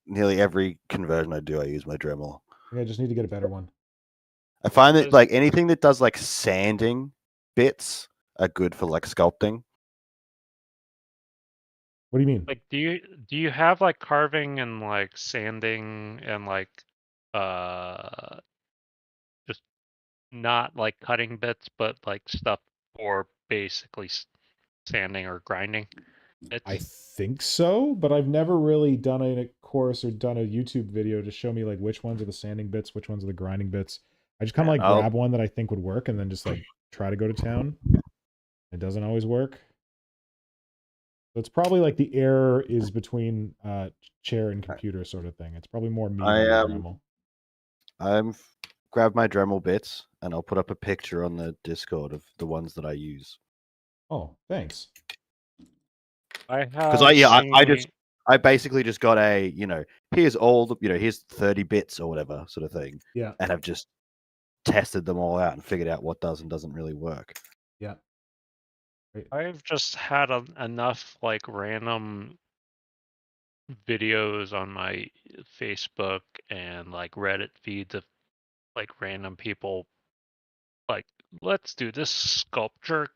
Nearly every conversion I do, I use my Dremel. I just need to get a better one. I find that like anything that does like sanding bits are good for like sculpting. What do you mean? Like, do you have like carving and like sanding and like just not like cutting bits, but like stuff for basically sanding or grinding bits? I think so, but I've never really done a course or done a YouTube video to show me like which ones are the sanding bits, which ones are the grinding bits. I just kind of like grab one that I think would work and then just like try to go to town. It doesn't always work. So it's probably like the error is between chair and computer sort of thing. It's probably more me than Dremel. I'm grab my Dremel bits and I'll put up a picture on the Discord of the ones that I use. Oh, thanks. Because I basically just got a here's all the here's 30 bits or whatever sort of thing. Yeah. And I've just tested them all out and figured out what does and doesn't really work. Yeah. I've just had enough like random videos on my Facebook and like Reddit feeds of like random people like, let's do this sculpture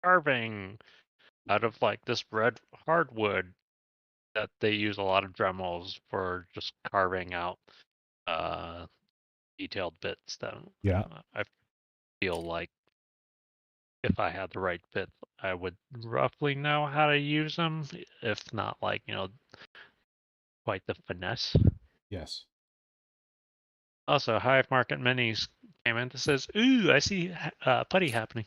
carving out of like this red hardwood that they use a lot of Dremels for just carving out detailed bits that Yeah. I feel like if I had the right bit, I would roughly know how to use them, if not like, quite the finesse. Yes. Also, HiveMarketMinis came in that says, ooh, I see putty happening.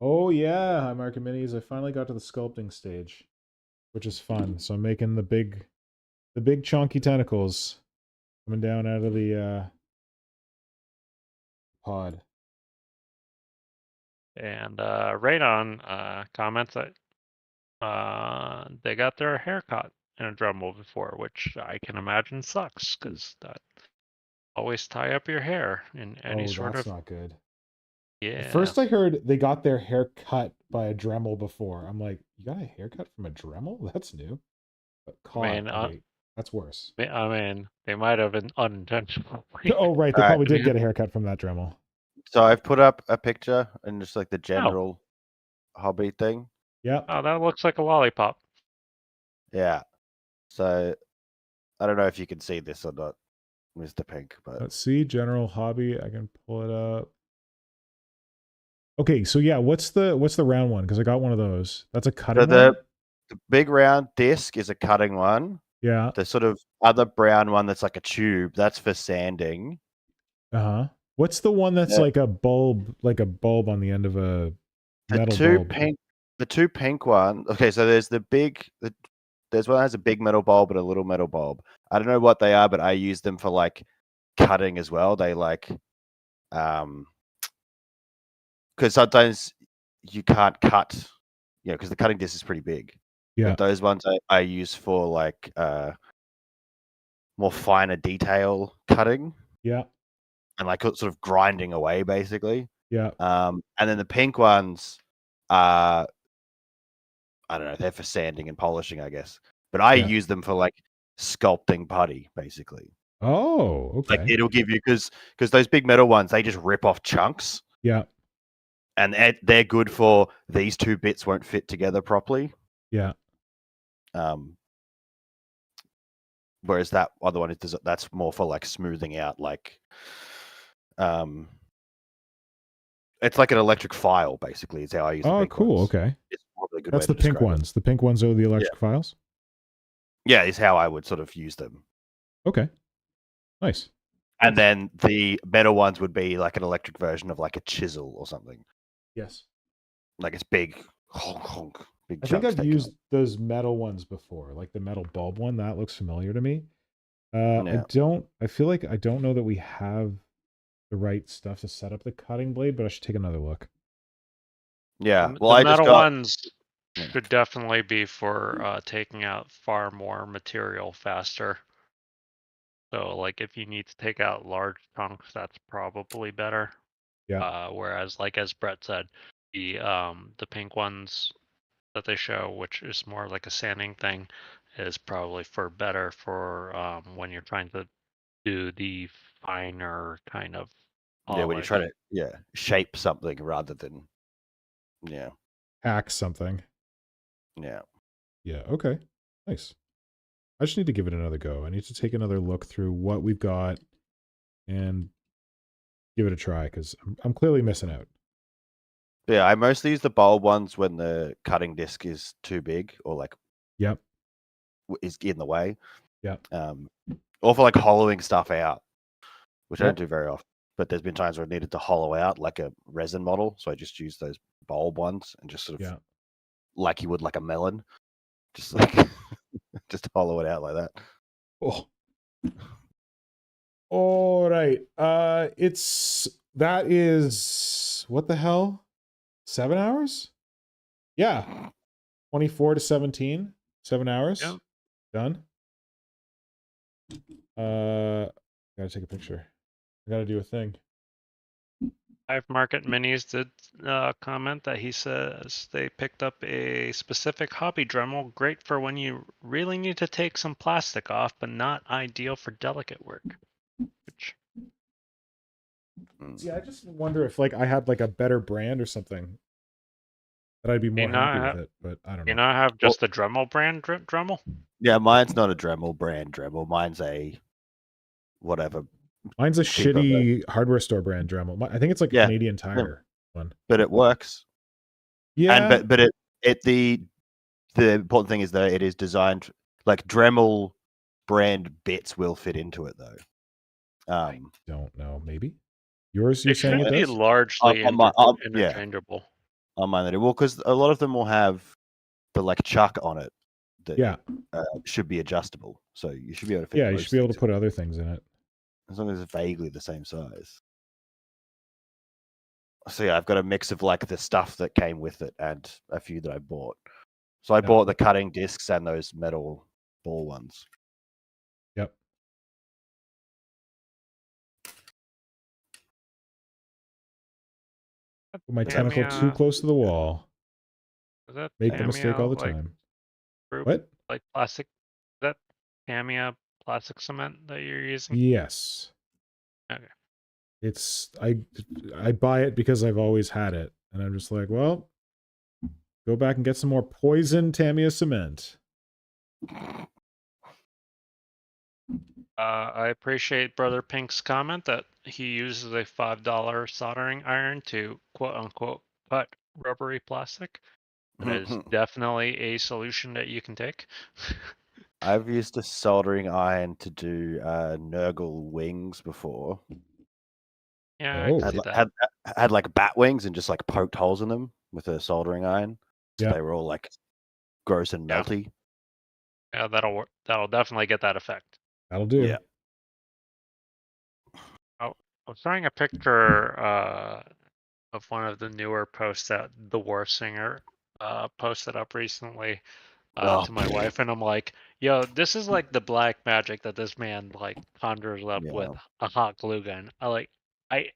Oh yeah, HiveMarketMinis. I finally got to the sculpting stage, which is fun. So I'm making the big chunky tentacles coming down out of the pod. And Radon comments that they got their haircut in a Dremel before, which I can imagine sucks because that always tie up your hair in any sort That's of not good. yeah. At first I heard they got their hair cut by a Dremel before. I'm like, you got a haircut from a Dremel? That's new. But caught, wait, that's worse. I mean, they might have been unintentional. Oh right, they All probably right. did get a haircut from that Dremel. So I've put up a picture and just like the Oh. general hobby thing. Yeah. Oh, that looks like a lollipop. Yeah. So I don't know if you can see this or not, Mr. Pink, but Let's see, general hobby. I can pull it up. Okay, so yeah, what's the round one? Because I got one of those. That's a cutting so one? the big round disc is a cutting one. Yeah. The sort of other brown one that's like a tube, that's for sanding. Uh-huh. What's the one that's Yeah. like a bulb on the end of a metal bulb? The two pink one. Okay, so there's there's one that has a big metal bulb and a little metal bulb. I don't know what they are, but I use them for like cutting as well. They like because sometimes you can't cut, because the cutting disc is pretty big. Yeah. But those ones I use for like more finer detail cutting. Yeah. And like sort of grinding away basically. Yeah. And then the pink ones are, I don't know, they're for sanding and polishing, I guess. But I use them for like sculpting putty, basically. Oh, okay. Like it'll give you because those big metal ones, they just rip off chunks. Yeah. And they're good for these two bits won't fit together properly. Yeah. Whereas that other one that's more for like smoothing out, like it's like an electric file, basically. Is how I use the pink cool. ones. Okay. It's probably a good That's way the to pink describe ones. The pink ones are the electric files? Yeah, is how I would sort of use them. Okay. Nice. And then the metal ones would be like an electric version of like a chisel or something. Yes. Like it's big, honk, honk, big I think chunks I've taken used up. those metal ones before, like the metal bulb one. That looks familiar to me. Yeah. I feel like I don't know that we have the right stuff to set up the cutting blade, but I should take another look. Yeah. The Well, I metal just got ones should definitely be for taking out far more material faster. So, like, if you need to take out large chunks, that's probably better. Yeah. Whereas, like as Brett said, the pink ones that they show, which is more like a sanding thing, is probably better for when you're trying to do the finer kind of polish. Yeah, when you're trying to shape something rather than hack something. Yeah. Yeah. Okay. Nice. I just need to give it another go. I need to take another look through what we've got and give it a try because I'm clearly missing out. Yeah, I mostly use the bulb ones when the cutting disc is too big or like is in the way. Yeah. Or for like hollowing stuff out, which I don't do very often. But there's been times where I needed to hollow out like a resin model, so I just use those bulb ones and just sort of like you would like a melon, just like just hollow it out like that. Oh. All right. That is what the hell? 7 hours? Yeah. 24 to 17. 7 hours. Yep. Done. Gotta take a picture. I gotta do a thing. HiveMarketMinis did comment that he says they picked up a specific hobby Dremel, great for when you really need to take some plastic off, but not ideal for delicate work. Which See, I just wonder if like I had like a better brand or something that I'd be more not happy have- with it, but I don't You know. not have just the Dremel brand Dremel? Yeah, mine's not a Dremel brand Dremel. Mine's a whatever. Mine's a cheaper, shitty hardware store brand Dremel. I think it's like a Yeah, Canadian Tire one. but it works. Yeah, And but the important thing is that it is designed like Dremel brand bits will fit into it though. I don't know. Maybe yours. They You're saying should it be does? largely Yeah, interchangeable. on mine that it will, because a lot of them will have the like chuck on it that Yeah, should be adjustable, so you should be able to fit. yeah. You most should be able to things put other things in it. as long as it's vaguely the same size. So yeah, I've got a mix of like the stuff that came with it and a few that I bought. So I bought the cutting discs and those metal ball ones. Yep. Put my tentacle too close to the wall. Is that Make the mistake all the like, time. group, What? like plastic? Is that Tamiya plastic cement that you're using? Yes. Okay. It's I buy it because I've always had it, and I'm just like, well, go back and get some more poison Tamiya cement. I appreciate Brother Pink's comment that he uses a $5 soldering iron to quote unquote cut rubbery plastic. That is definitely a solution that you can take. I've used a soldering iron to do Nurgle wings before. Yeah, I can see that. Had like bat wings and just like poked holes in them with a soldering iron. So Yeah. they were all like gross and melty. Yeah, that'll definitely get that effect. That'll do. Yeah. I was showing a picture of one of the newer posts that the War Singer posted up recently to my wife, and I'm like, yo, this is like the black magic that this man like conjures up with a hot glue gun. I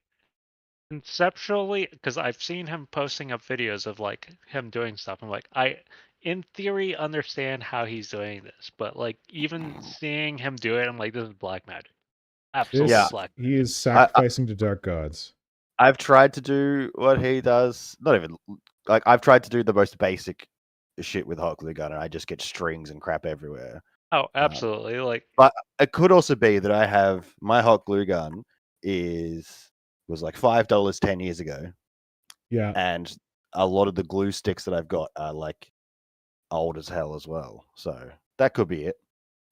conceptually, because I've seen him posting up videos of like him doing stuff. I'm like, I in theory understand how he's doing this, but like even seeing him do it, I'm like, this is black magic. Absolutely black magic. He is sacrificing to dark gods. I've tried to do what he does. Not even like I've tried to do the most basic shit with hot glue gun, and I just get strings and crap everywhere. Oh, absolutely. But it could also be that I have my hot glue gun was like $5 10 years ago. Yeah. And a lot of the glue sticks that I've got are like old as hell as well. So that could be it,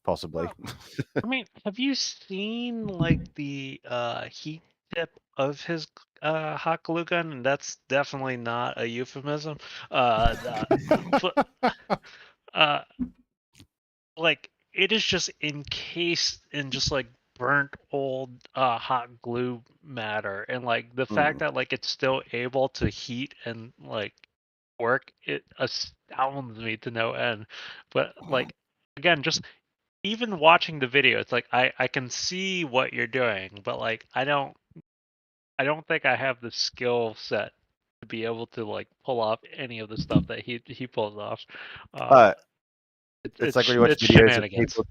possibly. I mean, have you seen like the heat tip of his hot glue gun? And that's definitely not a euphemism. But like it is just encased in just like burnt old hot glue matter, and like the fact that like it's still able to heat and like work, it astounds me to no end. But like again, just even watching the video, it's like I can see what you're doing, but like I don't think I have the skill set to be able to like pull off any of the stuff that he pulls off. It's like when you watch videos of people.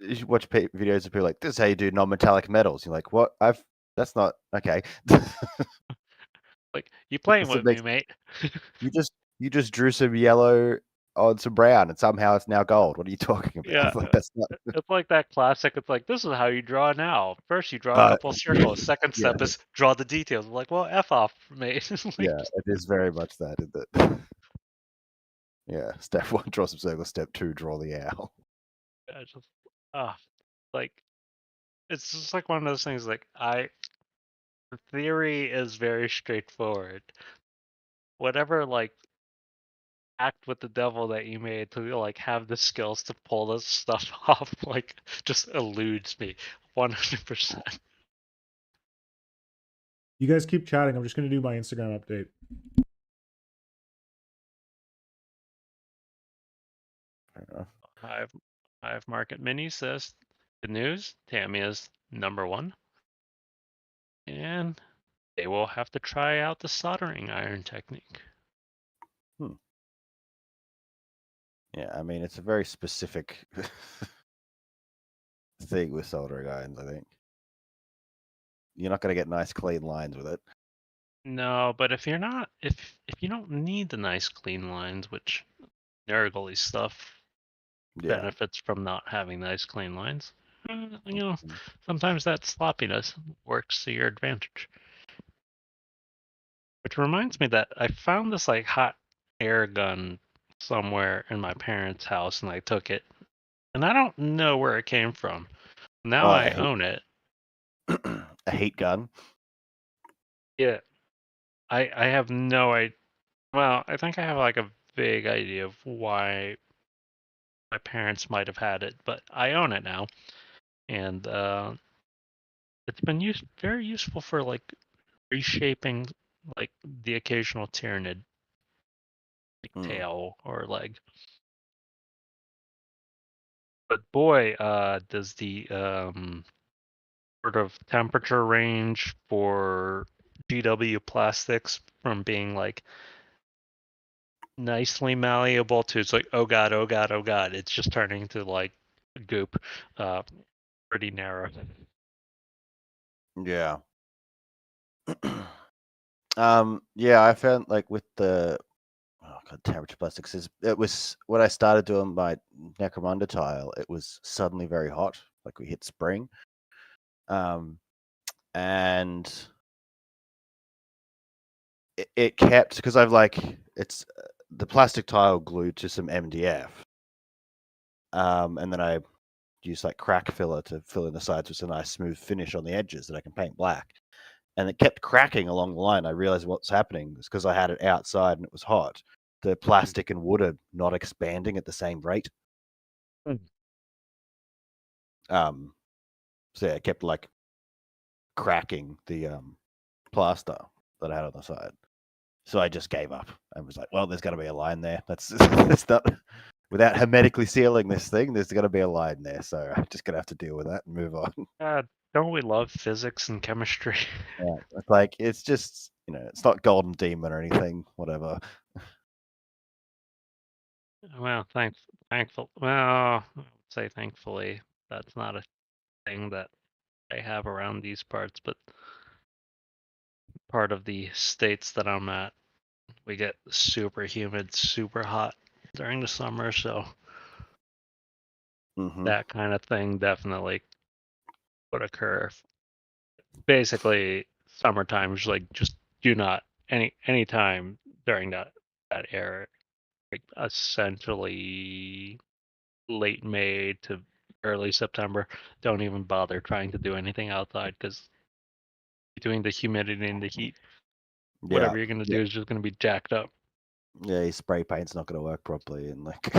You watch videos of people like, this is how you do non-metallic metals. You're like, what? That's not okay. Like, you playing with me, mate? you just drew some yellow on some brown, and somehow it's now gold. What are you talking about? Yeah, Like, that's not... It's like that classic. It's like, this is how you draw now. First, you draw a couple circles. Second step is draw the details. I'm like, well, F off, mate. Like, yeah, it is very much that, isn't it? Yeah, step 1, draw some circles. Step 2, draw the owl. Yeah, just like it's just like one of those things. Like the theory is very straightforward. Whatever like act with the devil that you made to like have the skills to pull this stuff off, like just eludes me 100%. You guys keep chatting. I'm just going to do my Instagram update. HiveMarketMinis says the news. Tamiya's #1, and they will have to try out the soldering iron technique. Yeah, I mean, it's a very specific thing with soldering irons, I think. You're not going to get nice clean lines with it. No, but if you don't need the nice clean lines, which Nergly stuff Yeah. benefits from not having nice clean lines, sometimes that sloppiness works to your advantage. Which reminds me that I found this like hot air gun somewhere in my parents' house, and I took it, and I don't know where it came from. Now Oh, I own it. a heat gun. Yeah, I have no idea. Well, I think I have like a vague idea of why my parents might have had it, but I own it now, and it's been very useful for like reshaping like the occasional Tyranid, like tail or leg. But boy, does the sort of temperature range for GW plastics from being like nicely malleable to it's like oh god, oh god, oh god, it's just turning to like goop, pretty narrow. Yeah. Yeah, I found like with the temperature plastics it was when I started doing my Necromunda tile, it was suddenly very hot, like we hit spring. And it kept, because I've like it's the plastic tile glued to some MDF. And then I use like crack filler to fill in the sides with a nice smooth finish on the edges that I can paint black. And it kept cracking along the line. I realized what's happening is because I had it outside and it was hot. The plastic and wood are not expanding at the same rate. So yeah, it kept like cracking the plaster that I had on the side. So I just gave up and was like, well, there's got to be a line there. That's not without hermetically sealing this thing. There's got to be a line there. So I'm just gonna have to deal with that and move on. Don't we love physics and chemistry? Yeah, it's like it's just it's not Golden Demon or anything. Whatever. Well, thankful. Well, I would say thankfully that's not a thing that I have around these parts, but part of the states that I'm at, we get super humid, super hot during the summer, so that kind of thing definitely would occur. Basically, summertime is like just do not any time during that era, like essentially late May to early September. Don't even bother trying to do anything outside because between the humidity and the heat, whatever you're gonna do is just gonna be jacked up. Yeah, your spray paint's not gonna work properly, and like.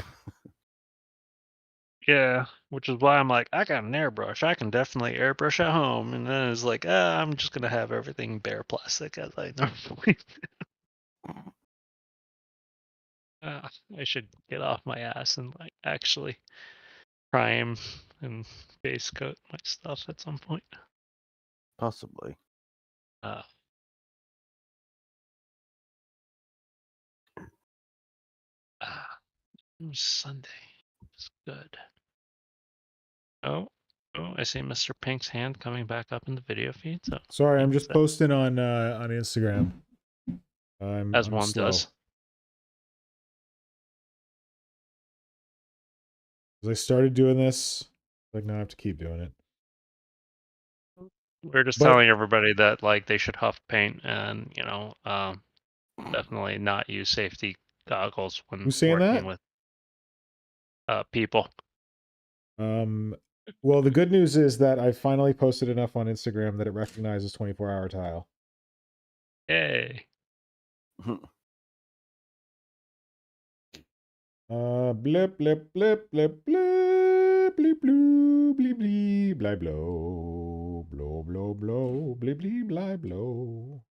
Yeah, which is why I'm like, I got an airbrush. I can definitely airbrush at home, and then it's like, I'm just gonna have everything bare plastic as I normally do. I should get off my ass and like actually prime and base coat my stuff at some point. Possibly. Sunday. It's good. Oh, I see Mr. Pink's hand coming back up in the video feed. So sorry, I'm just posting on Instagram. As I'm one slow. does. As I started doing this, like now I have to keep doing it. We're just telling everybody that like they should huff paint and definitely not use safety goggles when working with people. Well, the good news is that I finally posted enough on Instagram that it recognizes 24-hour tile. Yay. Blip, blip, blip, blip, blip, bleep, blue, bleep, bleep, bly, blow, blow, blow, blow, bleep, bleep, bly, blow,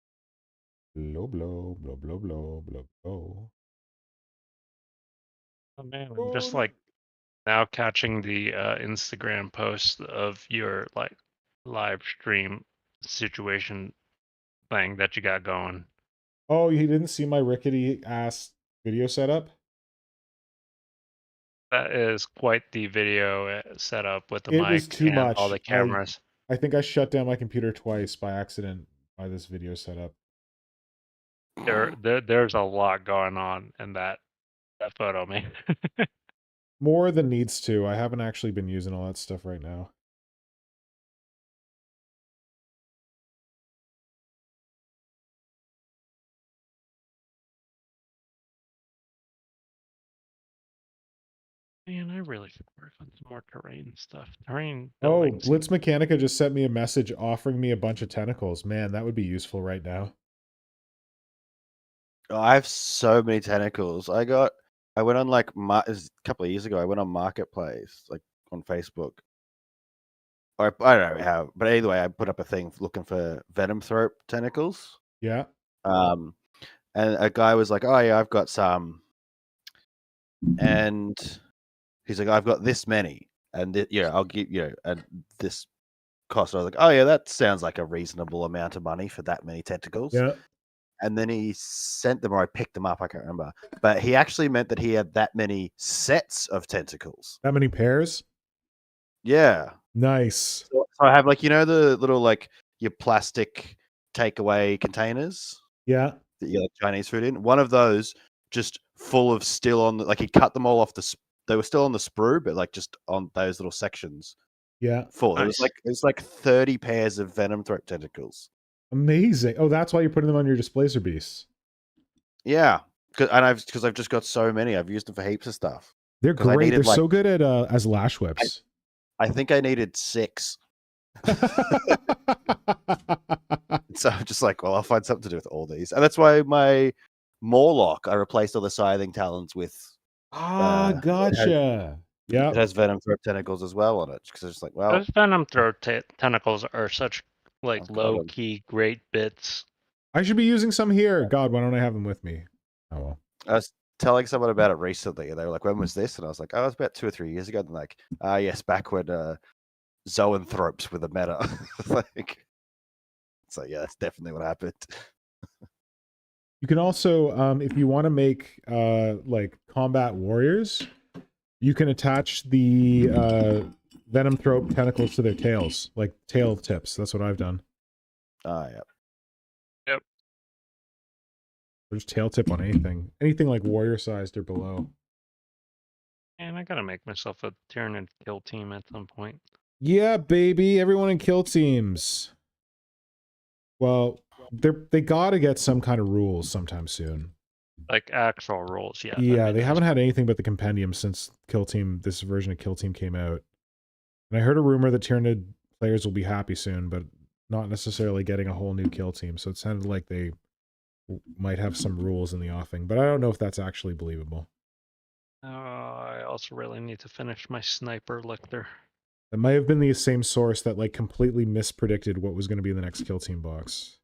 blow, blow, blow, blow, blow, blow, blow. Oh man, I'm just like now catching the Instagram post of your like live stream situation thing that you got going. Oh, you didn't see my rickety ass video setup? That is quite the video setup with the It was mic too and much. all the cameras. I think I shut down my computer twice by accident by this video setup. There's a lot going on in that photo, man. More than needs to. I haven't actually been using all that stuff right now. Man, I really should work on some more terrain stuff. Terrain Oh, building Blitz seems- Mechanica just sent me a message offering me a bunch of tentacles. Man, that would be useful right now. Oh, I have so many tentacles. I went on like a couple of years ago. I went on Marketplace, like on Facebook. Or I don't know how, but either way, I put up a thing looking for venom throat tentacles. Yeah. And a guy was like, "Oh yeah, I've got some," and he's like, "I've got this many, and I'll give and this cost." I was like, "Oh yeah, that sounds like a reasonable amount of money for that many tentacles." Yeah. And then he sent them, or I picked them up. I can't remember, but he actually meant that he had that many sets of tentacles. That many pairs? Yeah. Nice. So I have like the little like your plastic takeaway containers. Yeah. That you like Chinese food in. One of those just full of still on like he cut them all off they were still on the sprue, but like just on those little sections. Yeah. Full. Nice. It was like 30 pairs of venom throat tentacles. Amazing. Oh, that's why you're putting them on your displacer beasts. Yeah. Because I've just got so many. I've used them for heaps of stuff. They're 'Cause I great. They're needed, like- so good at as lash whips. I think I needed 6. So I'm just like, well, I'll find something to do with all these. And that's why my Morlock, I replaced all the scything talons with Gotcha. Yeah. it has venom throat tentacles as well on it. Because it's just like, well, Those venom throat tentacles are such like I've got 'em. low key great bits. I should be using some here. God, why don't I have them with me? Oh well. I was telling someone about it recently, and they were like, "When was this?" And I was like, "Oh, it was about 2 or 3 years ago." And they're like, "Ah, yes, back when zoanthropes were the meta." Like, so yeah, that's definitely what happened. You can also, if you want to make like combat warriors, you can attach the venom throat tentacles to their tails, like tail tips. That's what I've done. Ah, yeah. Or just tail tip on anything like warrior sized or below. And I gotta make myself a Tyranid kill team at some point. Yeah, baby, everyone in kill teams. Well, they gotta get some kind of rules sometime soon. Like actual rules, yeah. that'd Yeah, be they nice. haven't had anything but the compendium since Kill Team, this version of Kill Team came out. And I heard a rumor that Tyranid players will be happy soon, but not necessarily getting a whole new Kill Team. So it sounded like they might have some rules in the offing, but I don't know if that's actually believable. I also really need to finish my sniper lictor. That might have been the same source that like completely mispredicted what was going to be in the next Kill Team box.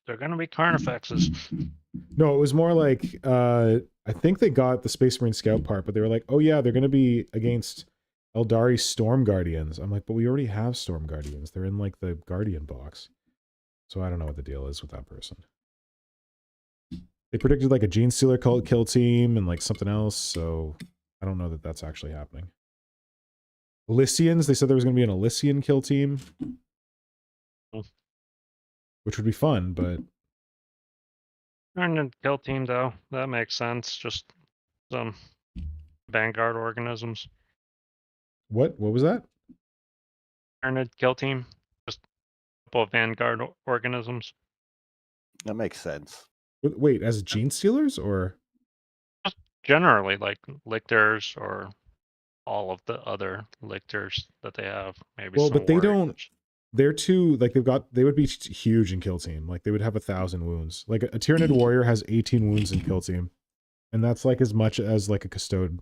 They're gonna be Carnifexes. No, it was more like I think they got the Space Marine Scout part, but they were like, oh yeah, they're going to be against Eldari Storm Guardians. I'm like, but we already have Storm Guardians. They're in like the Guardian box. So I don't know what the deal is with that person. They predicted like a Gene Stealer kill team and like something else, so I don't know that that's actually happening. Elysians, they said there was going to be an Elysian kill team. Which would be fun, but... Tyranid kill team though, that makes sense. Just some Vanguard organisms. What was that? Tyranid kill team. Just a couple of Vanguard organisms. That makes sense. Wait, as Gene Stealers or? Just generally like lictors or all of the other lictors that they have. Maybe Well, some but they don't. warriors. They're too like they would be huge in kill team. Like they would have 1,000 wounds. Like a Tyranid warrior has 18 wounds in kill team, and that's like as much as like a custode.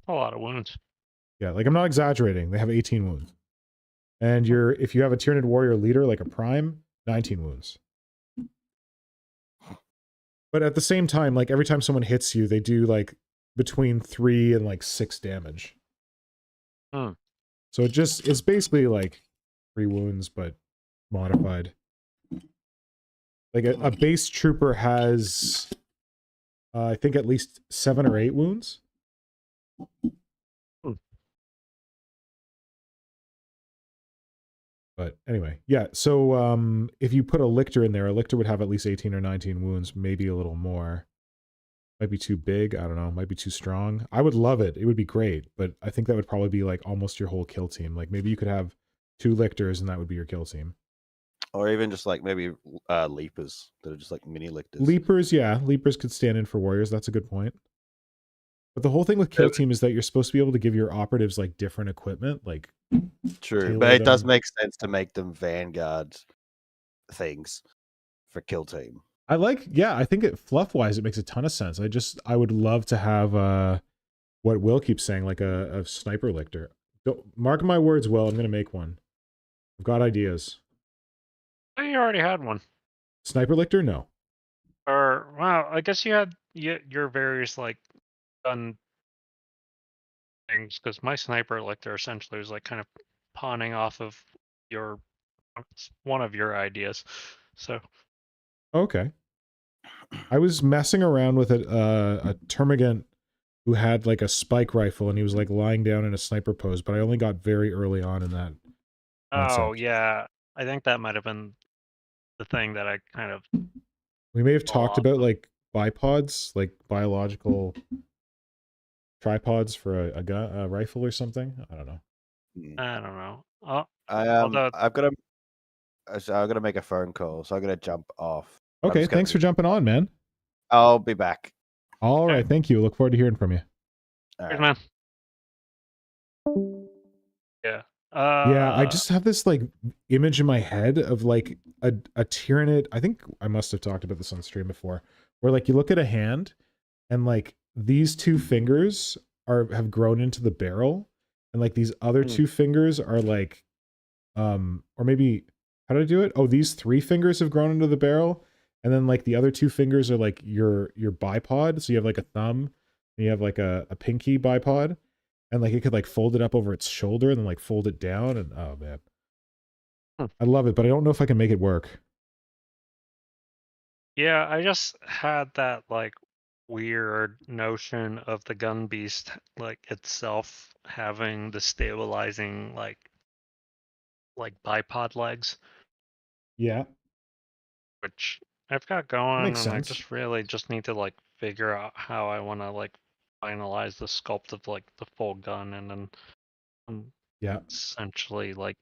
A lot of wounds. Yeah, like I'm not exaggerating. They have 18 wounds, and if you have a Tyranid warrior leader like a prime, 19 wounds. But at the same time, like every time someone hits you, they do like between 3 and like 6 damage. So it's basically like 3 wounds, but modified. Like a base trooper has, I think at least 7 or 8 wounds. But anyway, yeah. So if you put a lictor in there, a lictor would have at least 18 or 19 wounds, maybe a little more. Might be too big. I don't know. Might be too strong. I would love it. It would be great. But I think that would probably be like almost your whole kill team. Like maybe you could have 2 lictors and that would be your kill team. Or even just like maybe leapers that are just like mini lictors. Leapers, yeah. Leapers could stand in for warriors. That's a good point. But the whole thing with kill team is that you're supposed to be able to give your operatives like different equipment. Like true, but it does make sense to make them vanguard things for kill team. I think it fluff wise it makes a ton of sense. I would love to have what Will keeps saying, like a sniper lictor. Mark my words, Will, I'm gonna make one. I've got ideas. You already had one. Sniper lictor? No. Or well, I guess you had your various like gun things, because my sniper lictor essentially was like kind of pawning off of one of your ideas. So Okay. I was messing around with a termagant who had like a spike rifle and he was like lying down in a sniper pose, but I only got very early on in that concept. oh yeah, I think that might have been the thing that I kind of we may have talked about like bipods, like biological tripods for a gun, a rifle or something. I don't know. I don't know. I've got to make a phone call, so I'm gonna jump off. Okay, thanks for jumping on, man. I'll be back. All right, thank you. Look forward to hearing from you. Cheers, man. Yeah. Yeah, I just have this like image in my head of like a Tyranid. I think I must have talked about this on stream before, where like you look at a hand and like these 2 fingers have grown into the barrel, and like these other 2 fingers are like or maybe how did I do it? Oh, these 3 fingers have grown into the barrel, and then like the other 2 fingers are like your bipod. So you have like a thumb and you have like a pinky bipod. And like it could like fold it up over its shoulder and then like fold it down, and oh man. I love it, but I don't know if I can make it work. Yeah, I just had that like weird notion of the gun beast like itself having the stabilizing like bipod legs. Yeah. Which I've got going, makes and I sense. just really just need to like figure out how I want to like finalize the sculpt of like the full gun, and then yeah, essentially like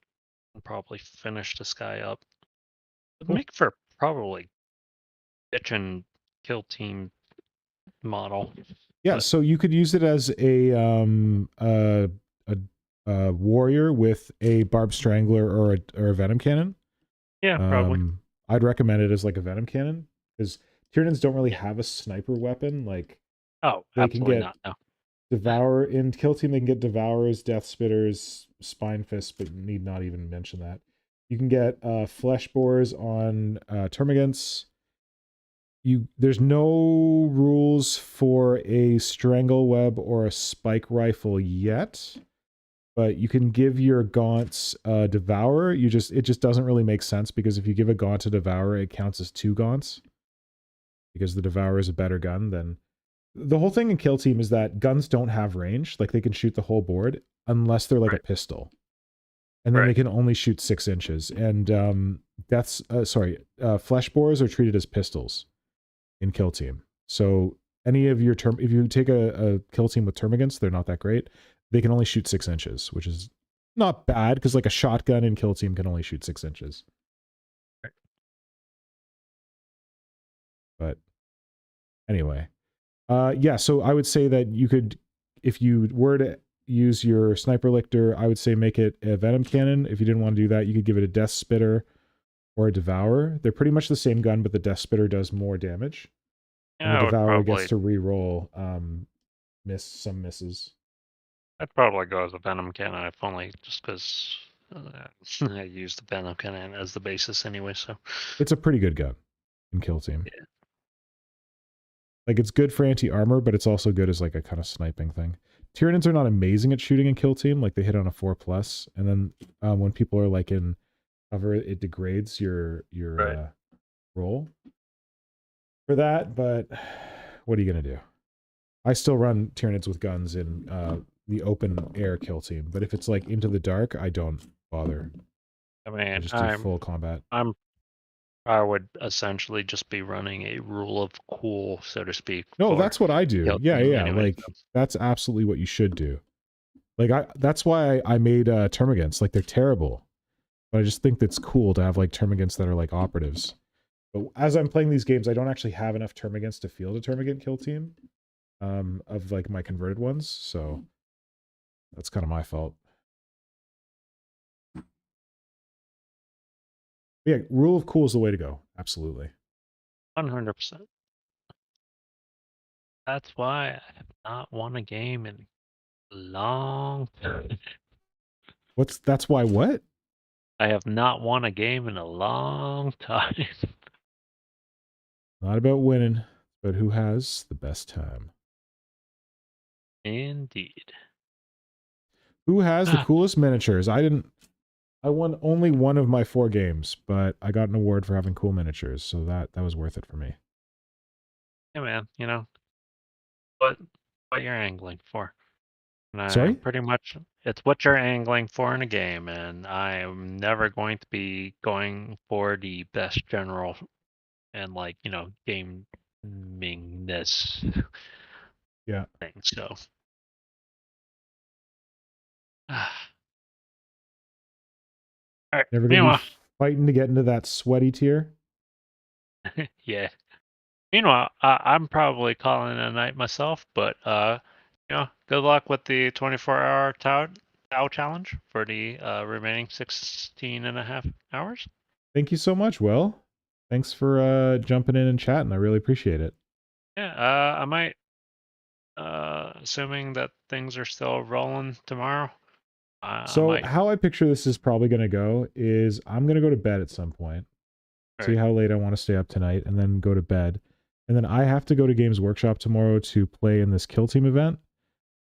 probably finish this guy up. It'd Cool. make for probably bitch and kill team model. Yeah, but so you could use it as a warrior with a barbed strangler or a venom cannon. yeah, probably. I'd recommend it as like a venom cannon, because Tyranids don't really have a sniper weapon. Like Oh, they can absolutely get not. No. Devour in kill team. They can get Devourers, Death Spitters, Spine Fists, but need not even mention that. You can get Flesh Borers on Termagants. There's no rules for a Strangle Web or a Spike Rifle yet, but you can give your Gaunts Devourer. It just doesn't really make sense, because if you give a Gaunt to Devourer, it counts as 2 Gaunts, because the Devourer is a better gun than... The whole thing in kill team is that guns don't have range. Like they can shoot the whole board unless they're like a pistol, and then they can only shoot 6 inches. And Flesh Borers are treated as pistols in kill team. So any of your if you take a kill team with termagants, they're not that great. They can only shoot 6 inches, which is not bad, because like a shotgun in kill team can only shoot 6 inches. But anyway. Yeah, so I would say that you could, if you were to use your sniper lictor, I would say make it a venom cannon. If you didn't want to do that, you could give it a death spitter or a devourer. They're pretty much the same gun, but the death spitter does more damage. Yeah, and the devourer gets to re-roll some misses. I'd probably go as a venom cannon, if only just because I use the venom cannon as the basis anyway. So it's a pretty good gun in kill team. Yeah. Like it's good for anti-armor, but it's also good as like a kind of sniping thing. Tyranids are not amazing at shooting in kill team. Like they hit on a 4+, and then when people are like in cover, it degrades your roll for that. But what are you gonna do? I still run Tyranids with guns in the open air kill team, but if it's like into the dark, I don't bother. I mean, just do full combat. I would essentially just be running a rule of cool, so to speak. No, that's what I do. Yeah. Anyway, Like that's absolutely what you should do. Like that's why I made termagants. Like they're terrible, but I just think that's cool to have like termagants that are like operatives. But as I'm playing these games, I don't actually have enough termagants to field a termagant kill team of like my converted ones. So that's kind of my fault. Yeah, rule of cool is the way to go. Absolutely. 100%. That's why I have not won a game in a long time. That's why what? I have not won a game in a long time. Not about winning, but who has the best time. Indeed. Who has the coolest miniatures? I won only one of my 4 games, but I got an award for having cool miniatures, so that was worth it for me. Hey man, you know what you're angling for. And Sorry? pretty much it's what you're angling for in a game, and I am never going to be going for the best general and like, gamingness Yeah. thing. So all right. Never gonna be fighting to get into that sweaty tier? Yeah. Meanwhile, I'm probably calling it a night myself, but good luck with the 24-hour Tau challenge for the remaining 16 and a half hours. Thank you so much, Will. Thanks for jumping in and chatting. I really appreciate it. Yeah, I might, assuming that things are still rolling tomorrow. So how I picture this is probably going to go is I'm going to go to bed at some point, see how late I want to stay up tonight, and then go to bed. And then I have to go to Games Workshop tomorrow to play in this kill team event.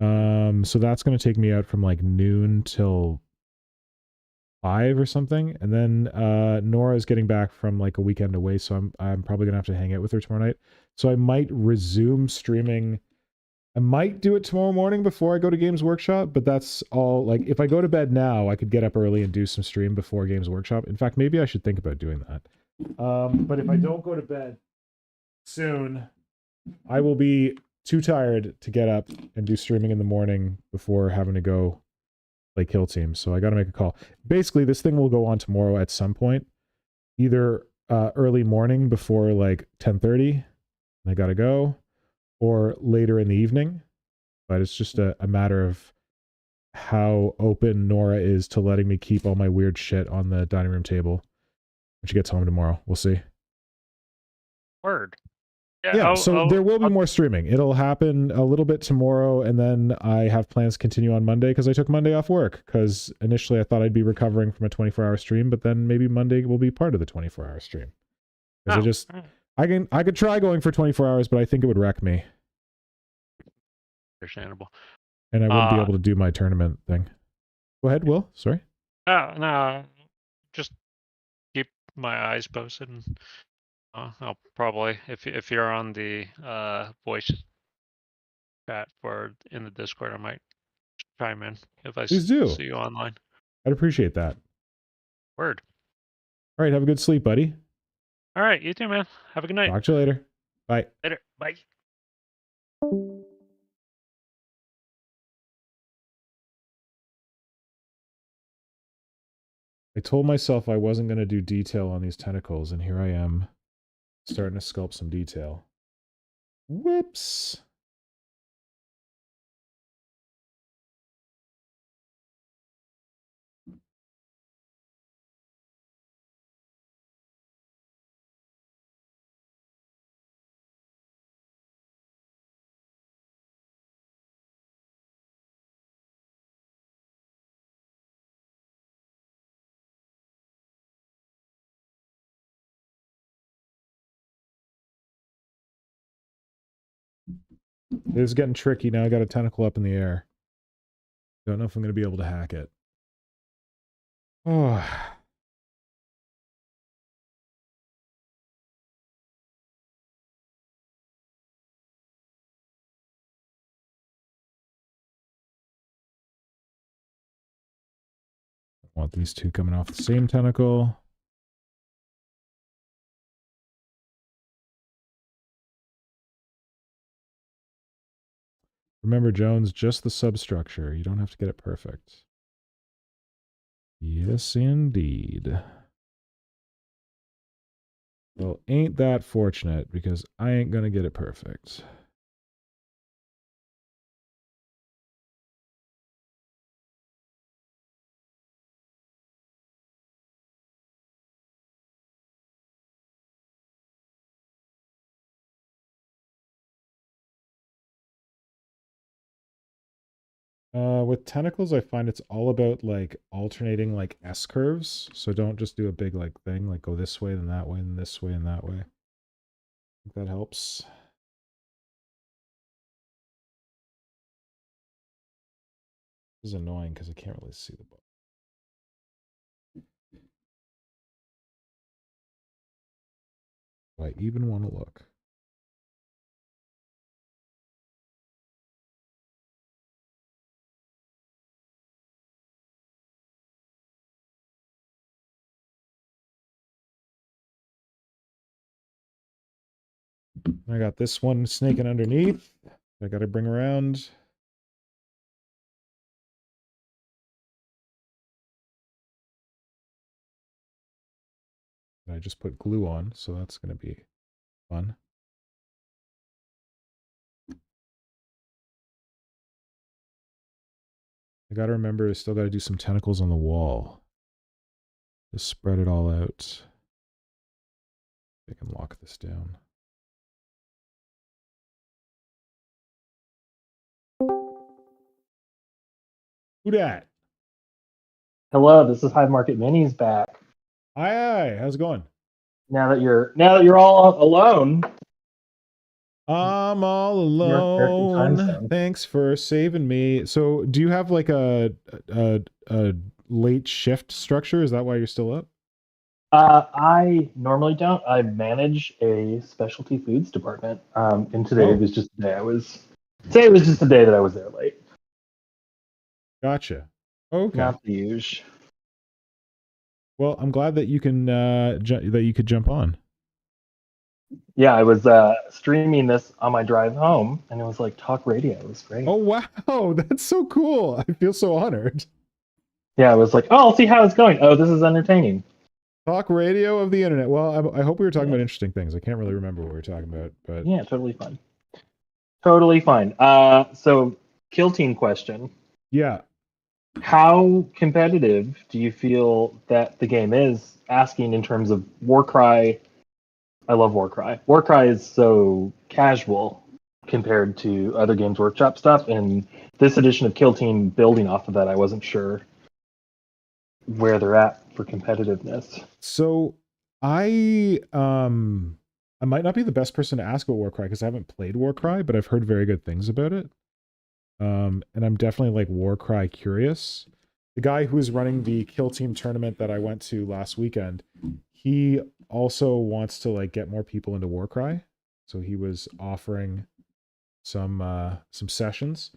So that's going to take me out from like noon till 5 or something. And then Nora is getting back from like a weekend away, so I'm probably going to have to hang out with her tomorrow night. So I might resume streaming. I might do it tomorrow morning before I go to Games Workshop, but that's all. Like, if I go to bed now, I could get up early and do some stream before Games Workshop. In fact, maybe I should think about doing that. But if I don't go to bed soon, I will be too tired to get up and do streaming in the morning before having to go play kill team. So I got to make a call. Basically, this thing will go on tomorrow at some point, either early morning before like 10:30, and I got to go, or later in the evening, but it's just a matter of how open Nora is to letting me keep all my weird shit on the dining room table when she gets home tomorrow. We'll see. Word. Yeah, so there will be more streaming. It'll happen a little bit tomorrow, and then I have plans to continue on Monday because I took Monday off work, because initially I thought I'd be recovering from a 24-hour stream, but then maybe Monday will be part of the 24-hour stream. Because I could try going for 24 hours, but I think it would wreck me. Understandable. And I wouldn't be able to do my tournament thing. Go ahead, Will. Sorry. No, just keep my eyes posted. And, I'll probably, if you're on the voice chat in the Discord, I might chime in if I Please do. see you online. I'd appreciate that. Word. All right, have a good sleep, buddy. All right, you too, man. Have a good night. Talk to you later. Bye. Later. Bye. I told myself I wasn't going to do detail on these tentacles, and here I am starting to sculpt some detail. Whoops. It is getting tricky now. I got a tentacle up in the air. Don't know if I'm going to be able to hack it. Oh. Want these two coming off the same tentacle. Remember, Jones, just the substructure. You don't have to get it perfect. Yes, indeed. Well, ain't that fortunate, because I ain't gonna get it perfect. With tentacles, I find it's all about like alternating like S curves. So don't just do a big like thing, like go this way, then that way, and this way, and that way. I think that helps. This is annoying because I can't really see the ball. Do I even want to look? I got this one snaking underneath. I got to bring around. I just put glue on, so that's going to be fun. I got to remember, I still got to do some tentacles on the wall. Just spread it all out. I can lock this down. Who dat? Hello, this is HiveMarketMinis back. Hi, how's it going? Now that you're all alone, I'm all North American time alone. zone. Thanks for saving me. So, do you have like a late shift structure? Is that why you're still up? I normally don't. I manage a specialty foods department, and today was just a day today was just a day that I was there late. Gotcha. Okay. Not the usual. Well, I'm glad that you can that you could jump on. Yeah, I was streaming this on my drive home, and it was like talk radio. It was great. Oh wow, that's so cool! I feel so honored. Yeah, I was like, oh, I'll see how it's going. Oh, this is entertaining. Talk radio of the internet. Well, I hope we were talking about interesting things. I can't really remember what we were talking about, but yeah, totally fine. Totally fine. So kill team question. Yeah. How competitive do you feel that the game is? Asking in terms of Warcry. I love Warcry. Warcry is so casual compared to other Games Workshop stuff, and this edition of Kill Team building off of that, I wasn't sure where they're at for competitiveness. So I might not be the best person to ask about Warcry because I haven't played Warcry, but I've heard very good things about it. And I'm definitely like Warcry curious. The guy who is running the Kill Team tournament that I went to last weekend, he also wants to like get more people into Warcry. So he was offering some sessions.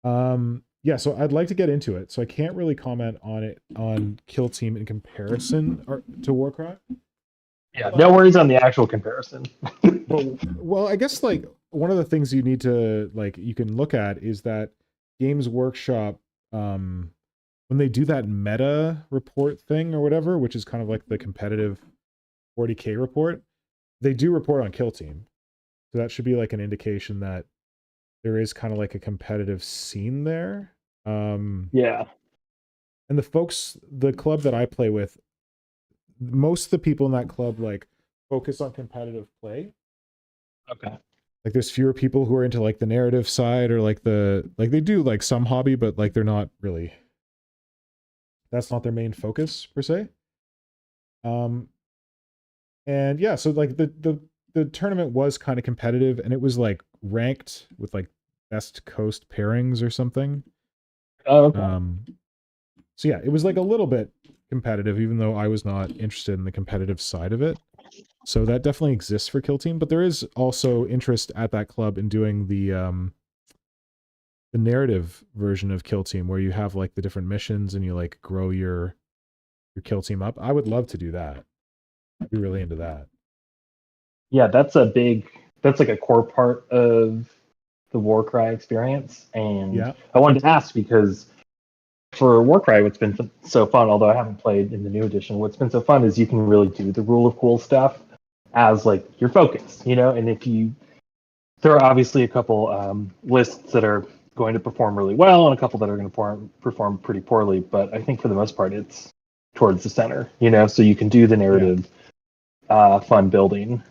Yeah, so I'd like to get into it. So I can't really comment on it on Kill Team in comparison to Warcry. Yeah, no worries on the actual comparison. Well, I guess like one of the things you need to like you can look at is that Games Workshop when they do that meta report thing or whatever, which is kind of like the competitive 40K report, they do report on Kill Team. So that should be like an indication that there is kind of like a competitive scene there. Yeah. And the club that I play with, most of the people in that club like focus on competitive play. Okay. Like there's fewer people who are into like the narrative side or like they do like some hobby, but like they're not really, that's not their main focus per se. And yeah, so like the tournament was kind of competitive and it was like ranked with like best coast pairings or something. Oh, okay. So yeah, it was like a little bit competitive, even though I was not interested in the competitive side of it. So that definitely exists for Kill Team, but there is also interest at that club in doing the narrative version of Kill Team, where you have like the different missions and you like grow your your kill team up. I would love to do that. I'd be really into that. Yeah, that's like a core part of the Warcry experience. And Yeah. I wanted to ask because for Warcry, what's been so fun, although I haven't played in the new edition, what's been so fun is you can really do the rule of cool stuff as like your focus, and if there are obviously a couple lists that are going to perform really well and a couple that are going to perform pretty poorly, but I think for the most part it's towards the center, so you can do the narrative fun building.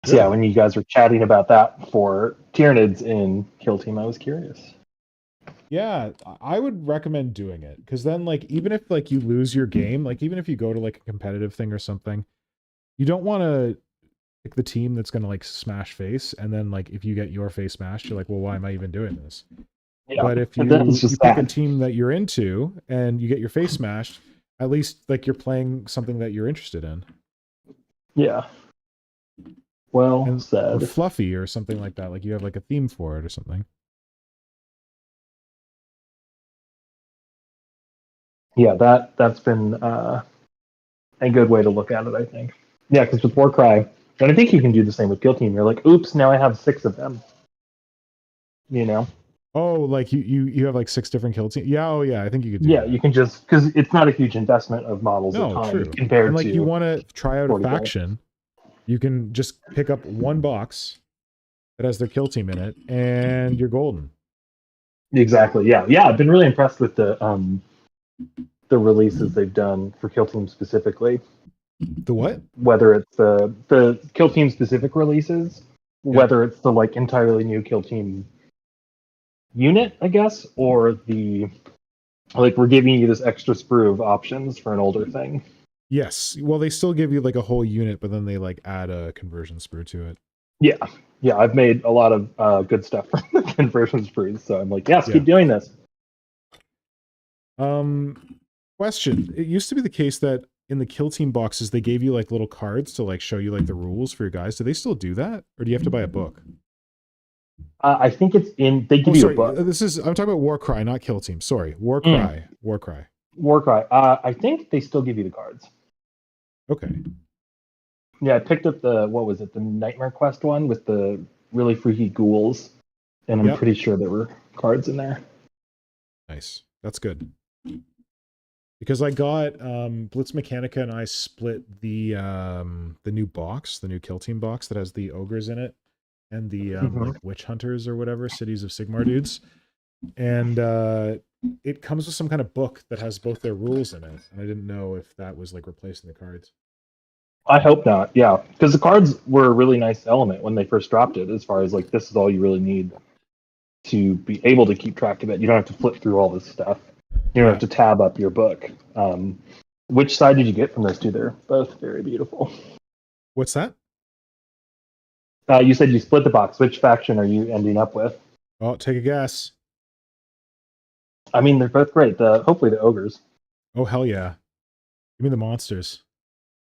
So yeah, when you guys were chatting about that for Tyranids in Kill Team, I was curious. Yeah, I would recommend doing it because then, like, even if like you lose your game, like even if you go to like a competitive thing or something, you don't want to pick the team that's going to like smash face, and then like if you get your face smashed, you're like, well, why am I even doing this? Yeah, but if you pick a team that you're into and you get your face smashed, at least like you're playing something that you're interested in. Yeah. Well said. Or fluffy or something like that. Like you have like a theme for it or something. Yeah, that's been a good way to look at it, I think. Yeah, because with Warcry, and I think you can do the same with Kill Team. You're like, oops, now I have 6 of them. Oh, like you have like 6 different kill teams. Yeah, oh yeah, I think you could do that. You can just because it's not a huge investment of models at time true. compared and like to you want to try out a faction, you can just pick up one box that has their kill team in it, and you're golden. Exactly. Yeah. I've been really impressed with the releases they've done for Kill Team specifically. The what? Whether it's the Kill Team specific releases, whether it's the like entirely new Kill Team unit, I guess, or the like we're giving you this extra sprue of options for an older thing. Yes. Well, they still give you like a whole unit, but then they like add a conversion sprue to it. Yeah. I've made a lot of good stuff from the conversion sprues, so I'm like, yes, keep doing this. Question. It used to be the case that in the kill team boxes they gave you like little cards to like show you like the rules for your guys. Do they still do that, or do you have to buy a book? I think it's in. They give you a book. I'm talking about Warcry, not Kill Team. Sorry, Warcry. Warcry. I think they still give you the cards. Okay. Yeah, I picked up the Nightmare Quest one with the really freaky ghouls, and I'm pretty sure there were cards in there. Nice. That's good. Because I got Blitz Mechanica and I split the new box, the new Kill Team box that has the ogres in it and the like witch hunters or whatever, Cities of Sigmar dudes. And it comes with some kind of book that has both their rules in it. And I didn't know if that was like replacing the cards. I hope not. Yeah, because the cards were a really nice element when they first dropped it. As far as like this is all you really need to be able to keep track of it. You don't have to flip through all this stuff. You don't have to tab up your book. Which side did you get from those two? They're both very beautiful. What's that? You said you split the box. Which faction are you ending up with? Oh, take a guess. I mean, they're both great. Hopefully the ogres. Oh, hell yeah. Give me the monsters.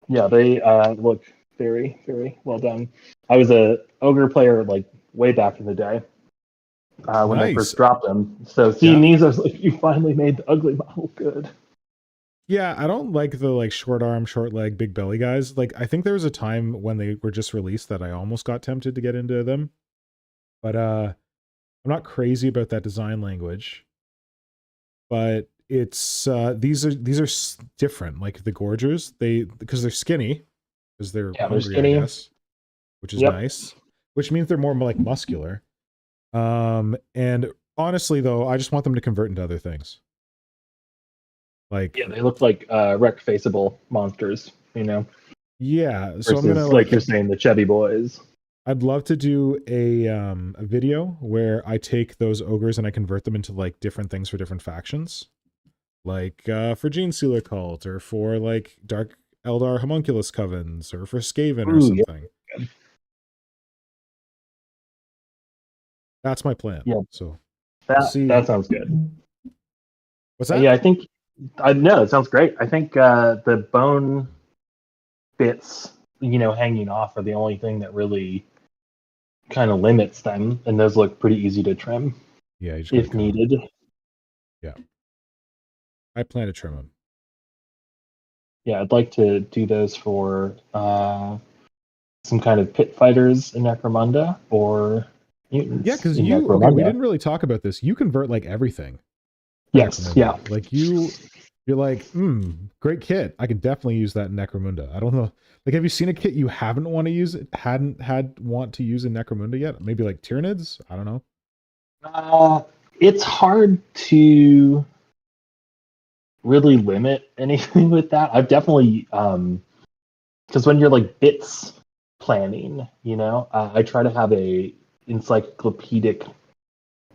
Yeah, they look very, very well done. I was a ogre player like way back in the day when they first dropped them. So seeing these, I was like, you finally made the ugly model good. Yeah, I don't like the like short arm, short leg, big belly guys. Like I think there was a time when they were just released that I almost got tempted to get into them. But I'm not crazy about that design language. But it's these are different. Like the Gorgers, because they're skinny, because they're hungry, skinny. I guess, which is nice. Which means they're more like muscular. And honestly, though, I just want them to convert into other things. Like they look like wreck faceable monsters, Yeah, so I'm gonna like you're saying the chubby boys. I'd love to do a video where I take those ogres and I convert them into like different things for different factions. Like for Gene Sealer Cult, or for like Dark Eldar Homunculus Covens, or for Skaven or something. Yeah. That's my plan. Yeah. So that sounds good. What's that? Yeah, I think no, it sounds great. I think the bone bits, hanging off are the only thing that really kind of limits them, and those look pretty easy to trim. Yeah, you just if needed. Yeah. I plan to trim them. Yeah, I'd like to do those for some kind of pit fighters in Necromunda or mutants. Yeah, because in we Necromunda. didn't really talk about this. You convert like everything. Yes, Necromunda. yeah. Like you're like, great kit. I can definitely use that in Necromunda. I don't know. Like, have you seen a kit you haven't want to use want to use in Necromunda yet? Maybe like Tyranids? I don't know. It's hard to really limit anything with that. I've definitely because when you're like bits planning, I try to have a encyclopedic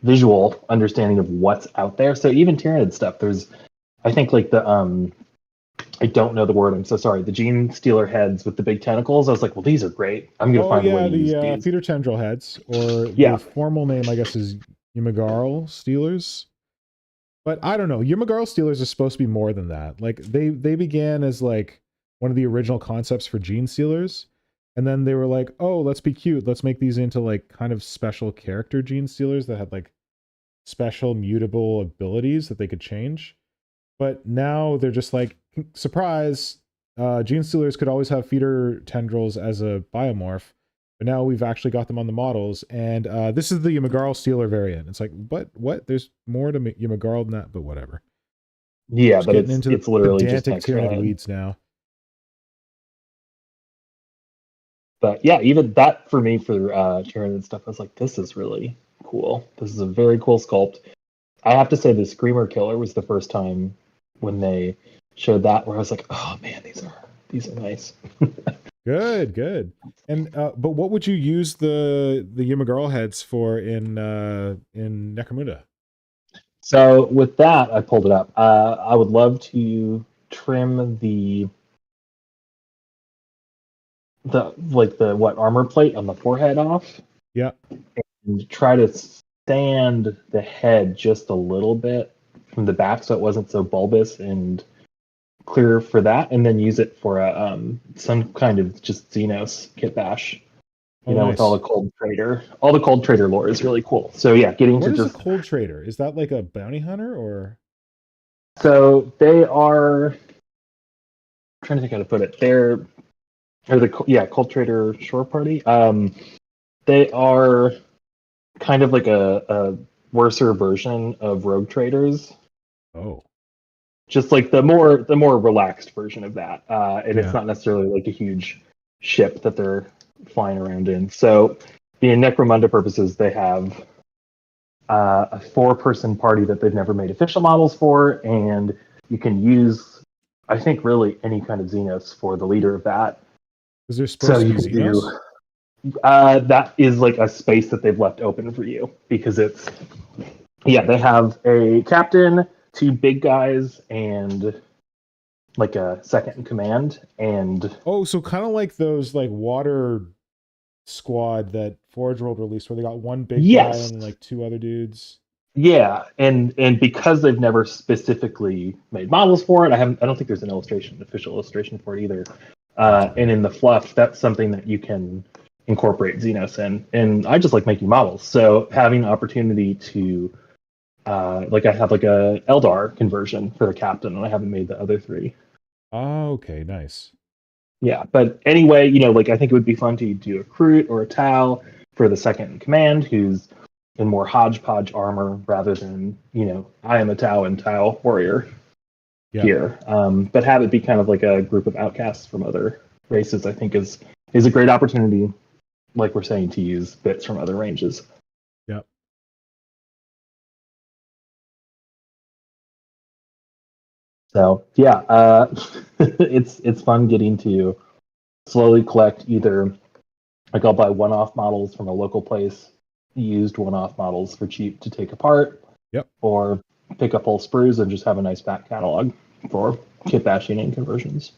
visual understanding of what's out there. So even Tyranid stuff, there's I think like the I don't know the word, I'm so sorry. The Gene Stealer heads with the big tentacles. I was like, well, these are great. I'm gonna find a way to use these. Feeder tendril heads, or Yeah. the formal name I guess is Ymigarl Stealers. But I don't know. Ymigarl Stealers are supposed to be more than that. Like they began as like one of the original concepts for Gene Stealers. And then they were like, oh, let's be cute. Let's make these into like kind of special character Gene Stealers that had like special mutable abilities that they could change. But now they're just like, surprise, Gene Stealers could always have feeder tendrils as a biomorph. But now we've actually got them on the models, and this is the Ymigarl Stealer variant. It's like, what? There's more to Ymigarl than that, but whatever. Yeah, Just but getting it's into the literally just pedantic extra. Tyranid weeds now. But yeah, even that for me for Tyranid stuff, I was like, this is really cool. This is a very cool sculpt. I have to say, the Screamer Killer was the first time when they showed that where I was like, oh man, these are nice. Good. And but what would you use the Ymigarl heads for in Necromunda? So with that, I pulled it up. I would love to trim the armor plate on the forehead off. Yeah. And try to sand the head just a little bit from the back so it wasn't so bulbous and clear for that, and then use it for a some kind of just Xenos kit bash. Nice. With all the cold trader lore is really cool. So yeah, What is a cold trader? Is that like a bounty hunter or? So they are. I'm trying to think how to put it. Cold trader shore party. They are kind of like a worser version of rogue traders. Oh. Just like the more relaxed version of that, and it's not necessarily like a huge ship that they're flying around in. So, in Necromunda purposes, they have a 4-person party that they've never made official models for, and you can use, I think, really any kind of Xenos for the leader of that. Is there supposed to be Xenos? That is like a space that they've left open for you because they have a captain, 2 big guys, and like a second in command. And so kind of like those like water squad that Forge World released, where they got 1 big guy and like 2 other dudes. Yeah, and because they've never specifically made models for it, I don't think there's an official illustration for it either. And in the fluff, that's something that you can incorporate Xenos in. And I just like making models, so having an opportunity to I have like a Eldar conversion for the captain, and I haven't made the other 3. Oh, okay, nice. Yeah, but anyway, I think it would be fun to do a Kroot or a Tau for the second in command, who's in more hodgepodge armor rather than, I am a Tau and Tau warrior here. But have it be kind of like a group of outcasts from other races, I think is a great opportunity, like we're saying, to use bits from other ranges. Yep. So yeah, it's fun getting to slowly collect either, like I'll buy one-off models from a local place, used one-off models for cheap to take apart. Yep. Or pick up whole sprues and just have a nice back catalog for kit bashing and conversions.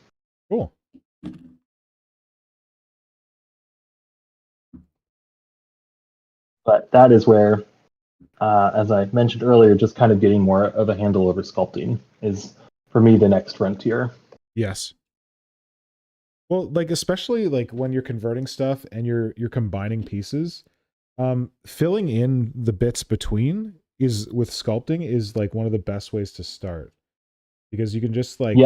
Cool. But that is where, as I mentioned earlier, just kind of getting more of a handle over sculpting is, for me, the next frontier. Yes. Well, like especially like when you're converting stuff and you're combining pieces, filling in the bits between with sculpting is like one of the best ways to start, because you can just like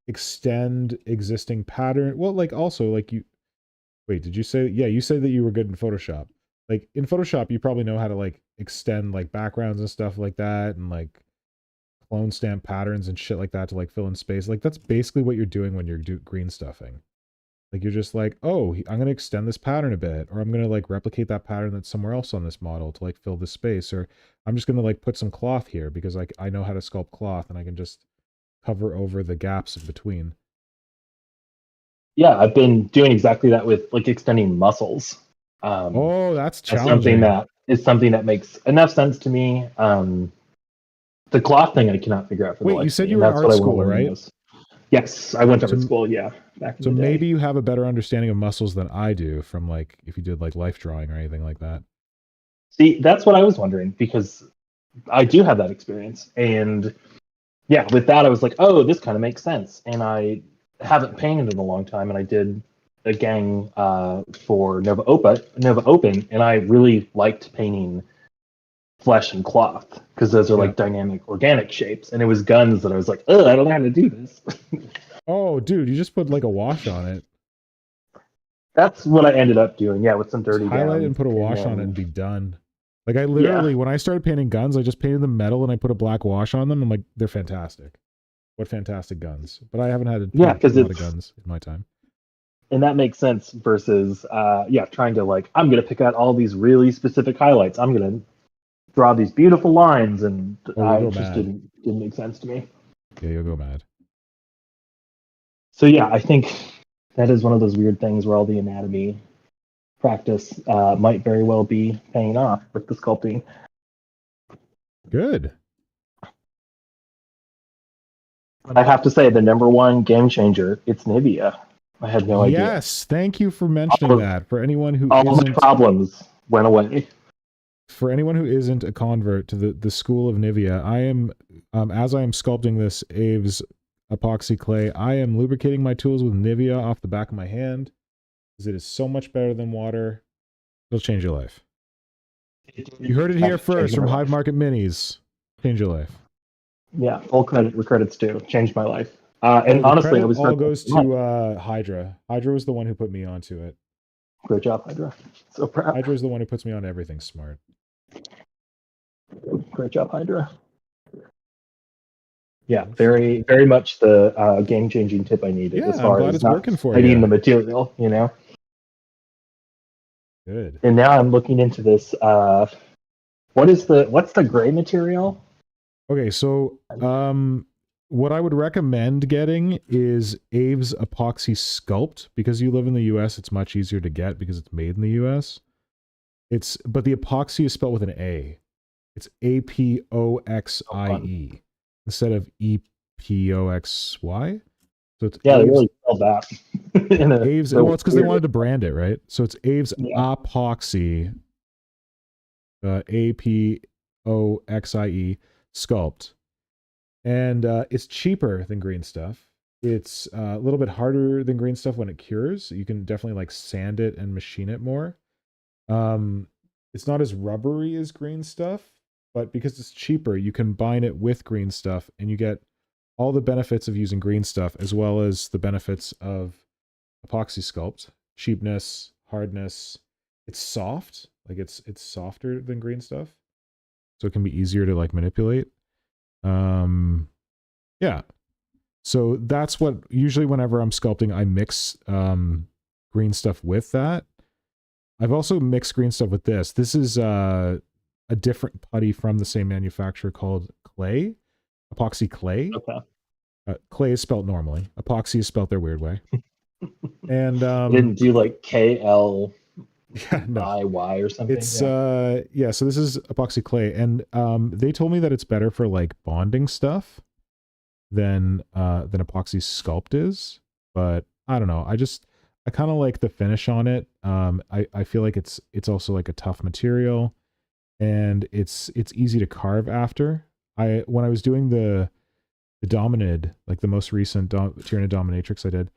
extend existing pattern. Well, like also like you wait, did you say you said that you were good in Photoshop. Like in Photoshop, you probably know how to like extend like backgrounds and stuff like that and like clone stamp patterns and shit like that to like fill in space. Like that's basically what you're doing when you're green stuffing. Like you're just like, oh, I'm going to extend this pattern a bit, or I'm going to like replicate that pattern that's somewhere else on this model to like fill the space, or I'm just going to like put some cloth here because like I know how to sculpt cloth and I can just cover over the gaps in between. Yeah, I've been doing exactly that with like extending muscles. Oh, that's That's challenging. something that makes enough sense to me. The cloth thing I cannot figure out for the Wait, life you of said me, you and were in that's art what I want to school, learn right? most. Yes, I went to art So- school. Yeah, back in So the day. maybe you have a better understanding of muscles than I do from like if you did like life drawing or anything like that. See, that's what I was wondering because I do have that experience, and yeah, with that I was like, oh, this kind of makes sense. And I haven't painted in a long time, and I did a gang for Nova Open, and I really liked painting flesh and cloth because those are Yeah. like dynamic organic shapes, and it was guns that I was like, oh, I don't know how to do this. Oh, dude, you just put like a wash on it. That's what I ended up doing, yeah, with some Just dirty highlight it down. and put a wash on it then- and be done. Like I literally, when I started painting guns, I just painted them metal and I put a black wash on them. I'm like, they're fantastic. What fantastic guns! But I haven't had to Yeah, paint 'cause a lot of it's- guns in my time. And that makes sense versus trying to like, I'm gonna pick out all these really specific highlights. I'm gonna draw these beautiful lines, and Oh, you'll go just mad. didn't make sense to me. Yeah, you'll go mad. So yeah, I think that is one of those weird things where all the anatomy practice might very well be paying off with the sculpting. Good. But I have to say, the number one game changer, it's Nivea. I had no idea. Yes, thank you for mentioning All of- that. For anyone who All my isn't, problems went away. for anyone who isn't a convert to the school of Nivea, I am, as I am sculpting this Aves epoxy clay, I am lubricating my tools with Nivea off the back of my hand because it is so much better than water. It'll change your life. You heard it here first from Hive Market Minis. Change your life. Yeah, full credit where credit's due. Changed my life. And the honestly, credit I was all goes to Hydra. Hydra was the one who put me onto it. Great job, Hydra. So proud. Hydra is the one who puts me on everything smart. Great job, Hydra. Yeah, very, very much the game-changing tip I needed. Yeah, as I'm far glad as it's not working for hiding you. the material, you know. Good. And now I'm looking into this. What's the gray material? Okay, so what I would recommend getting is Aves Epoxy Sculpt. Because you live in the US, it's much easier to get because it's made in the US. But the epoxy is spelled with an A. It's APOXIE instead of EPOXY. So it's Yeah, they Aves, really spelled that. Aves, well, it's because they wanted to brand it, right? So it's Aves Yeah. Epoxy, APOXIE Sculpt. And it's cheaper than green stuff. It's a little bit harder than green stuff when it cures. You can definitely like sand it and machine it more. It's not as rubbery as green stuff, but because it's cheaper, you combine it with green stuff and you get all the benefits of using green stuff as well as the benefits of epoxy sculpt. Cheapness, hardness. It's soft. Like it's softer than green stuff. So it can be easier to like manipulate. Yeah. So that's what usually whenever I'm sculpting, I mix green stuff with that. I've also mixed green stuff with this. This is a different putty from the same manufacturer called Clay, epoxy clay. Okay. Clay is spelled normally. Epoxy is spelled their weird way. And Didn't do like KLIY yeah, no. or something. It's so this is epoxy clay, and they told me that it's better for like bonding stuff than epoxy sculpt is, but I don't know. I kind of like the finish on it. I feel like it's also like a tough material, and it's easy to carve after. When I was doing the Tyranid, like the most recent Tyranid dominatrix I did,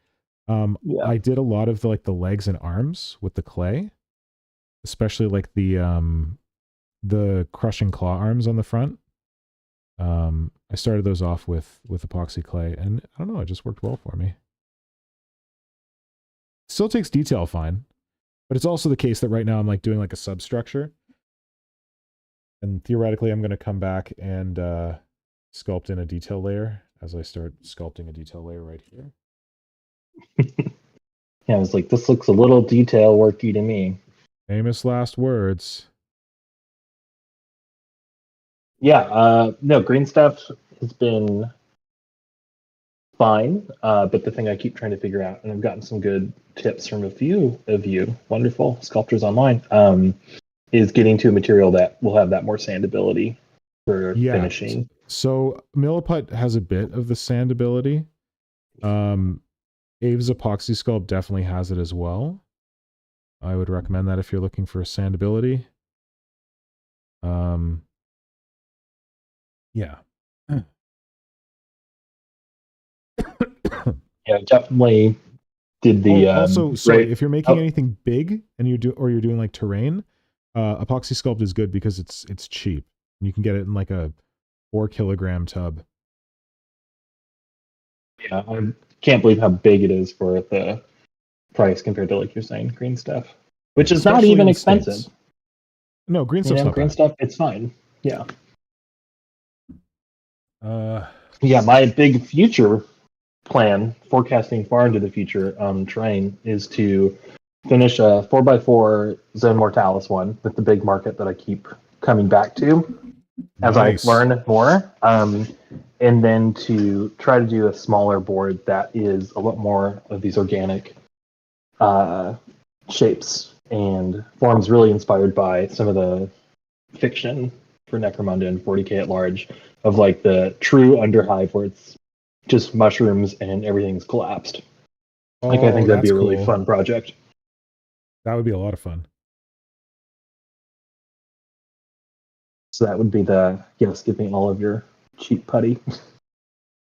I did a lot of the legs and arms with the clay, especially like the crushing claw arms on the front. I started those off with epoxy clay, and I don't know, it just worked well for me. Still takes detail fine, but it's also the case that right now I'm like doing like a substructure, and theoretically I'm going to come back and sculpt in a detail layer as I start sculpting a detail layer right here. Yeah, I was like, this looks a little detail worky to me. Famous last words. Yeah, no, green stuff has been fine, but the thing I keep trying to figure out, and I've gotten some good tips from a few of you, wonderful sculptors online, is getting to a material that will have that more sandability for finishing. So Milliput has a bit of the sandability. Abe's epoxy sculpt definitely has it as well. I would recommend that if you're looking for sandability. Yeah. Yeah, definitely did the also, sorry, if you're making Oh. anything big and you're doing like terrain, epoxy sculpt is good because it's cheap. You can get it in like a 4-kilogram tub. Yeah, I can't believe how big it is for the price compared to, like you're saying, green stuff, which is not Especially even in the expensive. States. No, green stuff's not green bad. stuff, it's fine. Yeah. Yeah, my big future plan, forecasting far into the future on terrain, is to finish a 4x4 Zone Mortalis one with the big market that I keep coming back to as I learn more. And then to try to do a smaller board that is a lot more of these organic shapes and forms, really inspired by some of the fiction for Necromunda and 40k at large, of like the true Underhive where it's just mushrooms and everything's collapsed. I think that'd be a really fun project. That would be a lot of fun. So that would be the giving all of your cheap putty.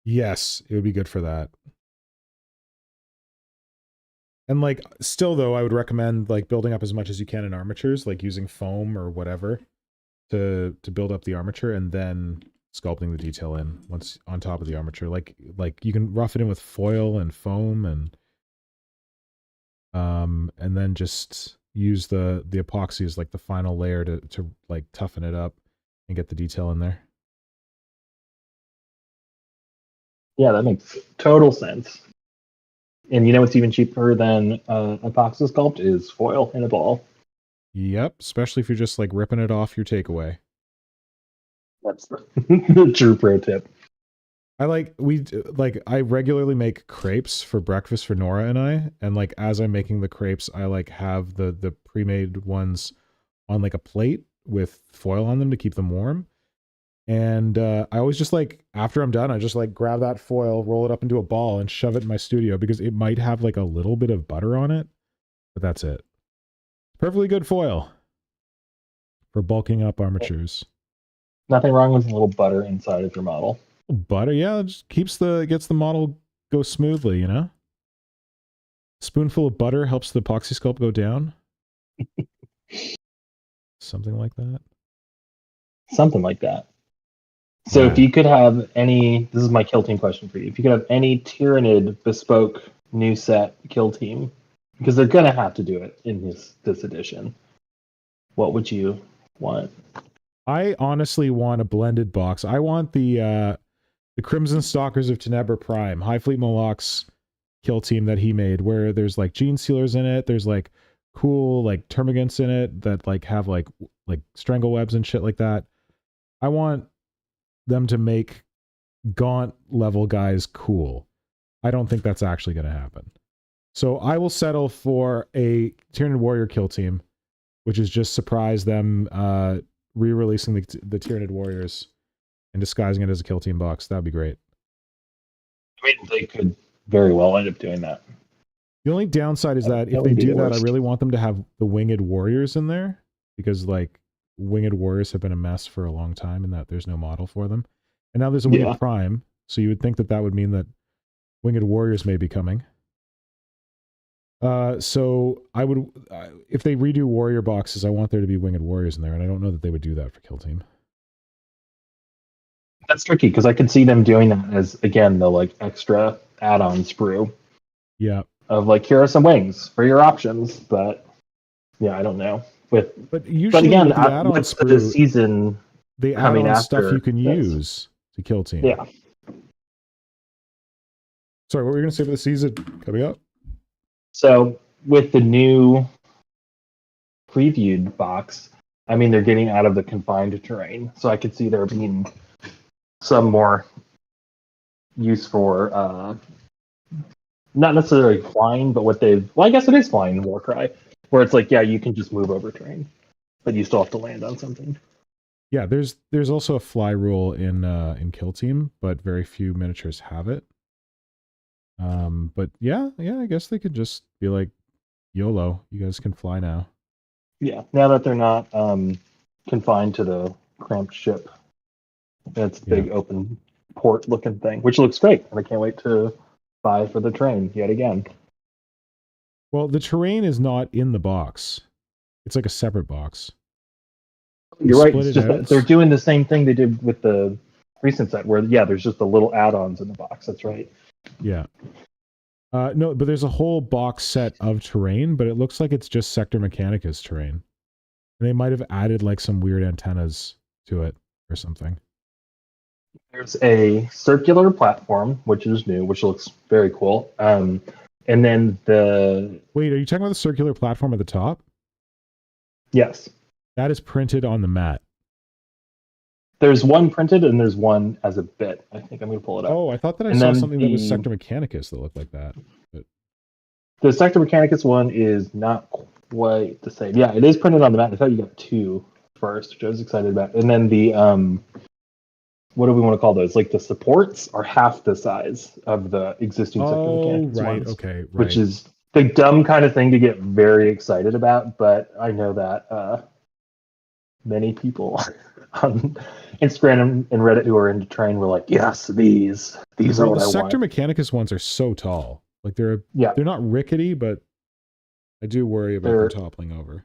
Yes, it would be good for that. And like, still though, I would recommend like building up as much as you can in armatures, like using foam or whatever to build up the armature, and then sculpting the detail in once on top of the armature. Like you can rough it in with foil and foam, and then just use the epoxy as like the final layer to like toughen it up and get the detail in there. Yeah, that makes total sense. And you know what's even cheaper than epoxy sculpt is foil in a ball. Yep, especially if you're just like ripping it off your takeaway. That's the true pro tip. I regularly make crepes for breakfast for Nora and I, and like as I'm making the crepes, I like have the pre-made ones on like a plate with foil on them to keep them warm. And I always just like, after I'm done, I just like grab that foil, roll it up into a ball, and shove it in my studio because it might have like a little bit of butter on it, but that's it. Perfectly good foil for bulking up armatures. Nothing wrong with a little butter inside of your model. Butter, yeah, it just gets the model go smoothly, you know? Spoonful of butter helps the epoxy sculpt go down. Something like that. Something like that. So if you could have any, this is my kill team question for you. If you could have any Tyranid bespoke new set kill team, because they're gonna have to do it in this edition, what would you want? I honestly want a blended box. I want the Crimson Stalkers of Tenebra Prime, High Fleet Moloch's kill team that he made, where there's like gene sealers in it, there's like cool like termagants in it that like have like strangle webs and shit like that. I want them to make Gaunt level guys cool. I don't think that's actually going to happen. So I will settle for a Tyranid Warrior kill team, which is just surprise them re-releasing the Tyranid Warriors and disguising it as a kill team box. That'd be great. I mean, they could very well end up doing that. The only downside is that if they do that, I really want them to have the Winged Warriors in there, because like Winged Warriors have been a mess for a long time and that there's no model for them. And now there's a Winged Prime, so you would think that that would mean that Winged Warriors may be coming. So I would, if they redo Warrior boxes, I want there to be Winged Warriors in there, and I don't know that they would do that for Kill Team. That's tricky because I could see them doing that as, again, the like extra add-on sprue Yeah. of like, here are some wings for your options, but yeah, I don't know. But But usually again, with the add-on what's the sprue, season they add coming on stuff after you can this? use to kill team. Yeah. Sorry, what were you going to say for the season coming up? So with the new previewed box, I mean, they're getting out of the confined terrain, so I could see there being some more use for not necessarily flying, but well, I guess it is flying in Warcry, where it's like, yeah, you can just move over terrain, but you still have to land on something. Yeah, there's also a fly rule in Kill Team, but very few miniatures have it. But yeah, I guess they could just be like, YOLO, you guys can fly now. Yeah, now that they're not confined to the cramped ship, that's big open port looking thing, which looks great, and I can't wait to buy for the train yet again. Well, the terrain is not in the box. It's like a separate box. You're right. Split It's it just that out. they're doing the same thing they did with the recent set, where there's just the little add-ons in the box. That's right. Yeah. No, but there's a whole box set of terrain, but it looks like it's just Sector Mechanicus terrain. And they might have added like some weird antennas to it or something. There's a circular platform, which is new, which looks very cool. And then Wait, are you talking about the circular platform at the top? Yes. That is printed on the mat. There's one printed and there's one as a bit. I think I'm going to pull it up. Oh, I thought that I saw something that was Sector Mechanicus that looked like that. But... The Sector Mechanicus one is not quite the same. Yeah, it is printed on the mat. I thought you got two first, which I was excited about. And then the what do we want to call those? Like the supports are half the size of the existing Sector Mechanicus ones. Okay, right. Which is the dumb kind of thing to get very excited about, but I know that many people on Instagram and Reddit who are into terrain were like, yes, these are what I want. The Sector Mechanicus ones are so tall. Like they're not rickety, but I do worry about them toppling over.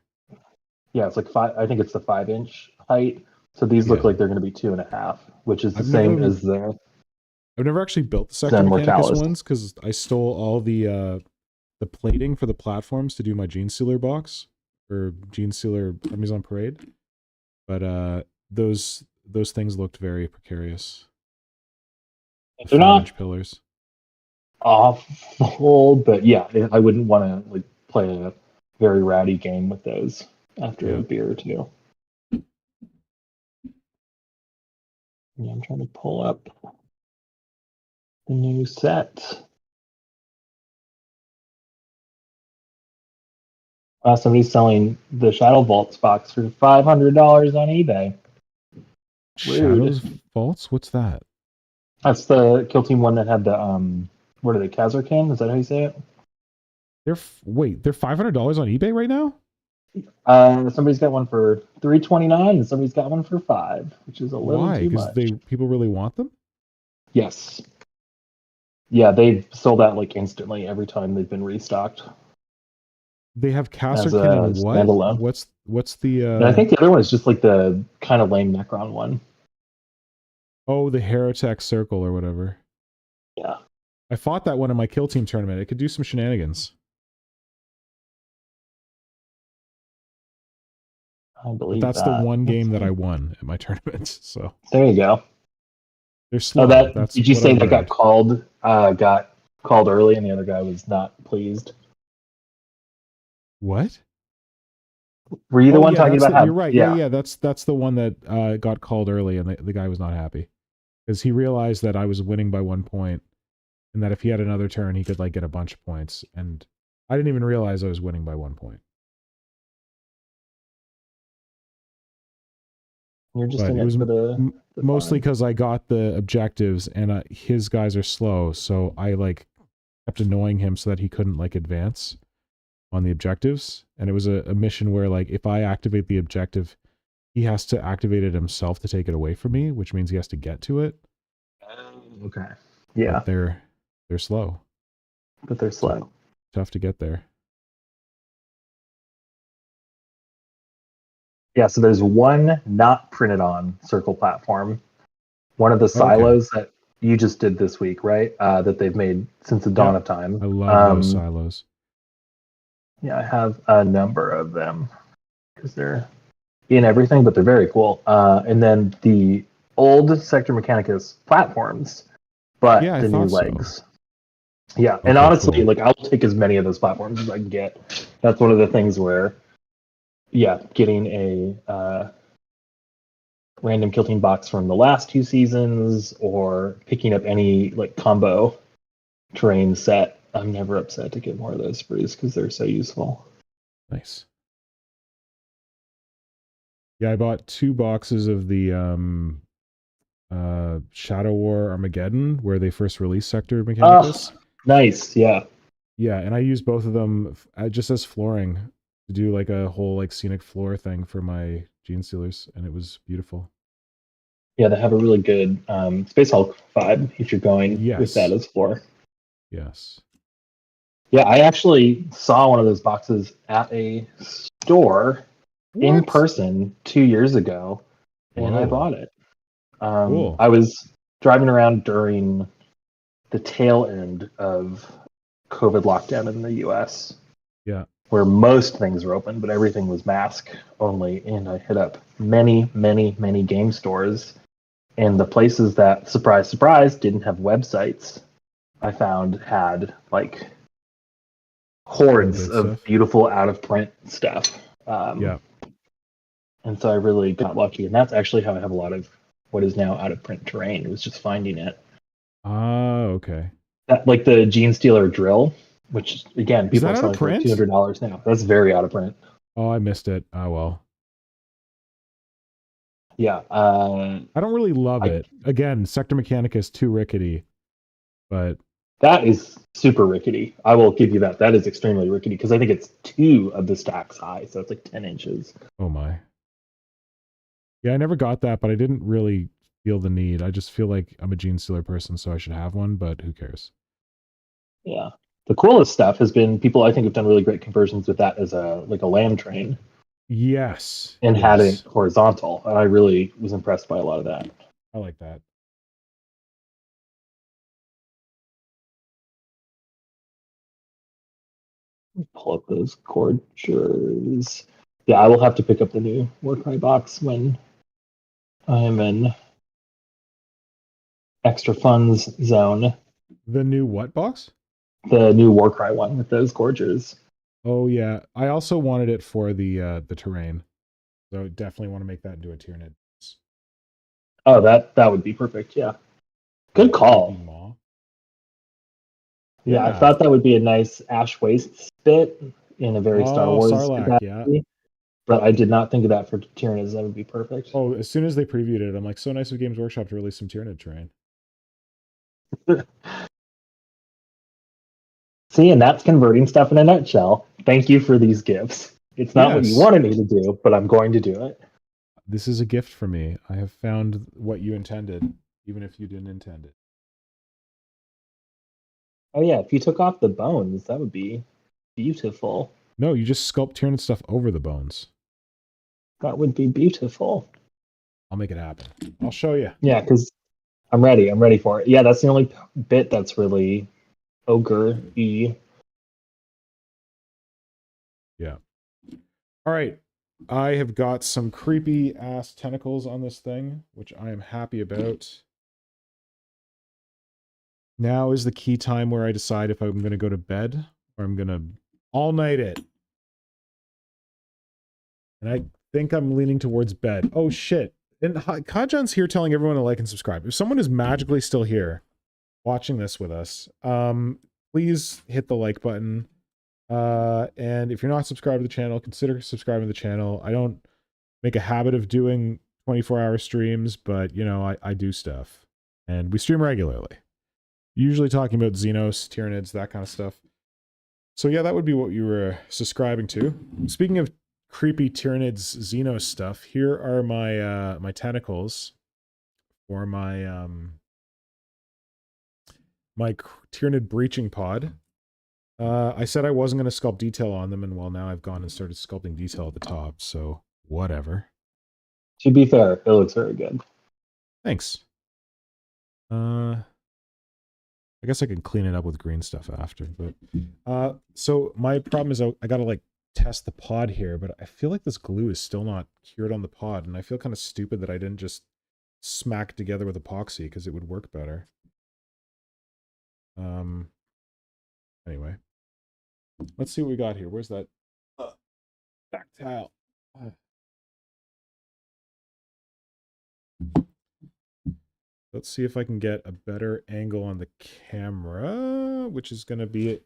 Yeah, it's like 5. I think it's the 5-inch height. So these look like they're going to be 2.5, which is the same as the. I've never actually built the Sector Mechanicus ones because I stole all the plating for the platforms to do my Gene Sealer box or Gene Sealer Armies on Parade. But those things looked very precarious. They're not pillars. Awful, but yeah, I wouldn't want to like play a very rowdy game with those after a beer or two. Yeah, I'm trying to pull up the new set. Somebody's selling the Shadow Vaults box for $500 on eBay. Shadows Vaults? What's that? That's the Kill Team one that had the what are they? Kazarkan? Is that how you say it? They're $500 on eBay right now? Somebody's got one for $329 and somebody's got one for $5, which is a little too much. Because people really want them? Yes. Yeah, they've sold out like instantly every time they've been restocked. They have Kasserkin and what? Standalone. What's the? And I think the other one is just like the kind of lame Necron one. Oh, the Heretic Circle or whatever. Yeah. I fought that one in my Kill Team tournament. It could do some shenanigans. I believe that's the one game that I won at my tournament. So there you go. They're slow. Did you say that got called early and the other guy was not pleased? What? Were you the one talking about how? You're right. Yeah. That's the one that got called early, and the guy was not happy because he realized that I was winning by 1 point, and that if he had another turn, he could like get a bunch of points. And I didn't even realize I was winning by 1 point. You're just in it for the mostly because I got the objectives, and his guys are slow, so I like kept annoying him so that he couldn't like advance on the objectives. And it was a mission where like if I activate the objective, he has to activate it himself to take it away from me, which means he has to get to it. Okay. Yeah. But they're slow. But they're slow. Tough to get there. Yeah, so there's one not printed on Circle platform one of the Okay. silos that you just did this week, right? That they've made since the dawn Yeah. of time. I love those silos. Yeah, I have a number of them because they're in everything, but they're very cool. And then the old Sector Mechanicus platforms, but Yeah, I the new thought so. legs. Yeah, and Okay, honestly, cool. like I'll take as many of those platforms as I can get. That's one of the things where, yeah, getting a random kill team box from the last 2 seasons or picking up any like combo terrain set, I'm never upset to get more of those sprees because they're so useful. Nice. Yeah, I bought 2 boxes of the Shadow War Armageddon where they first released Sector Mechanicus. Nice, yeah. Yeah, and I used both of them just as flooring to do like a whole like scenic floor thing for my Gene Stealers, and it was beautiful. Yeah, they have a really good Space Hulk vibe if you're going with that Yes. as floor. Yes. Yeah, I actually saw one of those boxes at a store in What? person 2 years ago, and I Whoa. bought it. Cool. I was driving around during the tail end of COVID lockdown in the US. Yeah. Where most things were open, but everything was mask only. And I hit up many, many, many game stores. And the places that, surprise, surprise, didn't have websites, I found had like hordes Good of stuff. beautiful out of print stuff. Yeah. And so I really got lucky. And that's actually how I have a lot of what is now out of print terrain. It was just finding it. Okay. That, like the Gene Stealer drill, which again, people that are out of selling for print? $200 now. That's very out of print. Oh, I missed it. Oh well. Yeah. I don't really love it. Again, Sector Mechanicus is too rickety, but that is super rickety. I will give you that. That is extremely rickety because I think it's 2 of the stacks high, so it's like 10 inches. oh my. Yeah, I never got that, but I didn't really feel the need. I just feel like I'm a Gene Stealer person, so I should have one, but who cares? Yeah. The coolest stuff has been people I think have done really great conversions with that as a land train. Yes. And had it horizontal. And I really was impressed by a lot of that. I like that. Pull up those Gorgers. Yeah, I will have to pick up the new Warcry box when I'm in extra funds zone. The new what box? The new Warcry one with those Gorgers. Oh yeah, I also wanted it for the terrain, so definitely want to make that into a Tyranid. Oh, that would be perfect. Yeah, good call. Yeah, I thought that would be a nice Ash Waste bit in a very Star Wars Sarlacc, capacity, but I did not think of that for Tyranids. That would be perfect. Oh, as soon as they previewed it, I'm like, so nice of Games Workshop to release some Tyranid terrain. See, and that's converting stuff in a nutshell. Thank you for these gifts. It's not what you wanted me to do, but I'm going to do it. This is a gift for me. I have found what you intended, even if you didn't intend it. Oh yeah, if you took off the bones, that would be beautiful. No, you just sculpt Tyranid stuff over the bones. That would be beautiful. I'll make it happen. I'll show you. Yeah, because I'm ready. I'm ready for it. Yeah, that's the only bit that's really ogre-y. Yeah. All right. I have got some creepy ass tentacles on this thing, which I am happy about. Now is the key time where I decide if I'm going to go to bed or I'm going to all night it. And I think I'm leaning towards bed. Oh shit. And Kajan's here telling everyone to like and subscribe. If someone is magically still here watching this with us, please hit the like button. And if you're not subscribed to the channel, consider subscribing to the channel. I don't make a habit of doing 24-hour streams, but you know, I do stuff. And we stream regularly. Usually talking about Xenos, Tyranids, that kind of stuff. So yeah, that would be what you were subscribing to. Speaking of creepy Tyranids Xenos stuff, here are my my tentacles for my my Tyranid breaching pod. I said I wasn't going to sculpt detail on them, and well, now I've gone and started sculpting detail at the top, so whatever. To be fair, it looks very good. Thanks. I guess I can clean it up with green stuff after, but so my problem is I gotta like test the pod here, but I feel like this glue is still not cured on the pod, and I feel kind of stupid that I didn't just smack together with epoxy because it would work better. Anyway, let's see what we got here. Where's that back tile? Let's see if I can get a better angle on the camera, which is going to be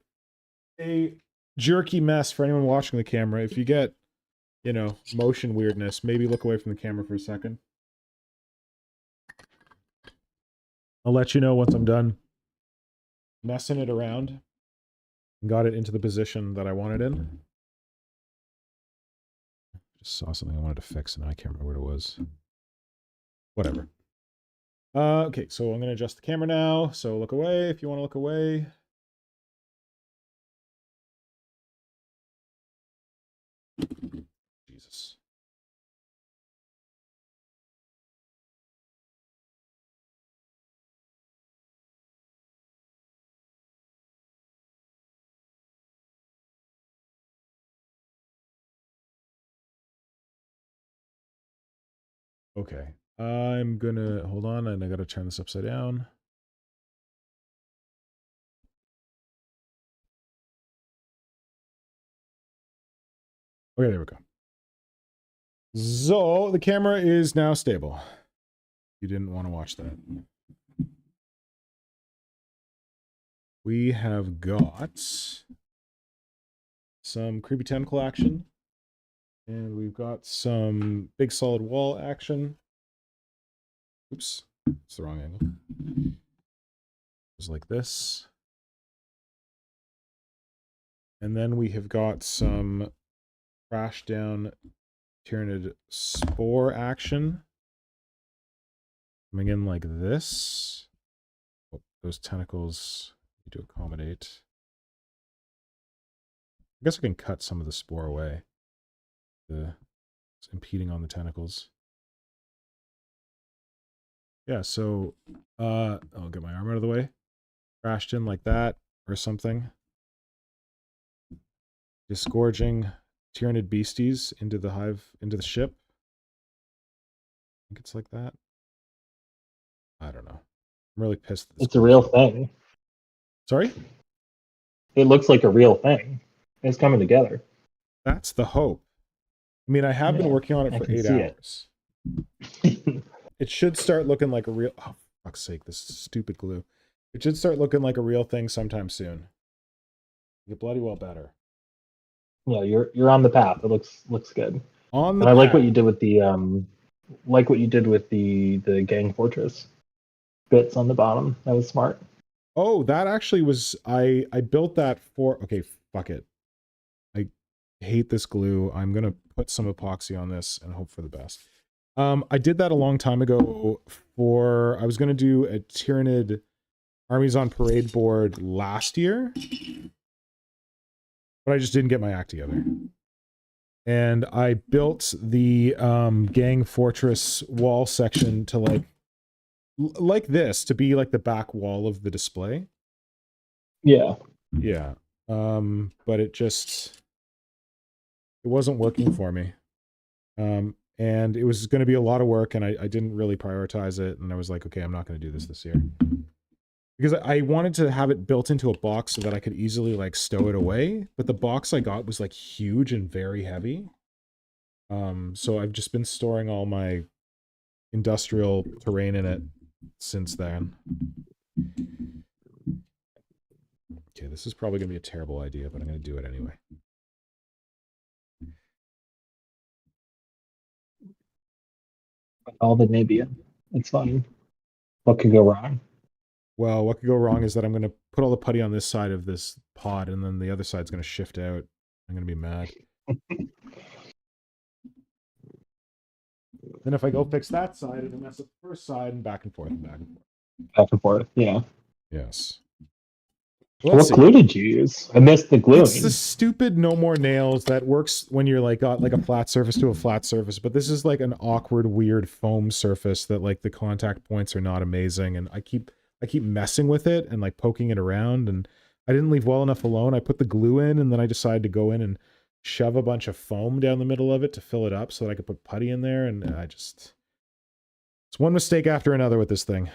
a jerky mess for anyone watching the camera. If you get, you know, motion weirdness, maybe look away from the camera for a second. I'll let you know once I'm done messing it around and got it into the position that I wanted in. Just saw something I wanted to fix and I can't remember what it was. Whatever. Okay, so I'm going to adjust the camera now. So look away if you want to look away. Jesus. Okay, I'm gonna hold on, and I gotta turn this upside down. Okay, there we go. So the camera is now stable. You didn't want to watch that. We have got some creepy tentacle action. And we've got some big solid wall action. Oops, it's the wrong angle. Just like this. And then we have got some crash down Tyranid spore action. Coming in like this. Oh, those tentacles need to accommodate. I guess I can cut some of the spore away. It's impeding on the tentacles. Yeah, so I'll get my arm out of the way. Crashed in like that or something. Disgorging Tyranid beasties into the hive, into the ship. I think it's like that. I don't know. I'm really pissed. It's a real thing. Sorry? It looks like a real thing. It's coming together. That's the hope. I mean, I have been working on it for 8 hours. It should start looking like a real... Oh, for fuck's sake, this stupid glue. It should start looking like a real thing sometime soon. Get bloody well better. Yeah, you're on the path. It looks good. On the and I like path. what you did with the gang fortress bits on the bottom. That was smart. Oh, that actually was... I built that for... Okay, fuck it. I hate this glue. I'm going to put some epoxy on this and hope for the best. I did that a long time ago for... I was going to do a Tyranid Armies on Parade board last year. But I just didn't get my act together. And I built the gang fortress wall section to like this, to be like the back wall of the display. Yeah. Yeah. But it wasn't working for me. And it was going to be a lot of work, and I didn't really prioritize it, and I was like, okay, I'm not going to do this year. Because I wanted to have it built into a box so that I could easily, like, stow it away, but the box I got was, like, huge and very heavy. So I've just been storing all my industrial terrain in it since then. Okay, this is probably going to be a terrible idea, but I'm going to do it anyway. All the Nibia. It's fun. What could go wrong? Well, what could go wrong is that I'm going to put all the putty on this side of this pod, and then the other side's going to shift out. I'm going to be mad. Then if I go fix that side, it'll mess up the first side, and back and forth and back and forth. Back and forth. Yeah. Yes. Let's What see. glue did you use? I missed the gluing. It's the stupid no more nails that works when you're like got like a flat surface to a flat surface, but this is like an awkward, weird foam surface that like the contact points are not amazing, and I keep messing with it and like poking it around, and I didn't leave well enough alone. I put the glue in, and then I decided to go in and shove a bunch of foam down the middle of it to fill it up so that I could put putty in there, and it's one mistake after another with this thing.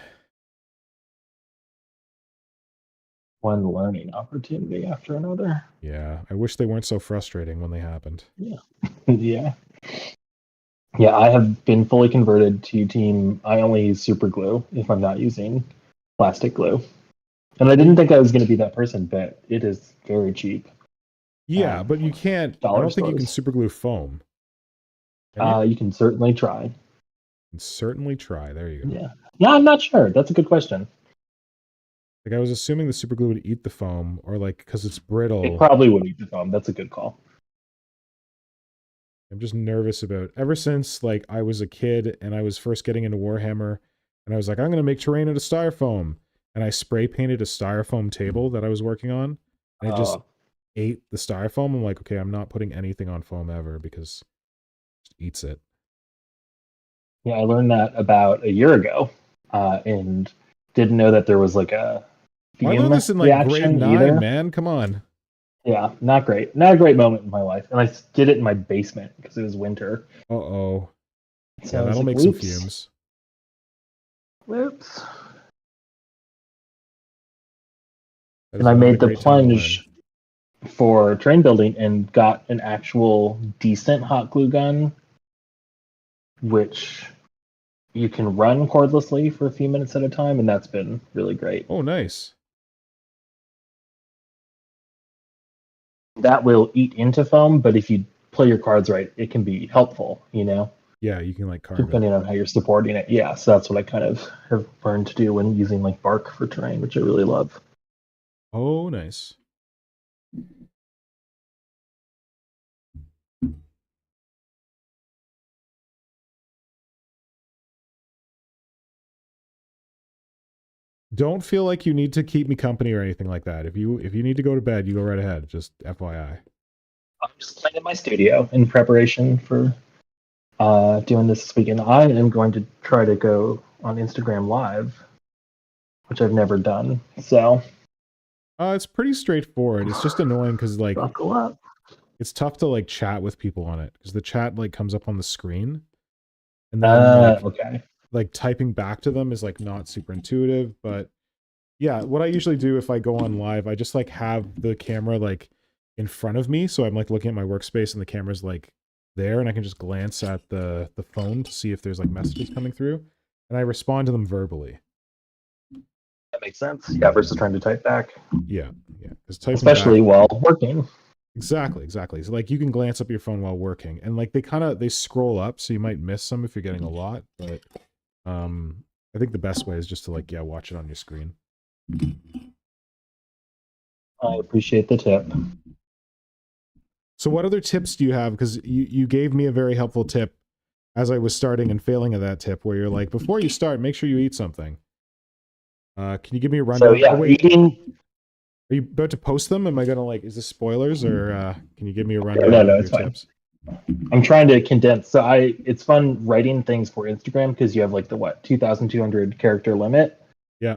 One learning opportunity after another. Yeah, I wish they weren't so frustrating when they happened. Yeah. Yeah, I have been fully converted to team. I only use super glue if I'm not using plastic glue. And I didn't think I was going to be that person, but it is very cheap. Yeah, but you can't. I dollar don't think you can stores. superglue foam. Can you? You can certainly try. You can certainly try. There you go. Yeah. Yeah, I'm not sure. That's a good question. Like I was assuming the superglue would eat the foam, or like because it's brittle. It probably would eat the foam. That's a good call. I'm just nervous about ever since like I was a kid and I was first getting into Warhammer, and I was like, I'm gonna make terrain out of styrofoam, and I spray painted a styrofoam table that I was working on, and it just ate the styrofoam. I'm like, okay, I'm not putting anything on foam ever because it just eats it. Yeah, I learned that about a year ago, and didn't know that there was like a Well, I fume learned this in like grade reaction 9, either. man. Come on. Yeah, not great. Not a great moment in my life. And I did it in my basement because it was winter. Uh-oh. So Yeah, I was that'll like, make some whoops. fumes. Whoops. That is And I not a made the great time to plunge for train building and got an actual decent hot glue gun, which you can run cordlessly for a few minutes at a time, and that's been really great. Oh, nice. That will eat into foam, but if you play your cards right, it can be helpful, you know, Yeah, you can like carve it. depending on how you're supporting it. Yeah, so that's what I kind of have learned to do when using like bark for terrain, which I really love. Oh, nice. Don't feel like you need to keep me company or anything like that. If you need to go to bed, you go right ahead. Just FYI. I'm just playing in my studio in preparation for doing this weekend. I am going to try to go on Instagram Live, which I've never done. So It's pretty straightforward. It's just annoying because like buckle up. it's tough to like chat with people on it because the chat like comes up on the screen, and then Okay. like typing back to them is like not super intuitive. But yeah, what I usually do if I go on live, I just like have the camera like in front of me, so I'm like looking at my workspace and the camera's like there, and I can just glance at the phone to see if there's like messages coming through, and I respond to them verbally. That makes sense. Yeah, versus trying to type back. Yeah, because typing Especially back, while working. exactly. So like you can glance up your phone while working, and like they scroll up, so you might miss some if you're getting a lot. But I think the best way is just to like watch it on your screen. I appreciate the tip. So what other tips do you have? Because you gave me a very helpful tip as I was starting and failing at that tip, where you're like, before you start, make sure you eat something. Can you give me a rundown? So yeah, oh, wait, eating. are you about to post them? Am I gonna like? Is this spoilers, or can you give me a rundown No, of your it's fine. tips? I'm trying to condense. So it's fun writing things for Instagram because you have like the 2,200 character limit. Yeah.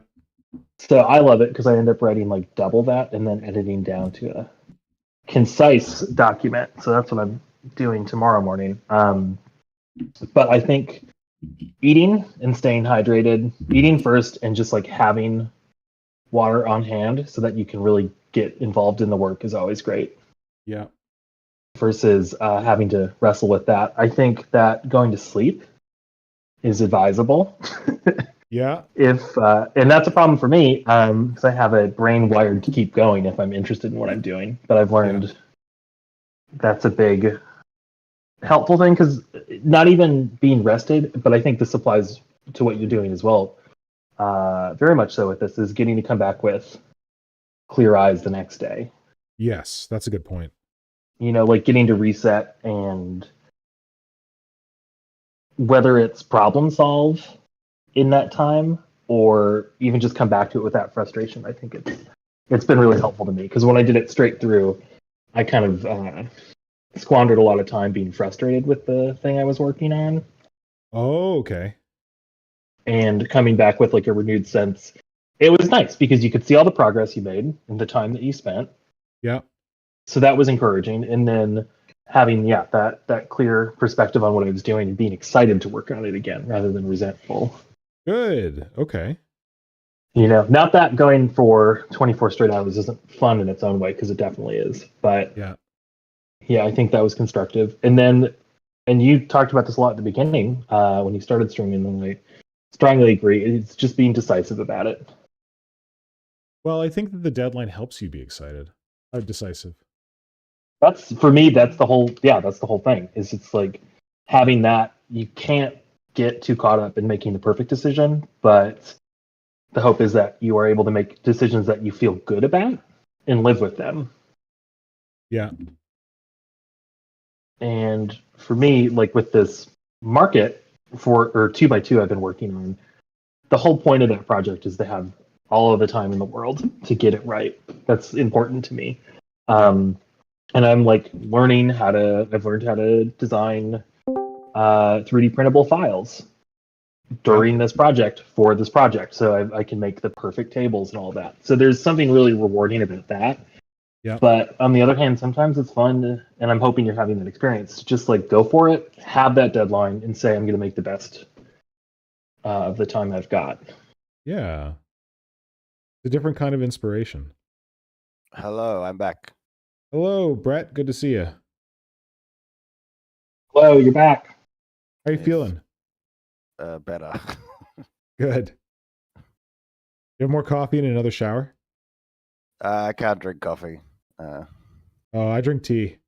So I love it because I end up writing like double that and then editing down to a concise document. So that's what I'm doing tomorrow morning. But I think eating and staying hydrated, eating first and just like having water on hand so that you can really get involved in the work is always great. Yeah. Versus having to wrestle with that. I think that going to sleep is advisable. Yeah. And that's a problem for me because I have a brain wired to keep going if I'm interested in what I'm doing. But I've learned that's a big helpful thing because not even being rested, but I think this applies to what you're doing as well. Very much so with this is getting to come back with clear eyes the next day. Yes, that's a good point. You know, like getting to reset and whether it's problem solve in that time or even just come back to it without frustration. I think it's it's been really helpful to me because when I did it straight through, I kind of squandered a lot of time being frustrated with the thing I was working on. Oh, okay. And coming back with like a renewed sense, it was nice because you could see all the progress you made and the time that you spent. Yeah. So that was encouraging. And then having that clear perspective on what I was doing and being excited to work on it again rather than resentful. Good. Okay. Not that going for 24 straight hours isn't fun in its own way, because it definitely is. But yeah, I think that was constructive. And you talked about this a lot at the beginning when you started streaming, and I strongly agree. It's just being decisive about it. Well, I think that the deadline helps you be excited. Decisive. That's for me. That's the whole thing. Is it's like having that you can't get too caught up in making the perfect decision, but the hope is that you are able to make decisions that you feel good about and live with them. Yeah. And for me, like with this market or 2x2 I've been working on, the whole point of that project is to have all of the time in the world to get it right. That's important to me. And I'm like I've learned how to design 3D printable files during this project for this project. So I can make the perfect tables and all that. So there's something really rewarding about that. Yeah. But on the other hand, sometimes it's fun, and I'm hoping you're having that experience, to just like go for it, have that deadline, and say I'm going to make the best of the time I've got. Yeah. It's a different kind of inspiration. Hello, I'm back. Hello, Brett. Good to see you. Hello, you're back. How are you feeling? Better. Good. You have more coffee and another shower? I can't drink coffee. Oh, I drink tea.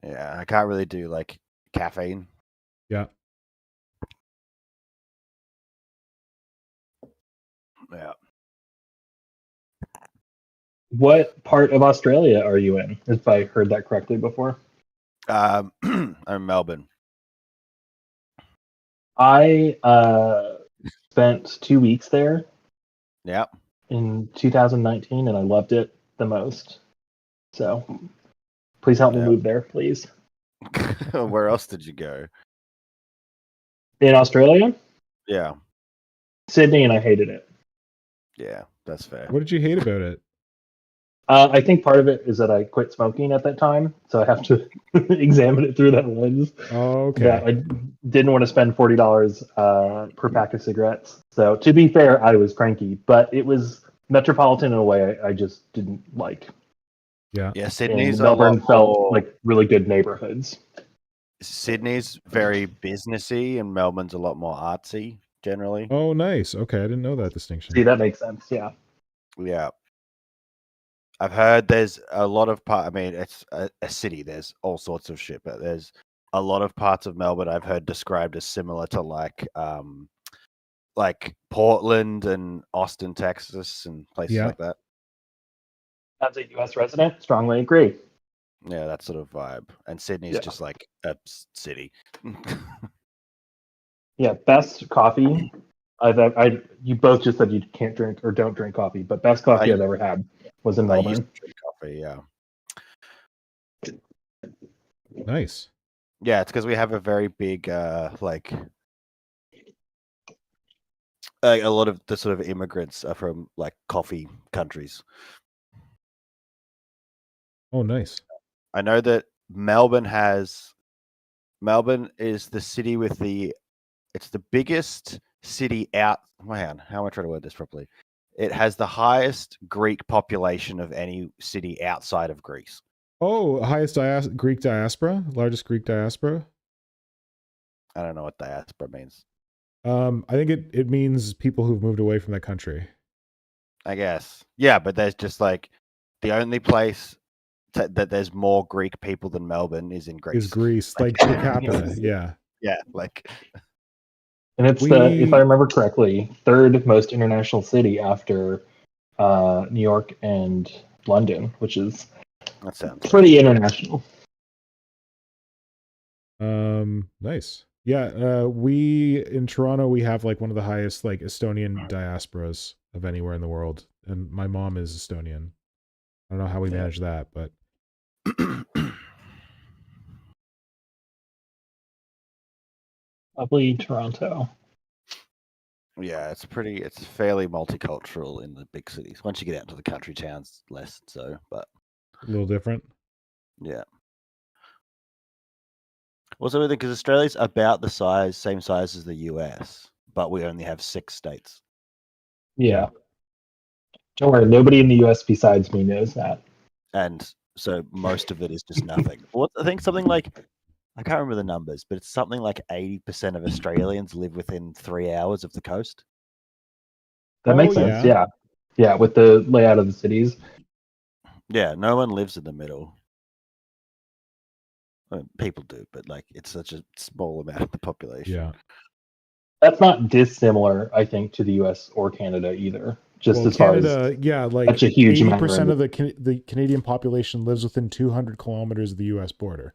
Yeah, I can't really do like caffeine. Yeah. Yeah. What part of Australia are you in, if I heard that correctly before? I'm in Melbourne. I spent 2 weeks there. Yeah. In 2019, and I loved it the most. So please help me move there, please. Where else did you go? In Australia? Yeah. Sydney, and I hated it. Yeah, that's fair. What did you hate about it? I think part of it is that I quit smoking at that time, so I have to examine it through that lens. Oh, okay. That I didn't want to spend $40 per pack of cigarettes. So to be fair, I was cranky, but it was metropolitan in a way I just didn't like. Yeah. Yeah, Sydney's and Melbourne felt more... like really good neighborhoods. Sydney's very businessy, and Melbourne's a lot more artsy generally. Oh, nice. Okay, I didn't know that distinction. See, that makes sense. Yeah. Yeah. I've heard there's a lot of I mean, it's a city. There's all sorts of shit, but there's a lot of parts of Melbourne I've heard described as similar to like Portland and Austin, Texas, and places like that. As a U.S. resident, strongly agree. Yeah, that sort of vibe. And Sydney's just like a city. Yeah, best coffee. You both just said you can't drink or don't drink coffee, but best coffee I've ever had was in Melbourne. I used to drink coffee, yeah. Nice. Yeah, it's because we have a very big like a lot of the sort of immigrants are from like coffee countries. Oh, nice. I know that Melbourne is the city with it's the biggest city out. Man, how am I trying to word this properly? It has the highest Greek population of any city outside of Greece. Oh, highest Greek diaspora? Largest Greek diaspora? I don't know what diaspora means. I think it means people who've moved away from that country. I guess. Yeah, but there's just like the only place that there's more Greek people than Melbourne is in Greece. Is Greece, like per capita, yeah. Yeah, like... And it's if I remember correctly, third most international city after New York and London, which is pretty international. Nice. Yeah, we in Toronto we have like one of the highest like Estonian diasporas of anywhere in the world. and my mom is Estonian. I don't know how we manage that, but Probably Toronto. Yeah, it's fairly multicultural in the big cities. Once you get out into the country towns, less so, but a little different. yeah. Also, because Australia's about the same size as the US, but we only have 6 states. Yeah. Don't worry, nobody in the US besides me knows that. And so most of it is just nothing. I think something like, I can't remember the numbers, but it's something like 80% of Australians live within 3 hours of the coast. That makes sense, yeah. Yeah, with the layout of the cities. Yeah, no one lives in the middle. I mean, people do, but like it's such a small amount of the population. Yeah. That's not dissimilar, I think, to the US or Canada either. Just Well, as Canada, far as yeah, like such a huge 80% of amount the Canadian population lives within 200 kilometers of the US border.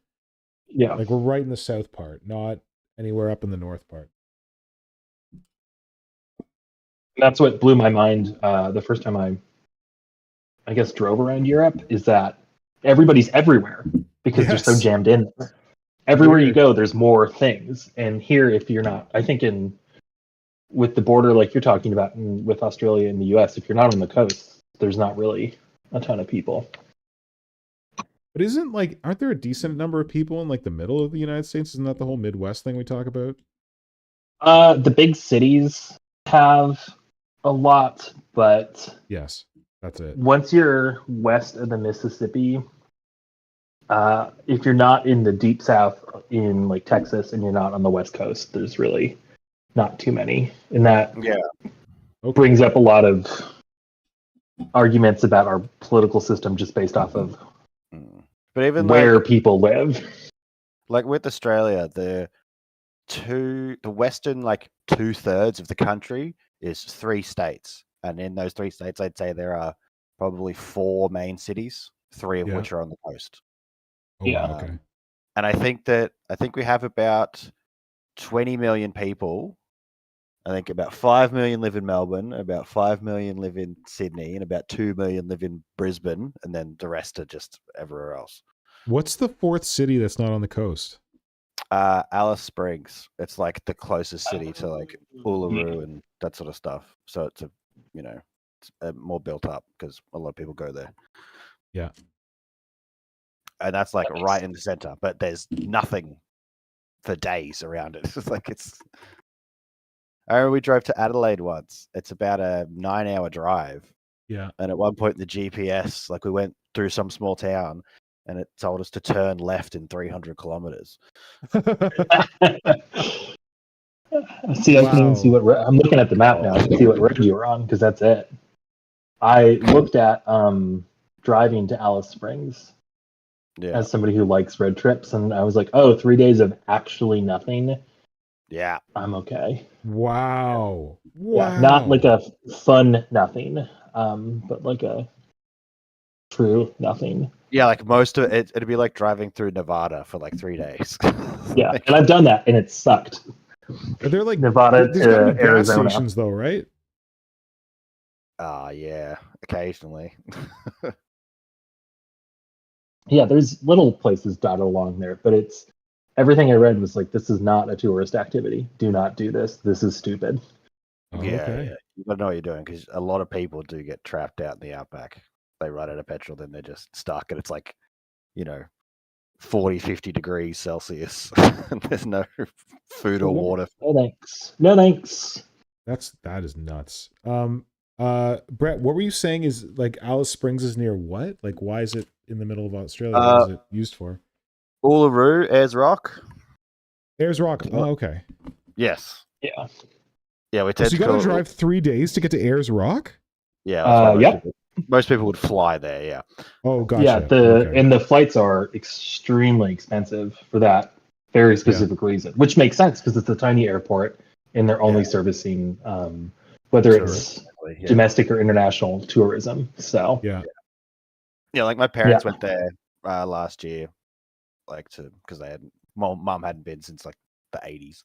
Yeah. Like we're right in the south part, not anywhere up in the north part. That's what blew my mind the first time I guess drove around Europe, is that everybody's everywhere because they're so Yes. jammed in there. Everywhere you go, there's more things. And here, if you're not, I think with the border like you're talking about with Australia and the US, if you're not on the coast, there's not really a ton of people. But aren't there a decent number of people in like the middle of the United States? Isn't that the whole Midwest thing we talk about? The big cities have a lot, but yes, that's it. Once you're west of the Mississippi, if you're not in the deep south in like Texas and you're not on the west coast, there's really not too many. And that brings up a lot of arguments about our political system just based off of but even where people live. Like with Australia, the western like 2/3 of the country is 3 states, and in those 3 states, I'd say there are probably 4 main cities, 3 of which are on the coast. Oh, wow, okay. And I think we have about 20 million people. I think about 5 million live in Melbourne, about 5 million live in Sydney, and about 2 million live in Brisbane, and then the rest are just everywhere else. What's the 4th city that's not on the coast? Alice Springs. It's like the closest city to like Uluru and that sort of stuff. So it's it's more built up because a lot of people go there. Yeah. And that's like right in the center, but there's nothing for days around it. It's like I remember we drove to Adelaide once. It's about a 9-hour drive. Yeah. And at one point in the GPS, like we went through some small town and it told us to turn left in 300 kilometers. See, I can even see what I'm looking at the map now. I can see what road you were on because that's it. I looked at driving to Alice Springs as somebody who likes road trips, and I was like, oh, 3 days of actually nothing. Yeah. I'm okay. Wow. Yeah, not like a fun nothing, but like a true nothing. Yeah, like most of it, it'd be like driving through Nevada for like 3 days. Yeah, and I've done that, and it sucked. Are there like Nevada there's to gotta be gas Arizona stations though, right? Yeah, occasionally. Yeah, there's little places dotted along there, but it's everything I read was like, this is not a tourist activity. Do not do this. This is stupid. Oh, yeah, okay. yeah, you gotta know what you're doing because a lot of people do get trapped out in the outback. They run out of petrol, then they're just stuck, and it's like, 40, 50 degrees Celsius, and there's no food or water. No thanks. No thanks. That is nuts. Brett, what were you saying is like Alice Springs is near what? Like why is it in the middle of Australia? What is it used for? Uluru, Ayers Rock. Ayers Rock. Oh, okay. Yes. Yeah. Yeah, we So you got to drive 3 days to get to Ayers Rock? Yeah. Most people would fly there. Yeah. Oh, gotcha. Yeah. And the flights are extremely expensive for that very specific reason, which makes sense because it's a tiny airport and they're only servicing whether it's domestic or international tourism. So yeah, like my parents went there last year, like because mom hadn't been since like the 80s.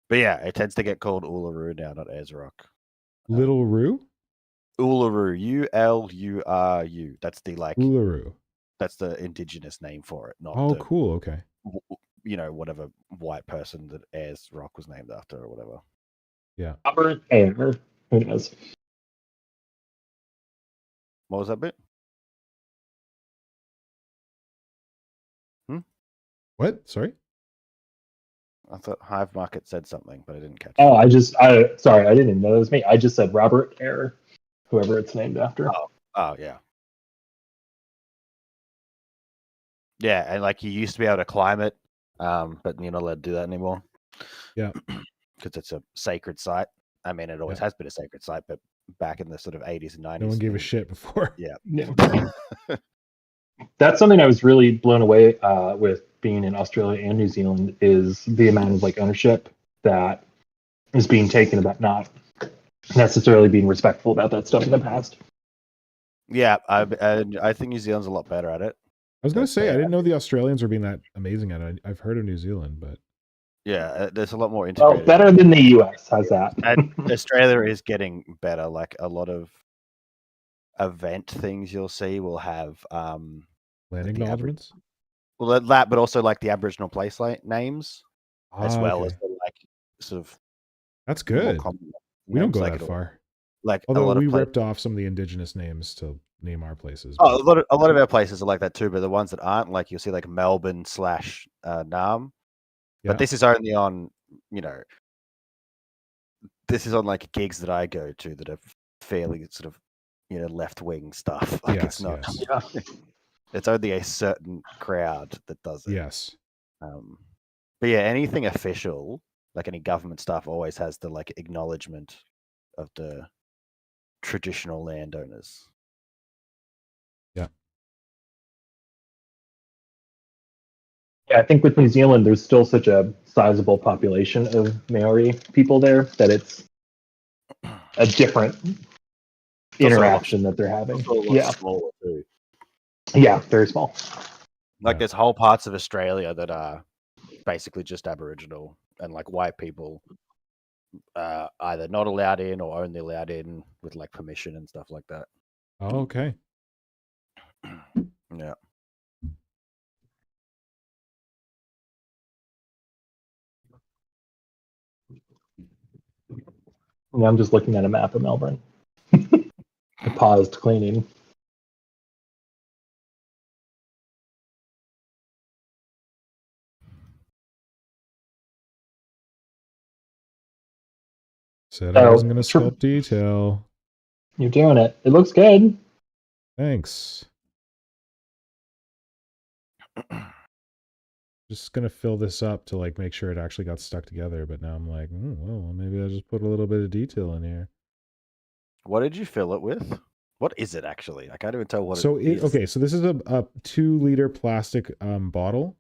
But yeah, it tends to get called Uluru now, not Ayers Rock. Little Roo? Uluru, Uluru. That's the Uluru. That's the indigenous name for it, not Oh, the cool. Okay. whatever white person that Ayers Rock was named after or whatever. Yeah. Robert Ayer. Who knows? What was that bit? What? Sorry. I thought Hive Market said something, but I didn't catch Oh, it. Sorry, I didn't know it was me. I just said Robert Ayer, whoever it's named after. Oh yeah. Yeah, and like you used to be able to climb it, but you're not allowed to do that anymore. Yeah. Because it's a sacred site. I mean, it always has been a sacred site, but back in the sort of 80s and 90s. No one gave a shit before. Yeah. That's something I was really blown away with being in Australia and New Zealand is the amount of ownership that is being taken about not necessarily being respectful about that stuff in the past. Yeah, I think New Zealand's a lot better at it. I was going to say, I didn't know the Australians were being that amazing at it. I've heard of New Zealand, but... Yeah, there's a lot more integrated. Well, better than the US. How's that? And Australia is getting better. Like a lot of event things you'll see will have land acknowledgements. Well, that, but also like the Aboriginal place names, as well as the, sort of. That's good. We don't go that far. Although we ripped off some of the indigenous names to name our places. Oh, a lot of our places are like that too, but the ones that aren't, like you'll see like Melbourne / Naarm. But this is only on, this is on like gigs that I go to that are fairly sort of, left wing stuff. Like it's not. Yes. It's only a certain crowd that does it. Yes. But yeah, anything official, like any government stuff, always has the acknowledgement of the traditional landowners. Yeah. Yeah, I think with New Zealand, there's still such a sizable population of Maori people there that it's a different interaction that they're having. Yeah. Smaller too. Yeah, very small. There's whole parts of Australia that are basically just Aboriginal, and white people either not allowed in or only allowed in with permission and stuff like that. Oh, okay. Yeah. Yeah, I'm just looking at a map of Melbourne. I paused cleaning. Said I wasn't going to sculpt detail. You're doing it. It looks good. Thanks. Just going to fill this up to make sure it actually got stuck together. But now I'm like, well, maybe I'll just put a little bit of detail in here. What did you fill it with? What is it actually? I can't even tell what it is. Okay, so this is a 2-liter plastic bottle.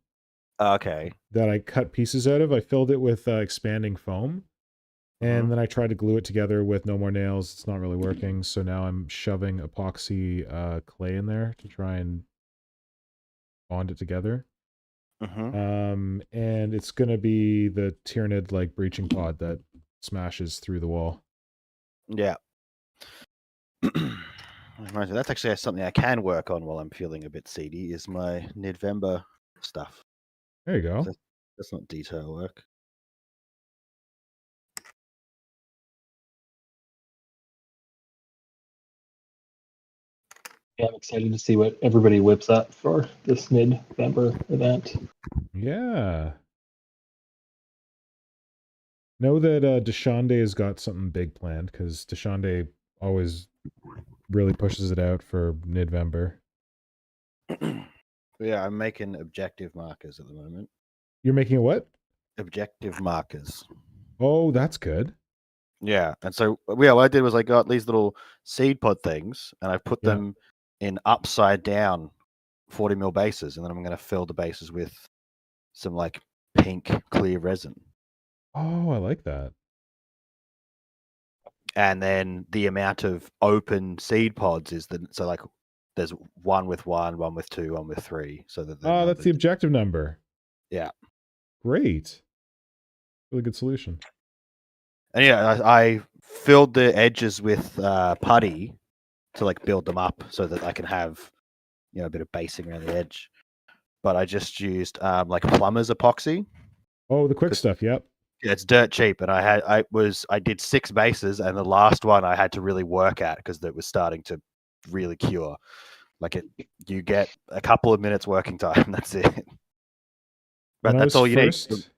Okay. That I cut pieces out of. I filled it with expanding foam. And then I tried to glue it together with no more nails. It's not really working. So now I'm shoving epoxy clay in there to try and bond it together. And it's going to be the Tyranid breaching pod that smashes through the wall. Yeah. That's actually something I can work on while I'm feeling a bit seedy, is my November stuff. There you go. That's not detail work. Yeah, I'm excited to see what everybody whips up for this mid-November event. Yeah. Know that Deshande has got something big planned, because Deshande always really pushes it out for mid-November. Yeah, I'm making objective markers at the moment. You're making a what? Objective markers. Oh, that's good. Yeah, and so what I did was I got these little seed pod things, and I put them in upside down 40 mil bases, and then I'm going to fill the bases with some pink clear resin. Oh, I like that. And then the amount of open seed pods is there's one with 1, one with 2, one with 3. So that that's the objective number. Yeah. Great. Really good solution. And yeah, I filled the edges with putty to like build them up so that I can have, you know, a bit of basing around the edge. But I just used like plumber's epoxy. Oh, the quick stuff. Yep. Yeah, it's dirt cheap, and I did 6 bases, and the last one I had to really work at because it was starting to really cure. Like you get a couple of minutes working time. That's it. But that's all you need.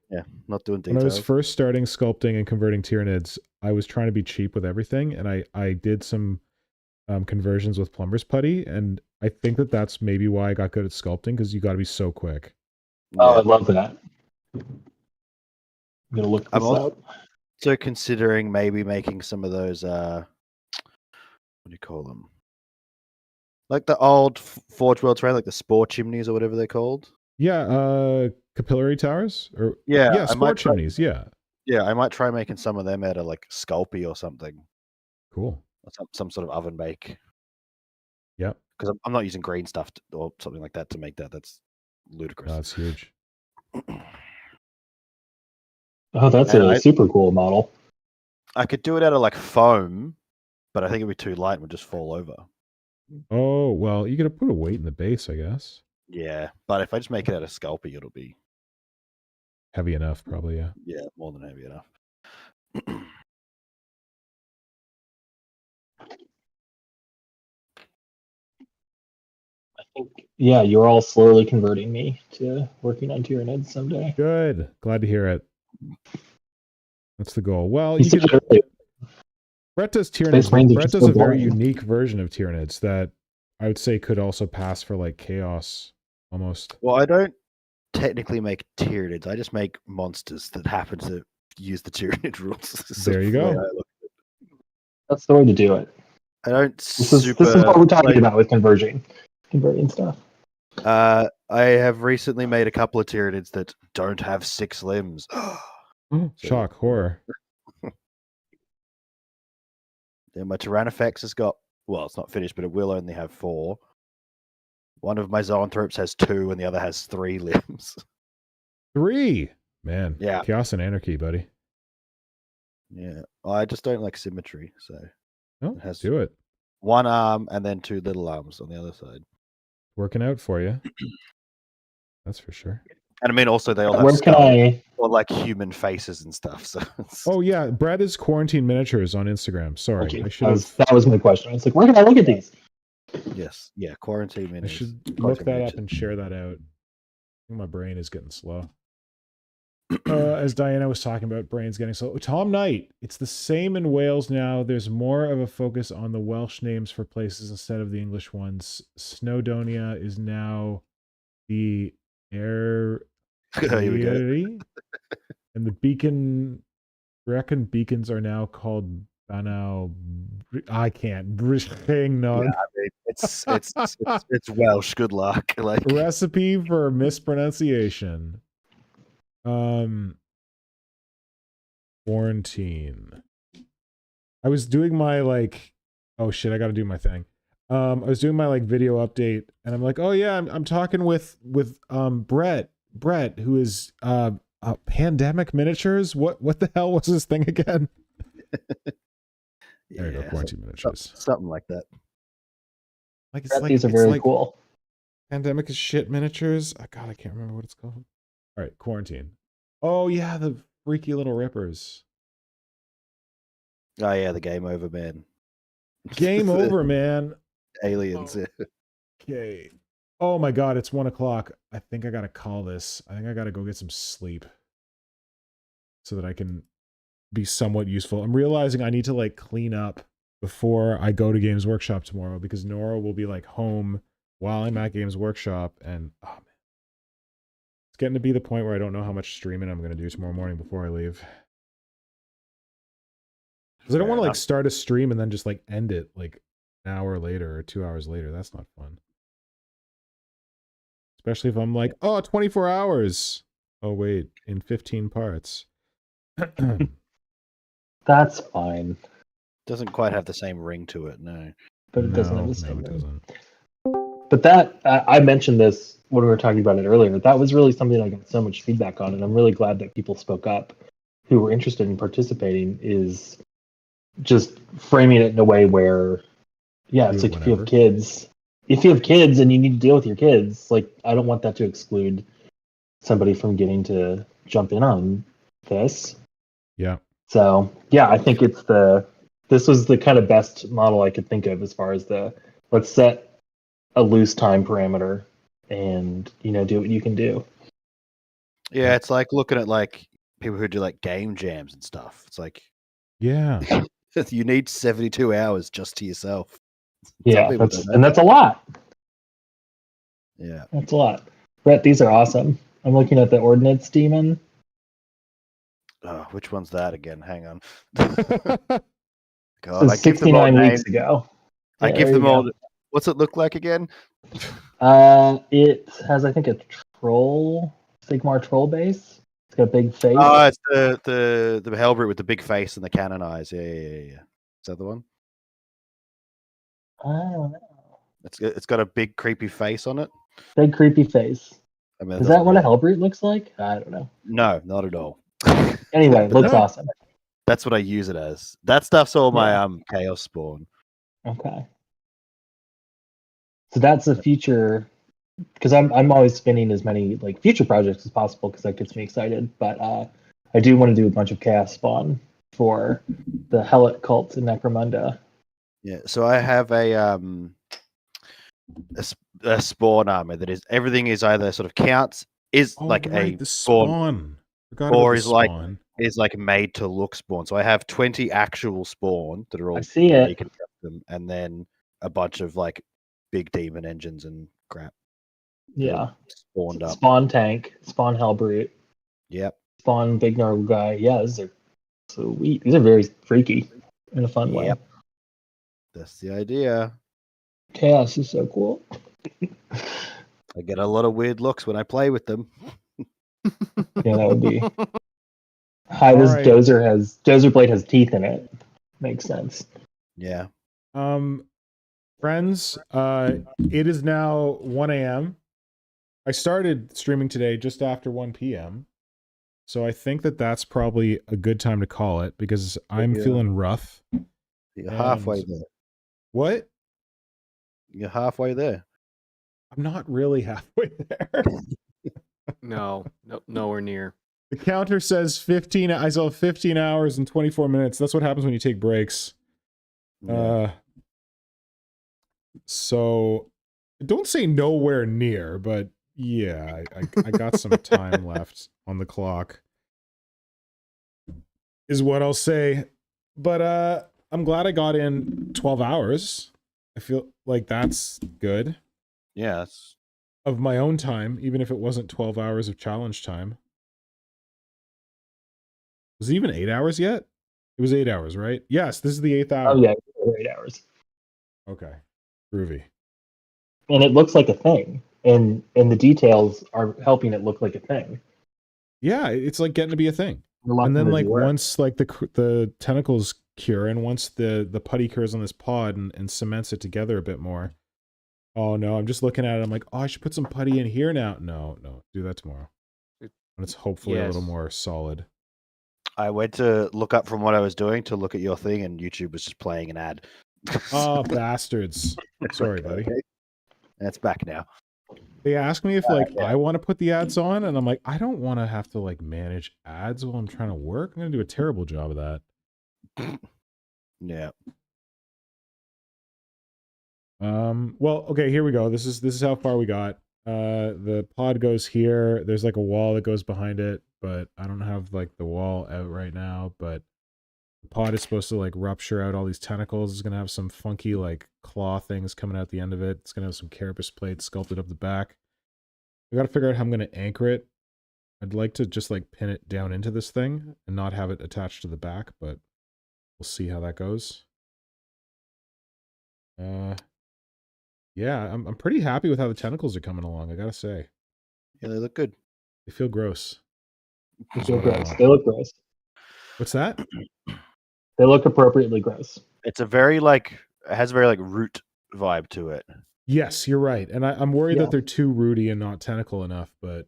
Yeah, not doing details. When I was first starting sculpting and converting Tyranids, I was trying to be cheap with everything, and I did some conversions with plumber's putty, and I think that's maybe why I got good at sculpting, because you got to be so quick. Oh, I love that. I'm gonna look this up. So considering maybe making some of those what do you call them? Like the old Forge World terrain, like the spore chimneys or whatever they're called. Yeah, capillary towers or yeah, spore chimneys. Yeah, I might try making some of them out of like Sculpey or something. Cool. Some sort of oven bake. Yep. Because I'm not using green stuff or something like that to make that. That's ludicrous. That's huge. Oh, that's a super cool model. I could do it out of like foam, but I think it'd be too light and would just fall over. Oh, well, you could put a weight in the base, I guess. Yeah, but if I just make it out of Sculpey, it'll be heavy enough, probably, yeah. Yeah, more than heavy enough. I think, yeah, you're all slowly converting me to working on Tyranids someday. Good. Glad to hear it. That's the goal. Well, you could... Brett does Tyranids. Brett does a very unique version of Tyranids that I would say could also pass for like chaos almost. Well, I don't technically make Tyranids. I just make monsters that happen to use the Tyranid rules. There you go. That's the way to do it. I don't. This is what we're talking about with converting stuff. I have recently made a couple of Tyranids that don't have 6 limbs. Shock, horror. Yeah, my Tyranofex has got, well, it's not finished, but it will only have 4. One of my Zoanthropes has 2, and the other has 3 limbs. 3? Man. Yeah. Chaos and anarchy, buddy. Yeah. I just don't like symmetry, so. No, do it. 1 arm and then 2 little arms on the other side. Working out for you. That's for sure. And I mean, also they all have or like human faces and stuff. So. Oh yeah, Brad is Quarantine Miniatures on Instagram. Sorry, okay. I should have. That was my question. I was like, where can I look at these? Yes, yeah, Quarantine Minis. I should look that up and share that out. I think my brain is getting slow. As Diana was talking about, brain's getting slow. Tom Knight, it's the same in Wales now. There's more of a focus on the Welsh names for places instead of the English ones. Snowdonia is now the air. And the beacon, reckon beacons are now called Banau. I can't. It's Welsh. Good luck. Like recipe for mispronunciation. Quarantine. I was doing my oh shit, I got to do my thing. I was doing my video update, and I'm like, oh yeah, I'm talking with Brett, who is Pandemic Miniatures. What the hell was this thing again? There you go, Quarantine Miniatures. Something like that. Like it's these are very cool. Pandemic is shit miniatures. Oh, God, I can't remember what it's called. All right, Quarantine. Oh yeah, the freaky little rippers. Oh yeah, the Game Over Man. Game over, man. Aliens. Oh. Okay. Oh my God, it's 1 o'clock. I think I gotta call this. I think I gotta go get some sleep so that I can be somewhat useful. I'm realizing I need to clean up before I go to Games Workshop tomorrow, because Nora will be home while I'm at Games Workshop, and oh man, it's getting to be the point where I don't know how much streaming I'm gonna do tomorrow morning before I leave. Because I don't want to start a stream and then just end it an hour later or 2 hours later. That's not fun. Especially if I'm 24 hours. Oh, wait, in 15 parts. That's fine. Doesn't quite have the same ring to it, no. But it doesn't have the same ring. Doesn't. But that, I mentioned this when we were talking about it earlier. That was really something I got so much feedback on, and I'm really glad that people spoke up who were interested in participating, is just framing it in a way where Yeah, Do it's it like if you have whenever. kids. If you have kids and you need to deal with your kids, like I don't want that to exclude somebody from getting to jump in on this. Yeah. So yeah, I think this was the kind of best model I could think of as far as let's set a loose time parameter and do what you can do. Yeah, it's like looking at like people who do like game jams and stuff. It's like Yeah. you need 72 hours just to yourself. Yeah, people don't know that's a lot. Yeah. That's a lot. Brett, these are awesome. I'm looking at the Ordnance Demon. Oh, which one's that again? Hang on. God, I give them all 69 weeks ago. I Yeah, give there them you all. go. What's it look like again? It has, I think, a troll, Sigmar troll base. It's got a big face. Oh, it's the Hellbrute with the big face and the cannon eyes. Yeah. Is that the one? I don't know. It's got a big creepy face on it. Big creepy face. I mean, is that what a Hellbrute looks like? I don't know. No, not at all. Anyway, looks awesome. That's what I use it as. That stuff's all my chaos spawn. Okay. So that's a future, because I'm always spinning as many like future projects as possible because that gets me excited. But I do want to do a bunch of chaos spawn for the Helot cult in Necromunda. Yeah. So I have a spawn armor that is everything is either sort of counts is like a the spawn. Or is like made to look spawn. So I have 20 actual spawn that are all I see it. you can cut them, and then a bunch of like big demon engines and crap. Yeah. Spawned up. Spawn tank, spawn Hellbrute. Yep. Spawn big gnarl guy. Yeah, these are sweet. These are very freaky in a fun way. Yep. That's the idea. Chaos is so cool. I get a lot of weird looks when I play with them. Yeah, that would be. Hi, this Dozer Blade has teeth in it. Makes sense. Yeah. Friends, it is now 1 a.m. I started streaming today just after 1 p.m. So I think that's probably a good time to call it because I'm feeling rough. You're halfway there. What? You're halfway there. I'm not really halfway there. No, nowhere near. The counter says 15. I saw 15 hours and 24 minutes. That's what happens when you take breaks. Yeah. So don't say nowhere near, but yeah, I got some time left on the clock. Is what I'll say. But I'm glad I got in 12 hours. I feel like that's good. Yeah. Of my own time, even if it wasn't 12 hours of challenge time. Was it even 8 hours yet? It was 8 hours, right? Yes, this is the 8th hour. Oh yeah, 8 hours. Okay. Groovy. And it looks like a thing. And the details are helping it look like a thing. Yeah, it's like getting to be a thing. And then like once like the tentacles cure and once the putty cures on this pod and cements it together a bit more. Oh no, I'm just looking at it. I'm like, oh, I should put some putty in here now. No, do that tomorrow. When it's hopefully a little more solid. I went to look up from what I was doing to look at your thing, and YouTube was just playing an ad. Oh, bastards. Sorry, buddy. Okay. It's back now. They ask me if like I want to put the ads on, and I'm like, I don't want to have to like manage ads while I'm trying to work. I'm gonna do a terrible job of that. Yeah. Well, okay, here we go. This is how far we got. The pod goes here. There's like a wall that goes behind it, but I don't have like the wall out right now, but the pod is supposed to like rupture out all these tentacles. It's gonna have some funky like claw things coming out the end of it. It's gonna have some carapace plates sculpted up the back. I gotta figure out how I'm gonna anchor it. I'd like to just like pin it down into this thing and not have it attached to the back, but we'll see how that goes. Yeah, I'm pretty happy with how the tentacles are coming along, I gotta say. Yeah, they look good. They feel gross. They feel gross. They look gross. What's that? They look appropriately gross. It's a very like it has a very like root vibe to it. Yes, you're right. And I'm worried that they're too rooty and not tentacle enough, but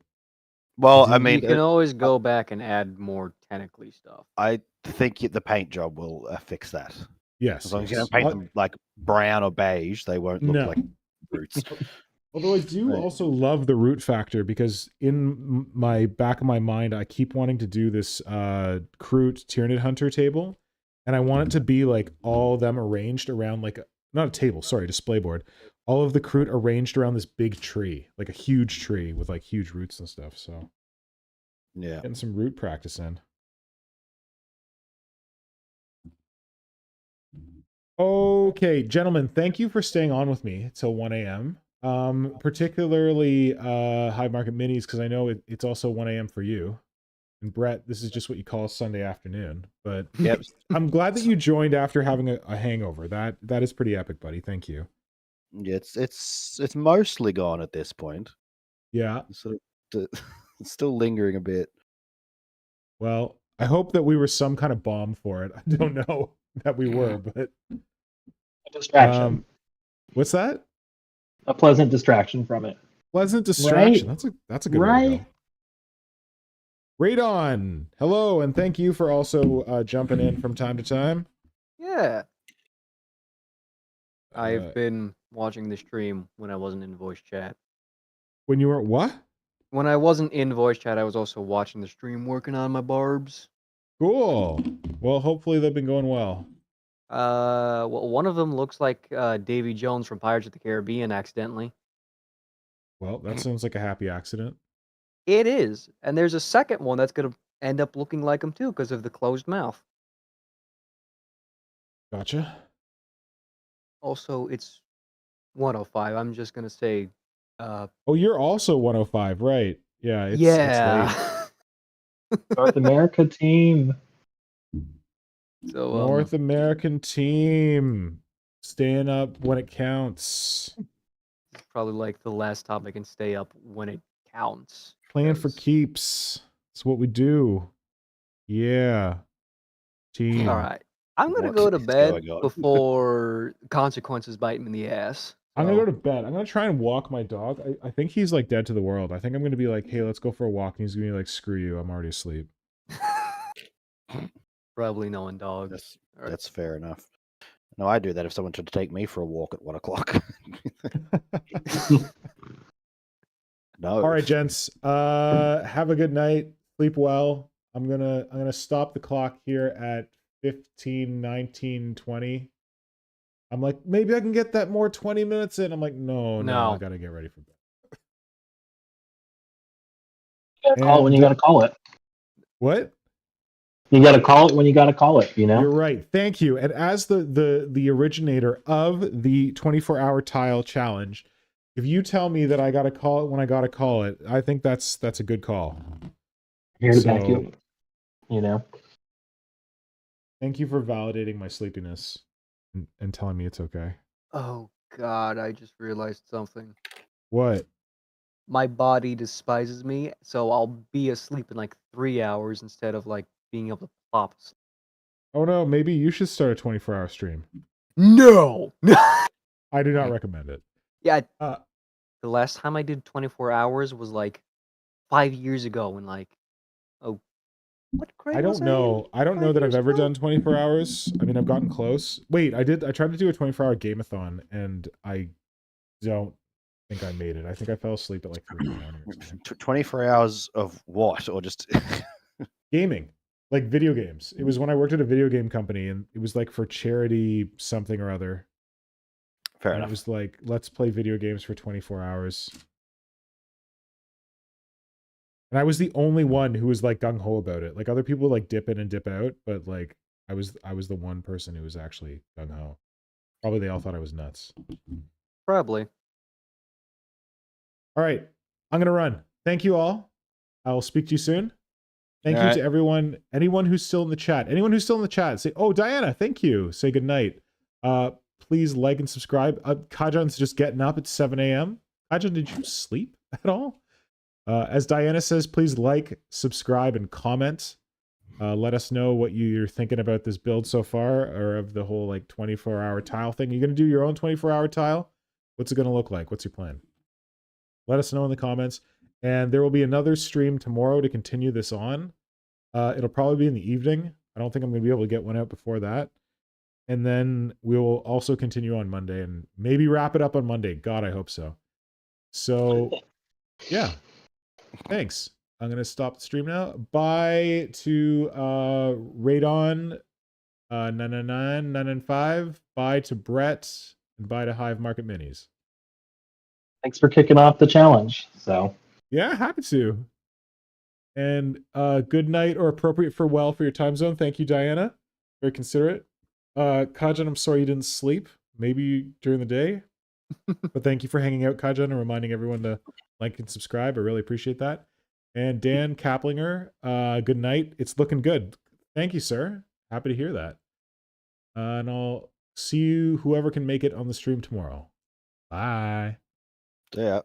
well, I mean, you can always go back and add more tentacly stuff. I think the paint job will fix that. Yes. As long as you yes. don't paint them like brown or beige, they won't look No. like roots. Although I do Right. also love the root factor, because in my back of my mind, I keep wanting to do this Kroot Tyranid Hunter table, and I want it to be like all them arranged around like not a table, sorry, display board. All of the Kroot arranged around this big tree, like a huge tree with like huge roots and stuff. So Yeah. getting some root practice in. Okay, gentlemen, thank you for staying on with me till 1 a.m. Particularly Hive Market Minis, because I know it's also 1 a.m. for you. And Brett, this is just what you call Sunday afternoon. But Yep. I'm glad that you joined after having a hangover. That is pretty epic, buddy. Thank you. Yeah, it's mostly gone at this point. Yeah. It's sort of it's still lingering a bit. Well, I hope that we were some kind of bomb for it. I don't know that we were, but A distraction. What's that? A pleasant distraction from it. Pleasant distraction. Right. That's a good way to Right. go. Radon, hello, and thank you for also jumping in from time to time. Yeah. I've Uh, been watching the stream when I wasn't in voice chat. When you were what? When I wasn't in voice chat, I was also watching the stream working on my barbs. Cool. Well, hopefully they've been going well. Well, one of them looks like Davy Jones from Pirates of the Caribbean accidentally. Well, that sounds like a happy accident. It is. And there's a second one that's going to end up looking like him too because of the closed mouth. Gotcha. Also, it's 105. I'm just going to say Oh, you're also 105, right? Yeah, it's late. yeah. North America team. So North American team staying up when it counts. it's probably like the last time I can stay up when it counts. Playing for 'cause- keeps. It's what we do. Yeah. Team. All right. I'm going to What go to is bed going on? before consequences bite me in the ass. I'm gonna So- go to bed. I'm gonna try and walk my dog. I think he's like dead to the world. I think I'm gonna be like, hey, let's go for a walk. And he's gonna be like, screw you, I'm already asleep. Probably knowing dogs. All right. That's fair enough. No, I do that if someone tried to take me for a walk at 1 o'clock. No. All right, gents. Have a good night. Sleep well. I'm gonna stop the clock here at 15, 19, 20. I'm like, maybe I can get that more 20 minutes in. I'm like, no, I gotta get ready for bed. You gotta call it when you gotta call it. What? You gotta call it when you gotta call it, you know? You're right. Thank you. And as the originator of the 24-hour tile challenge, if you tell me that I gotta call it when I gotta call it, I think that's a good call. Here to back you. You know? Thank you for validating my sleepiness and telling me it's okay. Oh God, I just realized something. What? My body despises me, so I'll be asleep in like 3 hours instead of like being able to plop asleep. Oh no, maybe you should start a 24-hour stream. No! I do not recommend it. Yeah, Uh, the last time I did 24 hours was like 5 years ago when like, oh, what grade I was don't know. I don't know 5 that I've years ever ago? done 24 hours. I mean, I've gotten close. Wait, I tried to do a 24-hour gameathon and I don't think I made it. I think I fell asleep at like 3 in the morning or something. 24 hours of what? Or just Gaming, like video games. It was when I worked at a video game company and it was like for charity something or other. fair And enough. it was like, let's play video games for 24 hours. And I was the only one who was like gung-ho about it. Like other people like dip in and dip out, but like I was the one person who was actually gung-ho. Probably they all thought I was nuts. Probably. All right. I'm going to run. Thank you all. I'll speak to you soon. Thank All you right. to everyone. Anyone who's still in the chat. Anyone who's still in the chat. Say, oh, Diana, thank you. Say good night. Please like and subscribe. Kajan's just getting up at 7 a.m. Kajan, did you sleep at all? As Diana says, please like, subscribe, and comment. Let us know what you're thinking about this build so far, or of the whole like 24-hour tile thing. You're going to do your own 24-hour tile? What's it going to look like? What's your plan? Let us know in the comments. And there will be another stream tomorrow to continue this on. It'll probably be in the evening. I don't think I'm going to be able to get one out before that. And then we will also continue on Monday and maybe wrap it up on Monday. God, I hope so. So, yeah. Thanks. I'm going to stop the stream now. Bye to Radon 999, 995. Bye to Brett. And bye to HiveMarketMinis. Thanks for kicking off the challenge. So yeah, happy to. And good night or appropriate farewell for your time zone. Thank you, Diana. Very considerate. Kajan, I'm sorry you didn't sleep. Maybe during the day. But thank you for hanging out, Kajan, and reminding everyone to like and subscribe. I really appreciate that. And Dan Kaplinger, good night. It's looking good. Thank you, sir. Happy to hear that. And I'll see you, whoever can make it on the stream tomorrow. Bye. Yeah.